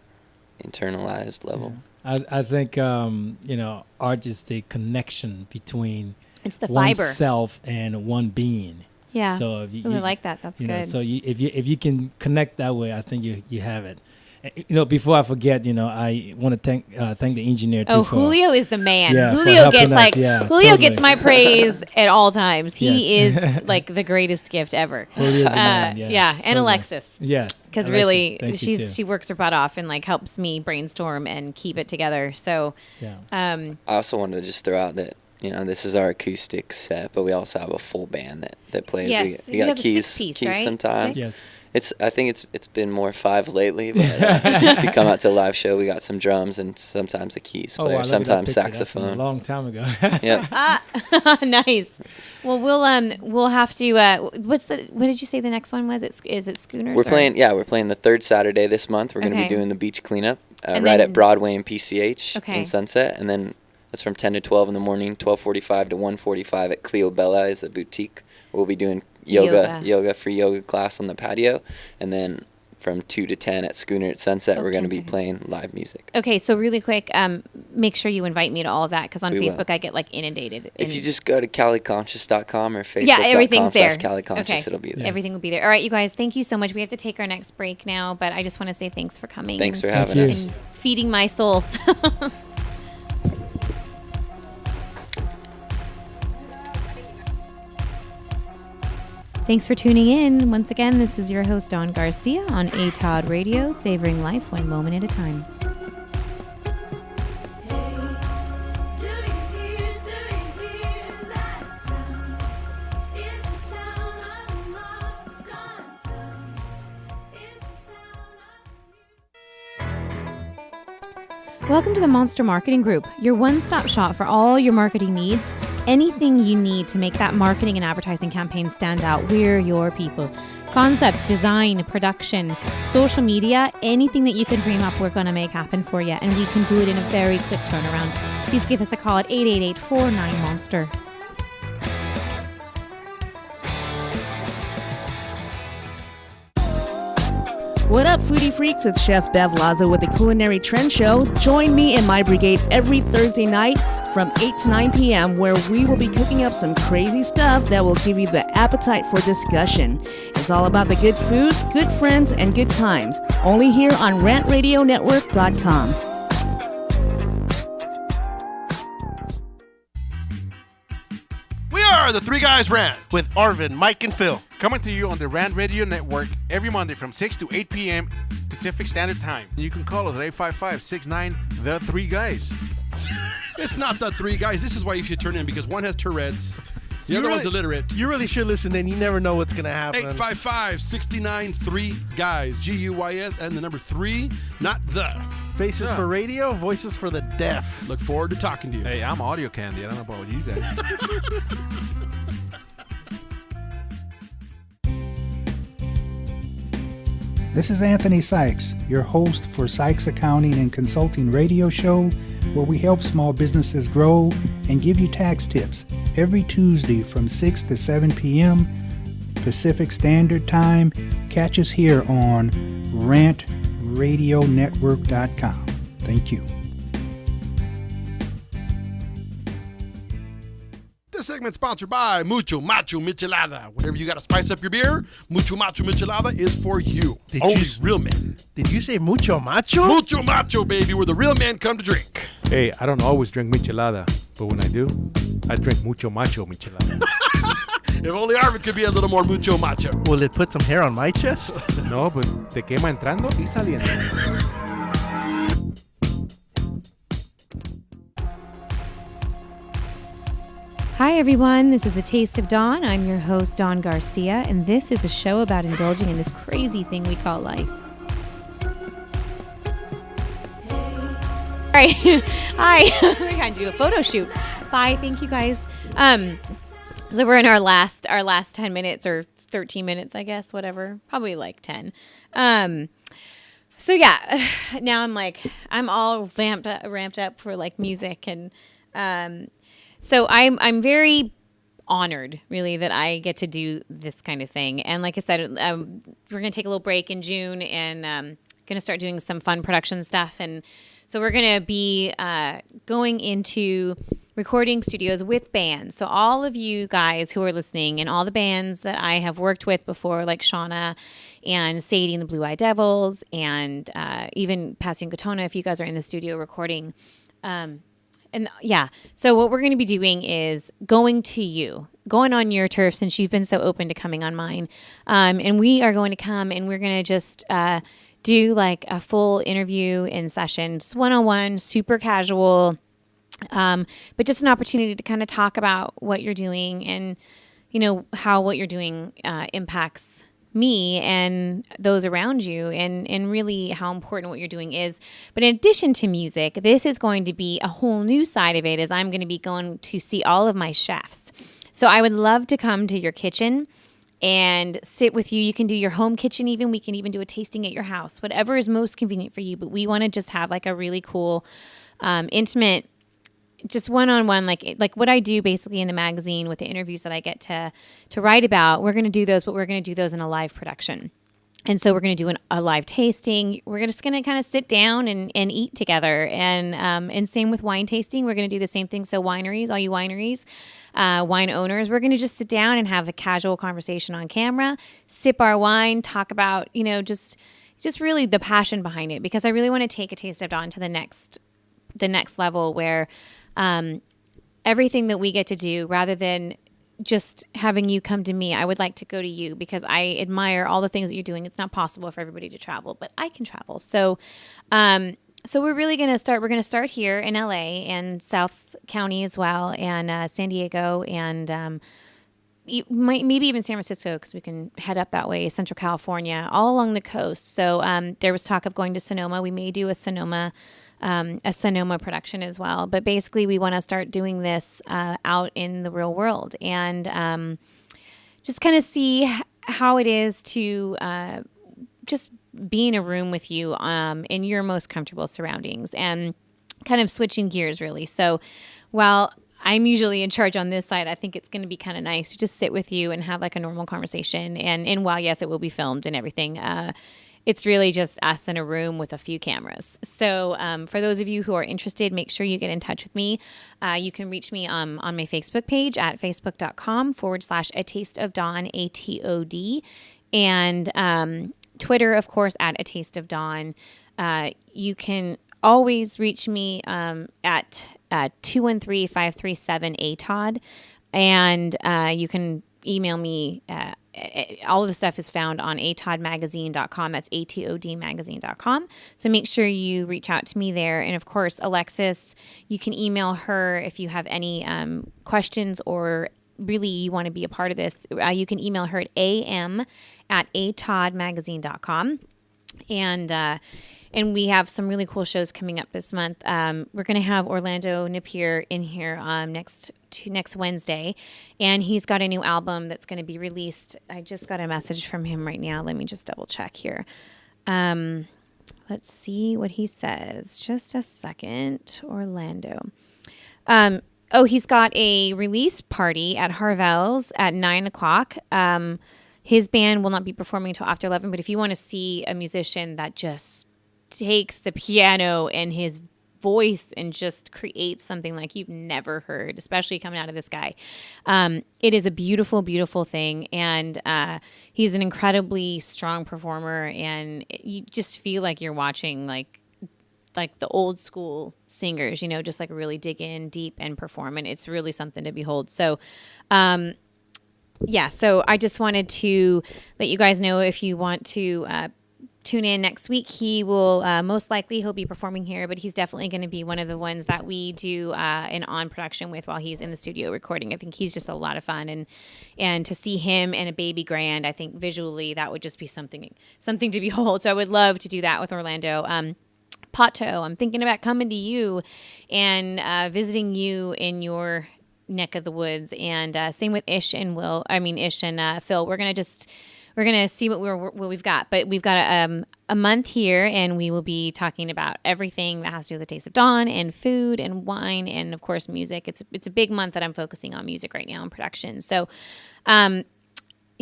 Speaker 10: internalized level.
Speaker 11: I think art is the connection between
Speaker 1: it's the fiber
Speaker 11: oneself and one being.
Speaker 1: Yeah.
Speaker 11: So if you
Speaker 1: like that, that's good.
Speaker 11: So if you can connect that way, I think you have it. before I forget, I want to thank the engineer too.
Speaker 1: Oh, Julio is the man.
Speaker 11: Yeah,
Speaker 1: Julio gets
Speaker 11: helping us.
Speaker 1: Julio gets my praise at all times. He
Speaker 11: Yes.
Speaker 1: is like the greatest gift ever.
Speaker 11: Julio's the man, yes,
Speaker 1: yeah, and
Speaker 11: totally.
Speaker 1: Alexis.
Speaker 11: Yes,
Speaker 1: because
Speaker 11: Alexis,
Speaker 1: really
Speaker 11: thank you too.
Speaker 1: she works her butt off and like helps me brainstorm and keep it together. So
Speaker 11: yeah.
Speaker 10: I also wanted to just throw out that this is our acoustic set, but we also have a full band that plays.
Speaker 1: Yes,
Speaker 10: we
Speaker 1: you
Speaker 10: got
Speaker 1: have a
Speaker 10: keys,
Speaker 1: six-piece, right?
Speaker 10: sometimes.
Speaker 11: Yes.
Speaker 10: I think it's been more 5 lately, but if you come out to a live show, we got some drums and sometimes a keys player,
Speaker 11: wow, look at that
Speaker 10: sometimes
Speaker 11: picture. That's from
Speaker 10: saxophone.
Speaker 11: a long time ago.
Speaker 10: Yeah.
Speaker 1: Nice. Well, we'll have to. What did you say the next one was? Is it Schooners?
Speaker 10: We're playing the third Saturday this month. We're going to
Speaker 1: Okay.
Speaker 10: be doing the beach cleanup
Speaker 1: And
Speaker 10: right
Speaker 1: then-
Speaker 10: at Broadway and PCH
Speaker 1: Okay.
Speaker 10: in Sunset, and then that's from 10 to 12 in the morning, 12:45 to 1:45 at Cleo Bella is a boutique. We'll be doing free yoga class on the patio, and then from 2 to 10 at Schooner at Sunset, we're going to be playing live music.
Speaker 1: Okay, so really quick, make sure you invite me to all of that because on
Speaker 10: We
Speaker 1: Facebook
Speaker 10: will.
Speaker 1: I get like inundated.
Speaker 10: If you just go to CaliConscious.com or Facebook.com
Speaker 1: Yeah, everything's there.
Speaker 10: /CaliConscious,
Speaker 1: Okay.
Speaker 10: it'll be there.
Speaker 1: Everything will be there. All right, you guys, thank you so much. We have to take our next break now, but I just want to say thanks for coming.
Speaker 10: Thanks for
Speaker 1: and-
Speaker 10: having us.
Speaker 1: and feeding my soul. Thanks for tuning in. Once again, this is your host, Dawn Garcia, on ATOD Radio, savoring life one moment at a time. Welcome to the Monster Marketing Group, your one-stop shop for all your marketing needs. Anything you need to make that marketing and advertising campaign stand out, we're your people. Concepts, design, production, social media, anything that you can dream up, we're going to make happen for you. And we can do it in a very quick turnaround. Please give us a call at 888-49-MONSTER.
Speaker 6: What up, foodie freaks? It's Chef Bev Lazo with the Culinary Trend Show. Join me and my brigade every Thursday night from 8 to 9 p.m. where we will be cooking up some crazy stuff that will give you the appetite for discussion. It's all about the good food, good friends, and good times. Only here on rantradionetwork.com.
Speaker 3: We are the Three Guys Rant.
Speaker 5: With Arvin, Mike, and Phil.
Speaker 4: Coming to you on the Rand Radio Network every Monday from 6 to 8 p.m. Pacific Standard Time. You can call us at 855-69-THE-3-GUYS.
Speaker 3: It's not the Three Guys. This is why you should turn in, because one has Tourette's, the other one's illiterate.
Speaker 5: You really should listen in. You never know what's going to happen.
Speaker 3: 855-69-3-GUYS, G-U-Y-S, and the number 3, not the.
Speaker 5: Faces for radio, voices for the deaf.
Speaker 3: Look forward to talking to you.
Speaker 4: Hey, I'm audio candy. I don't know about you guys.
Speaker 2: This is Anthony Sykes, your host for Sykes Accounting and Consulting radio show, where we help small businesses grow and give you tax tips every Tuesday from 6 to 7 p.m. Pacific Standard Time. Catch us here on rantradionetwork.com. Thank you.
Speaker 3: This segment's sponsored by Mucho Macho Michelada. Whenever you got to spice up your beer, Mucho Macho Michelada is for you. Only real men.
Speaker 5: Did you say mucho macho?
Speaker 3: Mucho Macho, baby, where the real men come to drink.
Speaker 4: Hey, I don't always drink michelada, but when I do, I drink mucho macho michelada.
Speaker 3: If only Arvin could be a little more Mucho Macho.
Speaker 5: Will it put some hair on my chest?
Speaker 4: No, but te quema entrando y saliendo.
Speaker 1: Hi, everyone. This is A Taste of Dawn. I'm your host, Dawn Garcia, and this is a show about indulging in this crazy thing we call life. All right. Hi. We're going to do a photo shoot. Bye. Thank you, guys. So we're in our last 10 minutes or 13 minutes, I guess, whatever. Probably like 10. So yeah, now I'm all ramped up for like music, and so I'm very honored, really, that I get to do this kind of thing. And like I said, we're gonna take a little break in June, and gonna start doing some fun production stuff. And so we're gonna be going into recording studios with bands. So all of you guys who are listening and all the bands that I have worked with before, like Shauna and Sadie and the Blue Eye Devils, and even Passion Katona, if you guys are in the studio recording. And yeah, so what we're going to be doing is going on your turf, since you've been so open to coming on mine. And we are going to come and we're going to just do like a full interview in session, just one-on-one, super casual, but just an opportunity to kind of talk about what you're doing and, you know, how what you're doing impacts me and those around you, and really how important what you're doing is. But in addition to music, this is going to be a whole new side of it, as I'm going to be going to see all of my chefs. So I would love to come to your kitchen and sit with you. You can do your home kitchen even. We can even do a tasting at your house, whatever is most convenient for you. But we want to just have like a really cool, intimate, just one-on-one, like what I do basically in the magazine with the interviews that I get to write about. We're going to do those, but we're going to do those in a live production. And so we're going to do a live tasting. We're just going to kind of sit down and eat together. And same with wine tasting. We're going to do the same thing. So wineries, all you wineries, wine owners, we're going to just sit down and have a casual conversation on camera, sip our wine, talk about, you know, just really the passion behind it, because I really want to take A Taste of Dawn to the next level, where everything that we get to do, rather than just having you come to me, I would like to go to you, because I admire all the things that you're doing. It's not possible for everybody to travel, but I can travel. So we're really going to start. We're going to start here in LA and South County as well, and San Diego, and maybe even San Francisco, because we can head up that way, Central California, all along the coast. So there was talk of going to Sonoma. We may do a Sonoma production as well. But basically, we want to start doing this out in the real world, and just kind of see how it is to just be in a room with you in your most comfortable surroundings, and kind of switching gears, really. So while I'm usually in charge on this side, I think it's going to be kind of nice to just sit with you and have like a normal conversation. And while, yes, it will be filmed and everything, it's really just us in a room with a few cameras. So for those of you who are interested, make sure you get in touch with me. You can reach me on my Facebook page at facebook.com/A Taste of Dawn, ATOD. And Twitter, of course, at A Taste of Dawn. You can always reach me at 213-537-ATOD. And you can email me. All of the stuff is found on atodmagazine.com. That's atodmagazine.com. So make sure you reach out to me there. And of course, Alexis, you can email her if you have any questions, or really you want to be a part of this. You can email her at am@atodmagazine.com. And we have some really cool shows coming up this month. We're going to have Orlando Napier in here next Wednesday, and he's got a new album that's going to be released. I just got a message from him right now. Let me just double check here. Let's see what he says. Just a second. Orlando. He's got a release party at Harvell's at 9:00. His band will not be performing until after 11, but if you want to see a musician that just takes the piano and his voice and just creates something like you've never heard, especially coming out of this guy, it is a beautiful, beautiful thing. And he's an incredibly strong performer, and you just feel like you're watching like the old school singers, you know, just like really dig in deep and perform, and it's really something to behold. So so I just wanted to let you guys know, if you want to tune in next week, he will most likely he'll be performing here, but he's definitely going to be one of the ones that we do an on production with while he's in the studio recording. I think he's just a lot of fun, and to see him and a baby grand, I think visually that would just be something to behold. So I would love to do that with Orlando. Pato, I'm thinking about coming to you and visiting you in your neck of the woods, and same with Ish and Phil. We're gonna see what we've got, but we've got a month here, and we will be talking about everything that has to do with the Taste of Dawn, and food and wine, and of course music. It's a big month that I'm focusing on music right now and production. So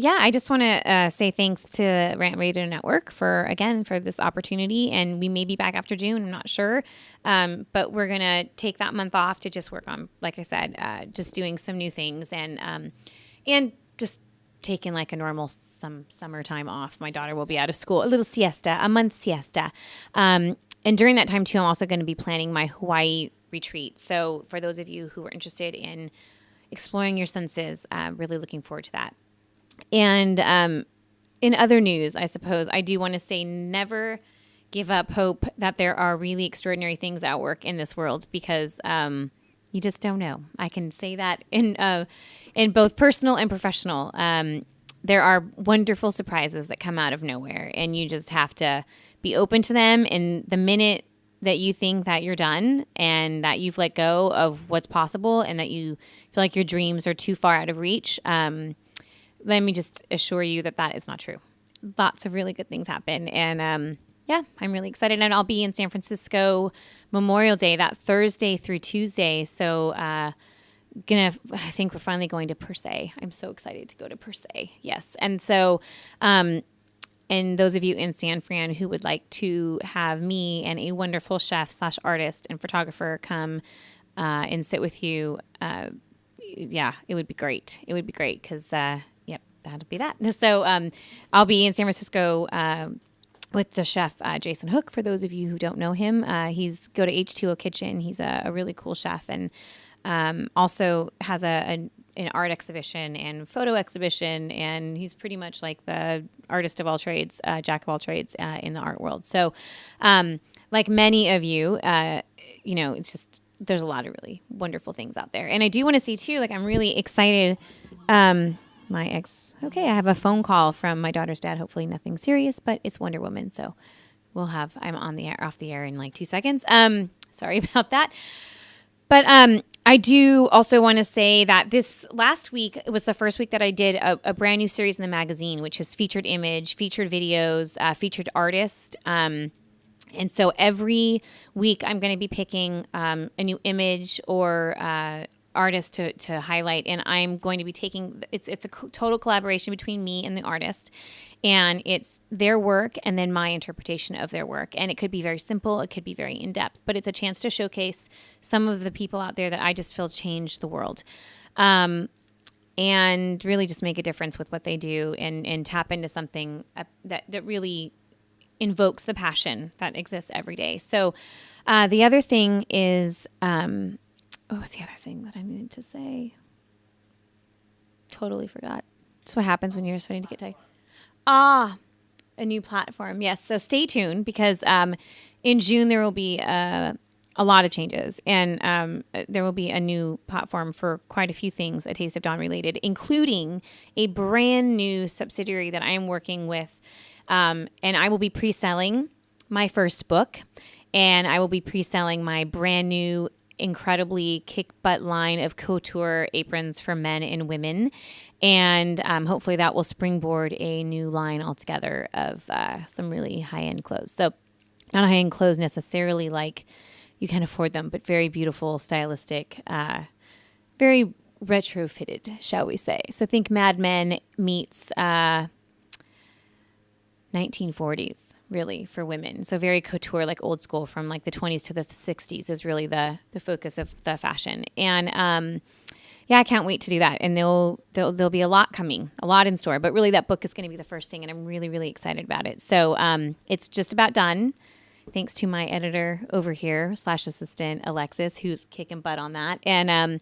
Speaker 1: yeah, I just want to say thanks to Rant Radio Network for this opportunity. And we may be back after June. I'm not sure. But we're going to take that month off to just work on, like I said, just doing some new things and just taking like a normal summertime off. My daughter will be out of school, a little siesta, a month siesta. And during that time too, I'm also going to be planning my Hawaii retreat. So for those of you who are interested in exploring your senses, really looking forward to that. And in other news, I suppose, I do want to say never give up hope that there are really extraordinary things at work in this world, because you just don't know. I can say that in both personal and professional. There are wonderful surprises that come out of nowhere, and you just have to be open to them. And the minute that you think that you're done and that you've let go of what's possible and that you feel like your dreams are too far out of reach, let me just assure you that that is not true. Lots of really good things happen. And yeah, I'm really excited. And I'll be in San Francisco Memorial Day, that Thursday through Tuesday. So I think we're finally going to Per Se. I'm so excited to go to Per Se. Yes. And so, and those of you in San Fran who would like to have me and a wonderful chef / artist and photographer come and sit with you, yeah, it would be great. It would be great because, yep, that'll be that. So I'll be in San Francisco with the chef Jason Hook. For those of you who don't know him, he's go to H2O Kitchen. He's a really cool chef, and also has an art exhibition and photo exhibition, and he's pretty much like the artist of all trades, jack of all trades in the art world. So like many of you, it's just, there's a lot of really wonderful things out there. And I do want to see too, like I'm really excited. Okay, I have a phone call from my daughter's dad. Hopefully nothing serious, but it's Wonder Woman. So I'm off the air in like 2 seconds. Sorry about that. But I do also want to say that this last week, it was the first week that I did a brand new series in the magazine, which is featured image, featured videos, featured artist. And so every week I'm going to be picking a new image or artist to highlight. And I'm going to be taking, it's a total collaboration between me and the artist. And it's their work and then my interpretation of their work. And it could be very simple. It could be very in-depth. But it's a chance to showcase some of the people out there that I just feel change the world. And really just make a difference with what they do and tap into something that really invokes the passion that exists every day. So the other thing is, what was the other thing that I needed to say? Totally forgot. That's what happens when you're starting to get tired. A new platform. Yes. So stay tuned, because in June there will be a lot of changes, and there will be a new platform for quite a few things, A Taste of Dawn related, including a brand new subsidiary that I am working with. And I will be pre-selling my first book, and I will be pre-selling my brand new incredibly kick butt line of couture aprons for men and women. And hopefully that will springboard a new line altogether of some really high-end clothes. So not high-end clothes necessarily like you can afford them, but very beautiful, stylistic, very retrofitted, shall we say. So think Mad Men meets 1940s. Really, for women. So very couture, like old school, from like the 20s to the 60s is really the focus of the fashion. And I can't wait to do that. And there'll be a lot coming, a lot in store. But really that book is going to be the first thing, and I'm really, really excited about it. So it's just about done. Thanks to my editor over here / assistant, Alexis, who's kicking butt on that. And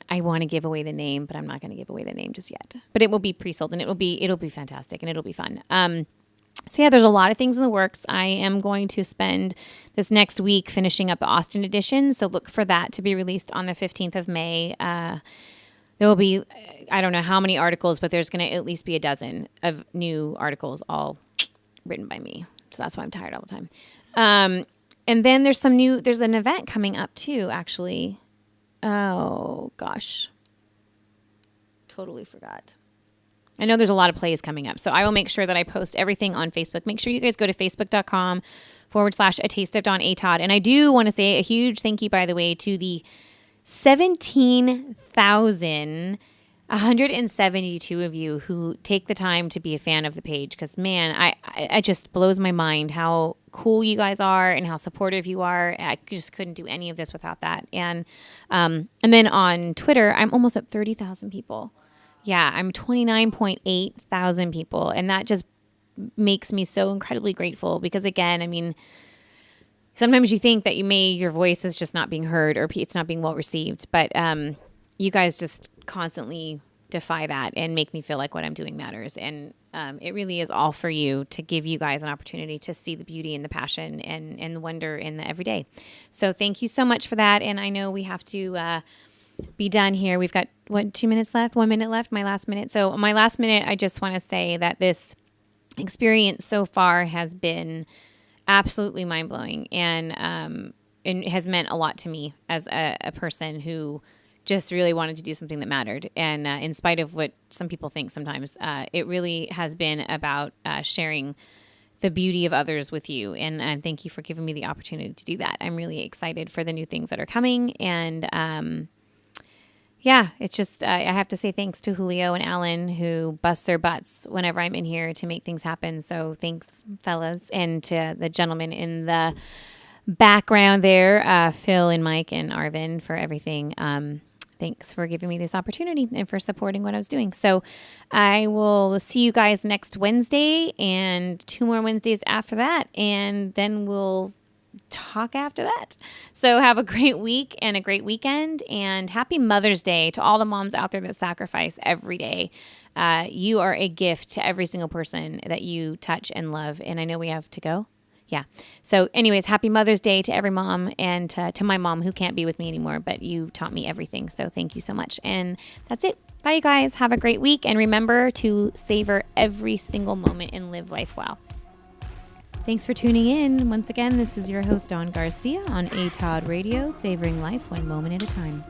Speaker 1: I want to give away the name, but I'm not going to give away the name just yet. But it will be pre-sold, and it'll be fantastic, and it'll be fun. So yeah, there's a lot of things in the works. I am going to spend this next week finishing up the Austin edition. So look for that to be released on the 15th of May. There will be, I don't know how many articles, but there's going to at least be a dozen of new articles, all written by me. So that's why I'm tired all the time. And then there's an event coming up too, actually. Oh gosh. Totally forgot. I know there's a lot of plays coming up, so I will make sure that I post everything on Facebook. Make sure you guys go to facebook.com/A Taste of Dawn ATOD. And I do want to say a huge thank you, by the way, to the 17,000 172 of you who take the time to be a fan of the page, because man, I just blows my mind how cool you guys are and how supportive you are. I just couldn't do any of this without that. And then on Twitter, I'm almost at 30,000 people. Yeah, I'm 29.8 thousand people, and that just makes me so incredibly grateful, because again, I mean, sometimes you think that your voice is just not being heard or it's not being well received, but you guys just constantly defy that and make me feel like what I'm doing matters. And it really is all for you, to give you guys an opportunity to see the beauty and the passion and the wonder in the everyday. So thank you so much for that. And I know we have to be done here. We've got 2 minutes left, 1 minute left, my last minute. So my last minute, I just want to say that this experience so far has been absolutely mind-blowing, and has meant a lot to me as a person who just really wanted to do something that mattered. And in spite of what some people think sometimes, it really has been about sharing the beauty of others with you. And thank you for giving me the opportunity to do that. I'm really excited for the new things that are coming. And yeah, it's just, I have to say thanks to Julio and Alan, who bust their butts whenever I'm in here to make things happen. So thanks, fellas, and to the gentlemen in the background there, Phil and Mike and Arvin, for everything. Thanks for giving me this opportunity and for supporting what I was doing. So I will see you guys next Wednesday and 2 more Wednesdays after that. And then we'll talk after that. So have a great week and a great weekend, and happy Mother's Day to all the moms out there that sacrifice every day. You are a gift to every single person that you touch and love. And I know we have to go. Yeah. So anyways, happy Mother's Day to every mom, and to my mom, who can't be with me anymore, but you taught me everything. So thank you so much. And that's it. Bye, you guys. Have a great week. And remember to savor every single moment and live life well. Thanks for tuning in. Once again, this is your host, Dawn Garcia, on ATOD Radio, savoring life one moment at a time.